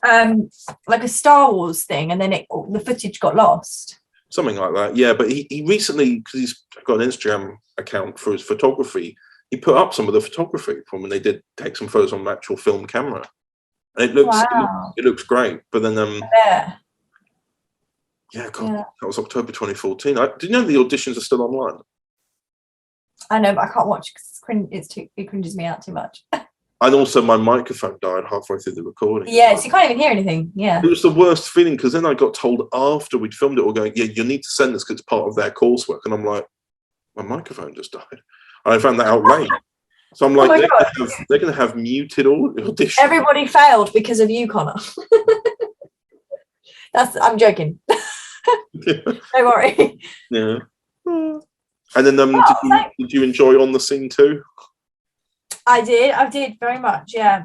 like a Star Wars thing, and then the footage got lost? Something like that, yeah. But he recently, because he's got an Instagram account for his photography, he put up some of the photography from when they did take some photos on an actual film camera. And it looks great. But then that was October 2014. Did you know the auditions are still online? I know, but I can't watch because it cringes me out too much. And also my microphone died halfway through the recording. Yeah, so you can't even hear anything. Yeah. It was the worst feeling because then I got told after we'd filmed it all going, yeah, you need to send this because it's part of their coursework. And I'm like, my microphone just died. And I found that out late. So I'm like, they're going to have muted auditions. Everybody failed because of you, Connor. I'm joking. Don't worry. Yeah. And then did you enjoy On the Scene too? I did very much, yeah.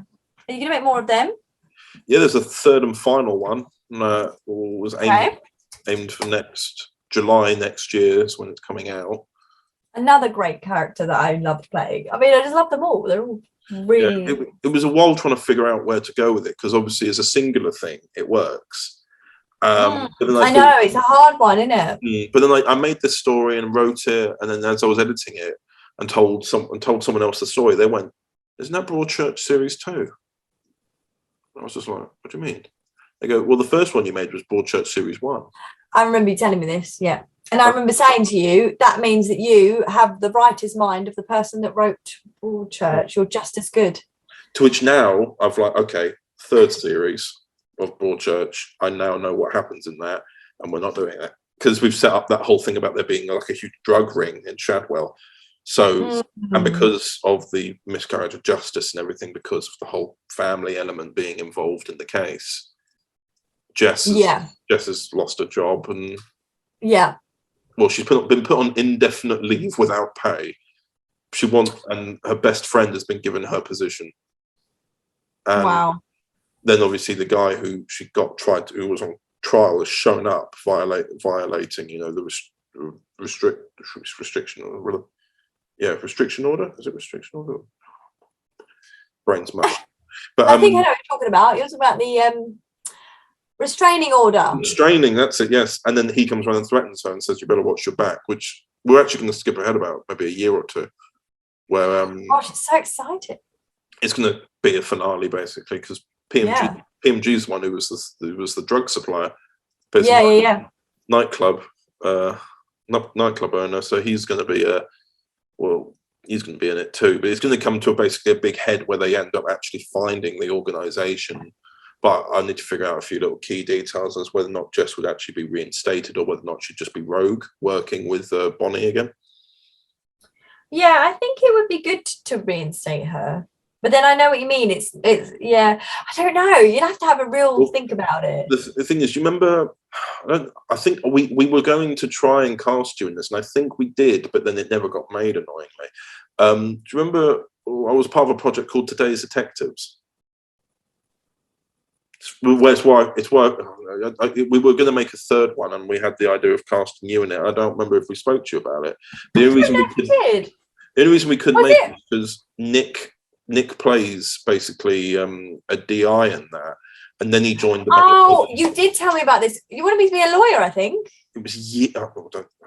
Are you going to make more of them? Yeah, there's a third and final one. Was aimed for July next year is when it's coming out. Another great character that I loved playing. I mean, I just love them all. They're all really... Yeah, it was a while trying to figure out where to go with it because obviously as a singular thing, it works. But then I know, it's a hard one, isn't it? But then I made this story and wrote it, and then as I was editing it and told someone else the story, they went, "Isn't that Broadchurch series 2?" And I was just like, "What do you mean?" They go, "Well, the first one you made was Broadchurch series 1." I remember you telling me this, yeah. And I remember saying to you, that means that you have the writer's mind of the person that wrote Broadchurch. You're just as good. To which now I've like, okay, third series of Broadchurch. I now know what happens in that, and we're not doing it. because we've set up that whole thing about there being like a huge drug ring in Shadwell. So, and because of the miscarriage of justice and everything, because of the whole family element being involved in the case, Jess has lost her job, and well, she's been put on indefinite leave without pay. And her best friend has been given her position. And then obviously the guy who she who was on trial has shown up violating, the restriction order. Restriction order. Is it restriction order? Brain's mush. But I think I know what you're talking about. You're talking about the restraining order. Restraining, that's it. Yes, and then he comes around and threatens her and says, "You better watch your back," which we're actually going to skip ahead about maybe a year or two, where gosh, it's so exciting. It's going to be a finale basically, because PMG's the one who was the drug supplier. Nightclub owner. So he's going to be he's going to be in it too. But it's going to come to basically a big head where they end up actually finding the organisation. But I need to figure out a few little key details as whether or not Jess would actually be reinstated, or whether or not she'd just be rogue working with Bonnie again. Yeah, I think it would be good to reinstate her. But then I know what you mean. It's I don't know. You'd have to have a real think about it. The thing is, you remember, I think we were going to try and cast you in this, and I think we did, but then it never got made, annoyingly. Do you remember, I was part of a project called Today's Detectives? We were going to make a third one, and we had the idea of casting you in it. I don't remember if we spoke to you about it. The only reason we couldn't make it was because Nick plays basically a DI in that, and then he joined the. Oh, you did tell me about this. You wanted me to be a lawyer, I think. It was I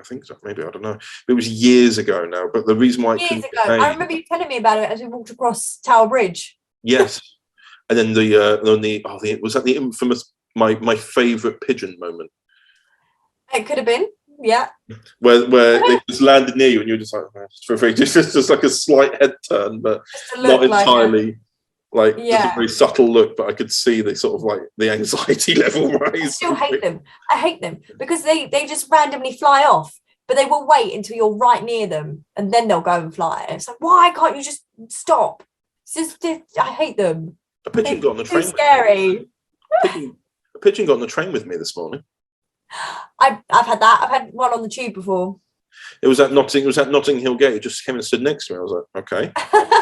think so. Maybe, I don't know. It was years ago now. But the reason why I remember you telling me about it as we walked across Tower Bridge. Yes, and then was that the infamous my favourite pigeon moment? It could have been. Yeah. Where they just landed near you and you were just like, just like a slight head turn, but not entirely just a very subtle look, but I could see the sort of like the anxiety level rise. I still hate them. I hate them because they just randomly fly off, but they will wait until you're right near them and then they'll go and fly. It's like, why can't you just stop? I hate them. A pigeon got on the train. Too scary. A pigeon got on the train with me this morning. I've had that. I've had one on the tube before. It was at Notting Hill Gate. It just came and stood next to me. I was like, okay.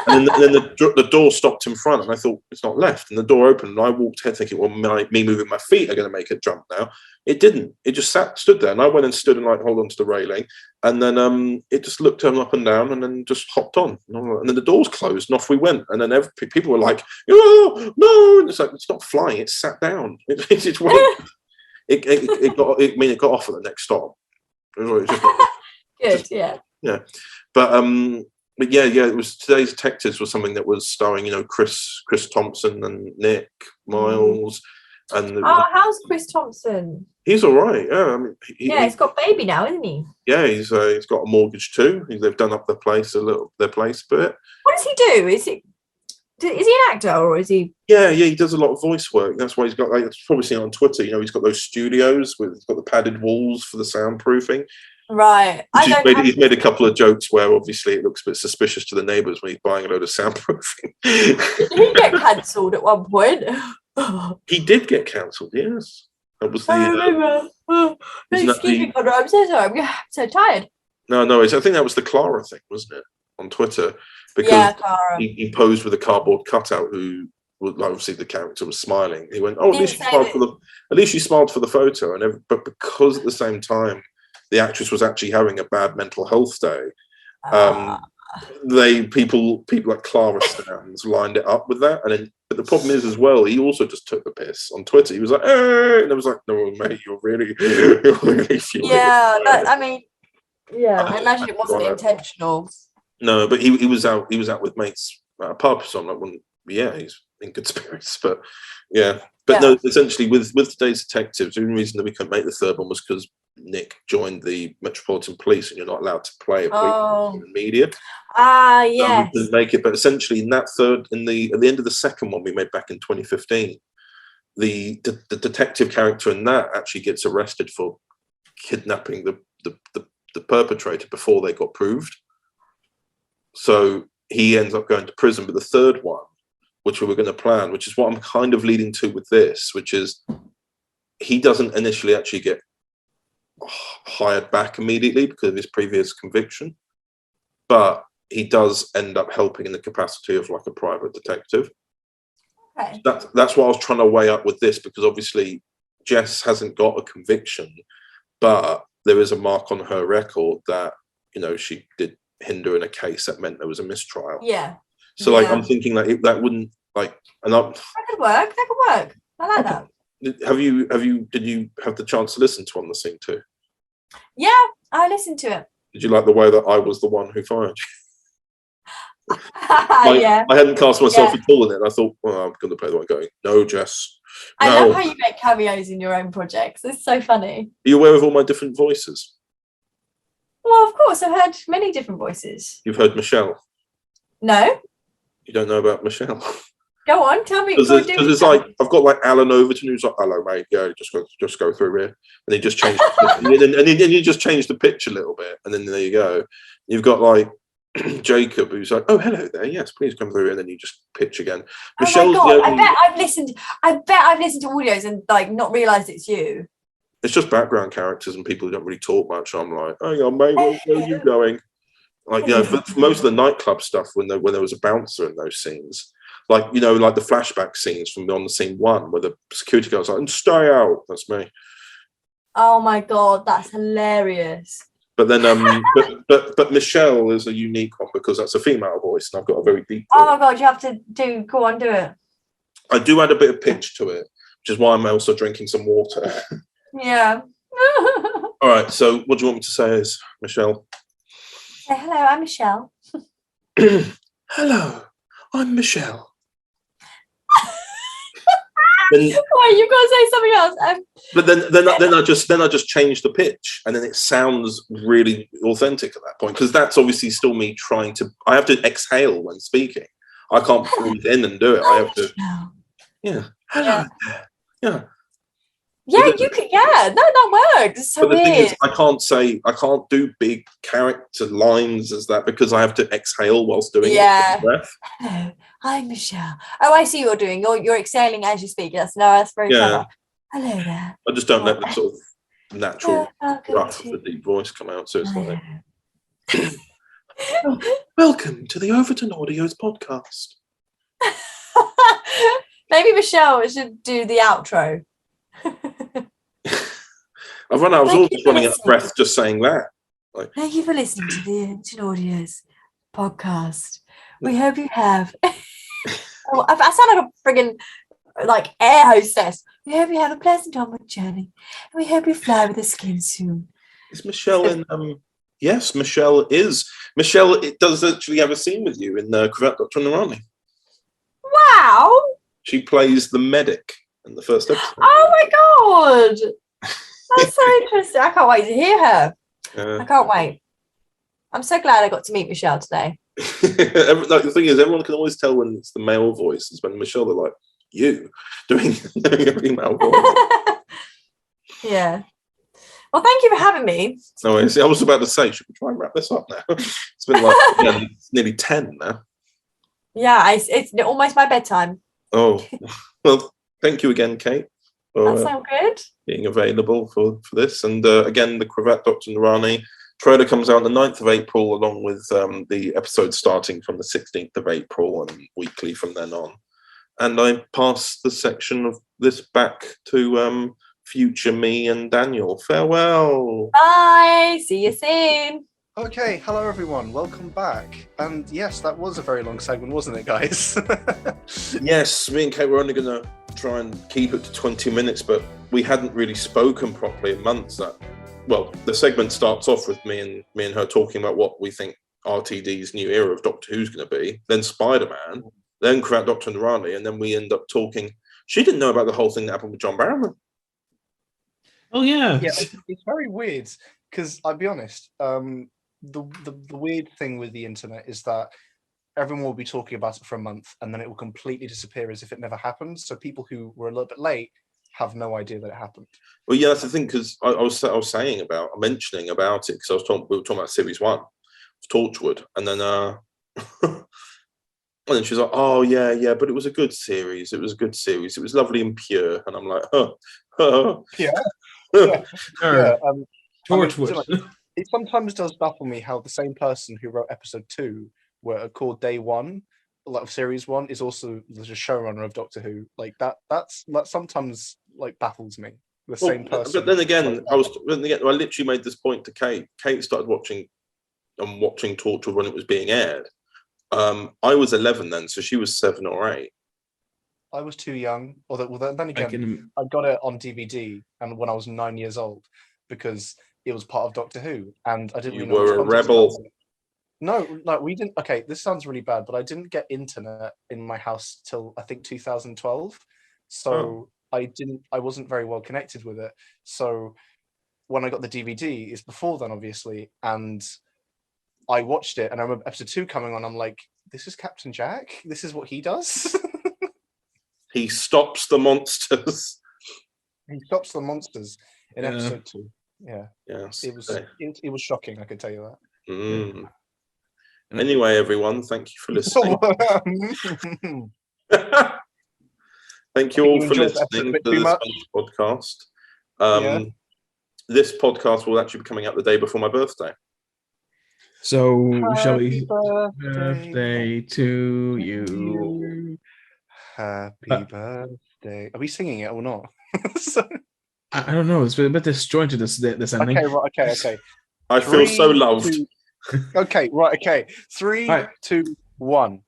And then the door stopped in front, and I thought it's not left. And the door opened, and I walked ahead thinking, well, me moving my feet are going to make a jump now. It didn't. It just stood there, and I went and stood and hold on to the railing, and then it just looked up and down, and then just hopped on. And then the doors closed, and off we went. And then people were like, oh no! And it's like, it's not flying. It sat down. It got off at the next stop. Good, yeah. But yeah, it was Today's Detectives was something that was starring, Chris Thompson and Nick Miles. And how's Chris Thompson? He's all right. Yeah, I mean, he's got a baby now, isn't he? Yeah, he's got a mortgage too. They've done up their place a bit. What does he do? Is he an actor or is he? Yeah, he does a lot of voice work. That's why he's got. You've probably seen it on Twitter. He's got those studios he's got the padded walls for the soundproofing. Right. He's made a couple of jokes where obviously it looks a bit suspicious to the neighbours when he's buying a load of soundproofing. Did he get cancelled at one point? He did get cancelled, yes. That was the. Excuse me, Connor, I'm so sorry. I'm so tired. No, I think that was the Clara thing, wasn't it? On Twitter. Because he posed with a cardboard cutout who would obviously the character was smiling. He went, "Oh, at least you smiled for the photo." But because at the same time the actress was actually having a bad mental health day, people like Clara stands lined it up with that. But the problem is as well, he also just took the piss on Twitter. He was like, and I was like, no, mate, you're really fuming. Yeah, I imagine it wasn't intentional. No, but he was out with mates at a pub, so I'm like, well, yeah, he's in good spirits. But yeah. But no, essentially with Today's Detectives, the only reason that we couldn't make the third one was because Nick joined the Metropolitan Police, and you're not allowed to play a police in the media. Yeah. We couldn't make it, but essentially in that at the end of the second one we made back in 2015, the detective character in that actually gets arrested for kidnapping the perpetrator before they got proved. So he ends up going to prison. But the third one, which we were going to plan, which is what I'm kind of leading to with this, which is he doesn't initially actually get hired back immediately because of his previous conviction, but he does end up helping in the capacity of like a private detective. Okay. That's what I was trying to weigh up with this, because obviously Jess hasn't got a conviction, but there is a mark on her record that, you know, she did hinder in a case that meant there was a mistrial. Yeah. So like I'm thinking like that wouldn't like, and that could work. That could work. I like that. did you have the chance to listen to On the Scene too? Yeah, I listened to it. Did you like the way that I was the one who fired you? Yeah. I hadn't cast myself at all in it. I thought, well, I'm going to play the one going, no, Jess. No. I love how you make cameos in your own projects. It's so funny. Are you aware of all my different voices? Well, of course, I've heard many different voices. You've heard Michelle? No. You don't know about Michelle? Go on, tell me. Because it's like I've got like Alan Overton, who's like, "Hello, mate. Yeah, just go through here," and he just changed, and you just change the pitch a little bit, and then there you go. You've got like Jacob, who's like, "Oh, hello there. Yes, please come through," and then you just pitch again. Michelle's oh my God, I bet I've listened to audios and like not realised it's you. It's just background characters and people who don't really talk much. I'm like, "Hang on, mate, where are you going?" Like, you know, for most of the nightclub stuff, when there was a bouncer in those scenes. Like, you know, like the flashback scenes from On the Scene 1 where the security guard's like, and stay out. That's me. Oh my God, that's hilarious. But then, but Michelle is a unique one because that's a female voice, and I've got a very deep voice. Oh my God, you have to go on, do it. I do add a bit of pitch to it, which is why I'm also drinking some water. Yeah. All right, so what do you want me to say is, Michelle? Say hello, I'm Michelle. Hello, I'm Michelle. Wait, you've got to say something else. But then I just change the pitch, and then it sounds really authentic at that point, because that's obviously still me trying to. I have to exhale when speaking. I can't breathe in and do it. I have to. Yeah. Hello. Yeah. Yeah, you could. Yeah, no, that works. It's so but the weird. Thing is, I can't do big character lines as that because I have to exhale whilst doing Yeah. breath. Hello, I'm Michelle. Oh, I see what you're doing. You're exhaling as you speak. That's very clever. Hello there. I just don't let the sort of natural rough of the deep voice come out. So it's like, welcome to the Overton Audios podcast. Maybe Michelle should do the outro. I was almost running out of breath just saying that. Like, thank you for listening to the Overton Audios podcast. We hope you have. I sound like a friggin' like air hostess. We hope you have a pleasant onward journey, and we hope you fly with the skin soon. Is Michelle in? Yes, Michelle is. Michelle, it does actually have a scene with you in Cravat Doctor and Rani. Wow! She plays the medic in the first episode. Oh my God! That's so interesting. I can't wait to hear her. I can't wait. I'm so glad I got to meet Michelle today. Like, the thing is, everyone can always tell when it's the male voice. It's when Michelle, they're like, you doing a female voice. Yeah. Well, thank you for having me. No, I was about to say, should we try and wrap this up now? It's been like it's nearly 10 now. Yeah, it's almost my bedtime. Oh, well, thank you again, Kate. That sounds good. Being available for this. And again, the Cravat Doctor and Rani trailer comes out on the 9th of April, along with the episode starting from the 16th of April and weekly from then on. And I pass the section of this back to future me and Daniel. Farewell. Bye. See you soon. Okay, hello everyone, welcome back. And yes, that was a very long segment, wasn't it, guys? Yes, me and Kate were only going to try and keep it to 20 minutes, but we hadn't really spoken properly in months. Well, the segment starts off with me and her talking about what we think RTD's new era of Doctor Who's going to be, then Spider-Man, then Cravat Doctor and Rani, and then we end up talking. She didn't know about the whole thing that happened with John Barrowman. Oh, yeah. Yeah, it's very weird, because I'll be honest, the weird thing with the internet is that everyone will be talking about it for a month and then it will completely disappear as if it never happened. So people who were a little bit late have no idea that it happened. Well, yeah, that's the thing, because I was mentioning about it, because we were talking about series 1, Torchwood, and then and then she was like, "Oh yeah, but it was a good series. It was a good series. It was lovely and pure." And I'm like, Yeah. Torchwood. It sometimes does baffle me how the same person who wrote episode 2, were called Day 1, like of series 1, is also the showrunner of Doctor Who. Like that sometimes like baffles me. The same person. But then again, I literally made this point to Kate. Kate started watching Torchwood when it was being aired. I was 11 then, so she was 7 or 8. I was too young. Then again, I got it on DVD, and when I was 9 years old, because it was part of Doctor Who, and I didn't. You were a rebel. No, we didn't. Okay, this sounds really bad, but I didn't get internet in my house till I think 2012. So I wasn't very well connected with it. So when I got the DVD, it's before then, obviously, and I watched it, and I remember episode 2 coming on. I'm like, this is Captain Jack. This is what he does. He stops the monsters. He stops the monsters in episode 2. Yeah. Yes. It was shocking. I can tell you that. Mm. Anyway, everyone, thank you for listening. Thank you all for listening to this podcast. This podcast will actually be coming out the day before my birthday. So, shall we? Birthday to you. Happy birthday. Are we singing it or not? I don't know. It's been a bit disjointed, this ending. Okay, right, okay. I feel so loved. Okay, right, okay. 3, 2, 1.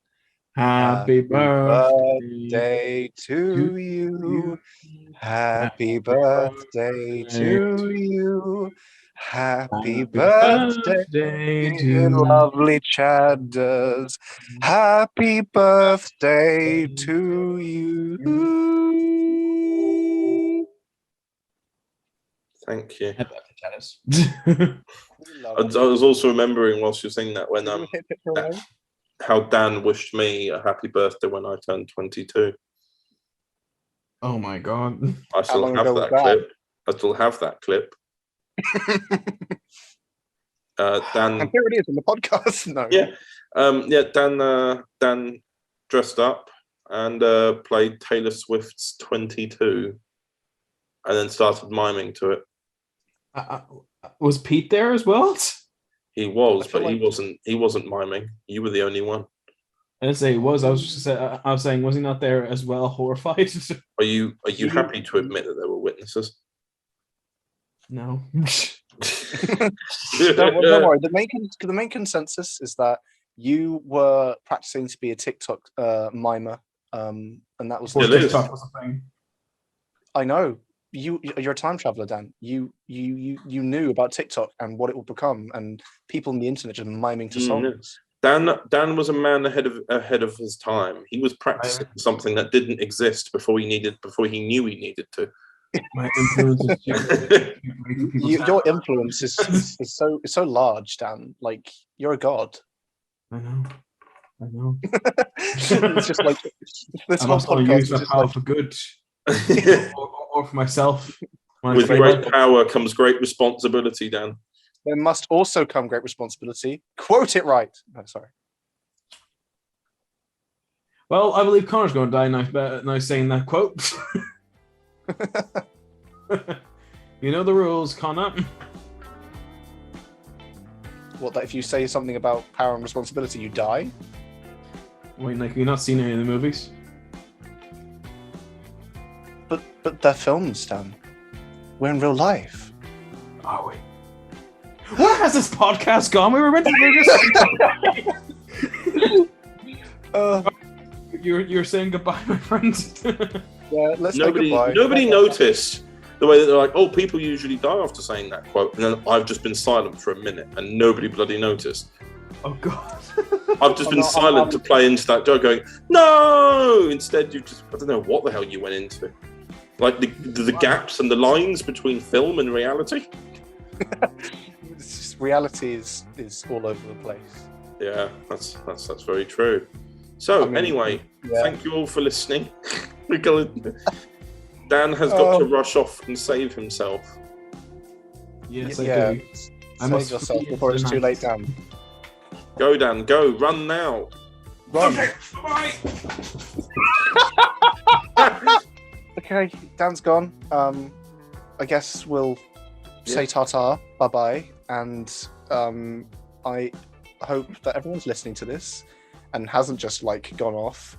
Happy birthday to you. Happy birthday to you. Happy birthday, dear lovely Chadders. Happy birthday to you. Thank you. I was also remembering whilst you were saying that when how Dan wished me a happy birthday when I turned 22. Oh my god! I still have that clip. I still have that clip. Dan. And here it is in the podcast. No. Yeah. Dan dressed up and played Taylor Swift's 22, and then started miming to it. Was Pete there as well? He was, but he wasn't miming. You were the only one. I didn't say he was. I was saying, was he not there as well, horrified? Are you happy to admit that there were witnesses? No. Don't worry. The main consensus is that you were practicing to be a TikTok mimer, and that was TikTok was a thing. I know. You're a time traveler, Dan. You knew about TikTok and what it will become, and people on the internet just miming to songs. Dan was a man ahead of his time. He was practicing something that didn't exist before he knew he needed to. My influence your influence is so large, Dan. Like, you're a god. I know. It's just like this I'm also use that power for good. or for myself. With great power comes great responsibility, Dan. There must also come great responsibility. Quote it right. No, sorry. Well, I believe Connor's going to die now saying that quote. You know the rules, Connor. What, that if you say something about power and responsibility, you die? Wait, like, you've not seen any of the movies? But they're films, Dan. We're in real life. Are we? Where has this podcast gone? We were meant to do this. You're saying goodbye, my friend. Yeah, let's say goodbye. Nobody noticed the way that they're like, oh, people usually die after saying that quote, and then I've just been silent for a minute, and nobody bloody noticed. Oh God! I've just been silent to play into that joke, going no. Instead, I don't know what the hell you went into, like the gaps and the lines between film and reality. Reality is all over the place. Yeah, that's very true. So anyway, thank you all for listening. Dan has got to rush off and save himself. Yes, Yeah. I do. I Save must yourself flee before into it's the too night. late, Dan. Go, Dan, go. Run now. Run. Okay, bye. Okay, Dan's gone. I guess we'll say ta-ta, bye-bye, and I hope that everyone's listening to this and hasn't just like gone off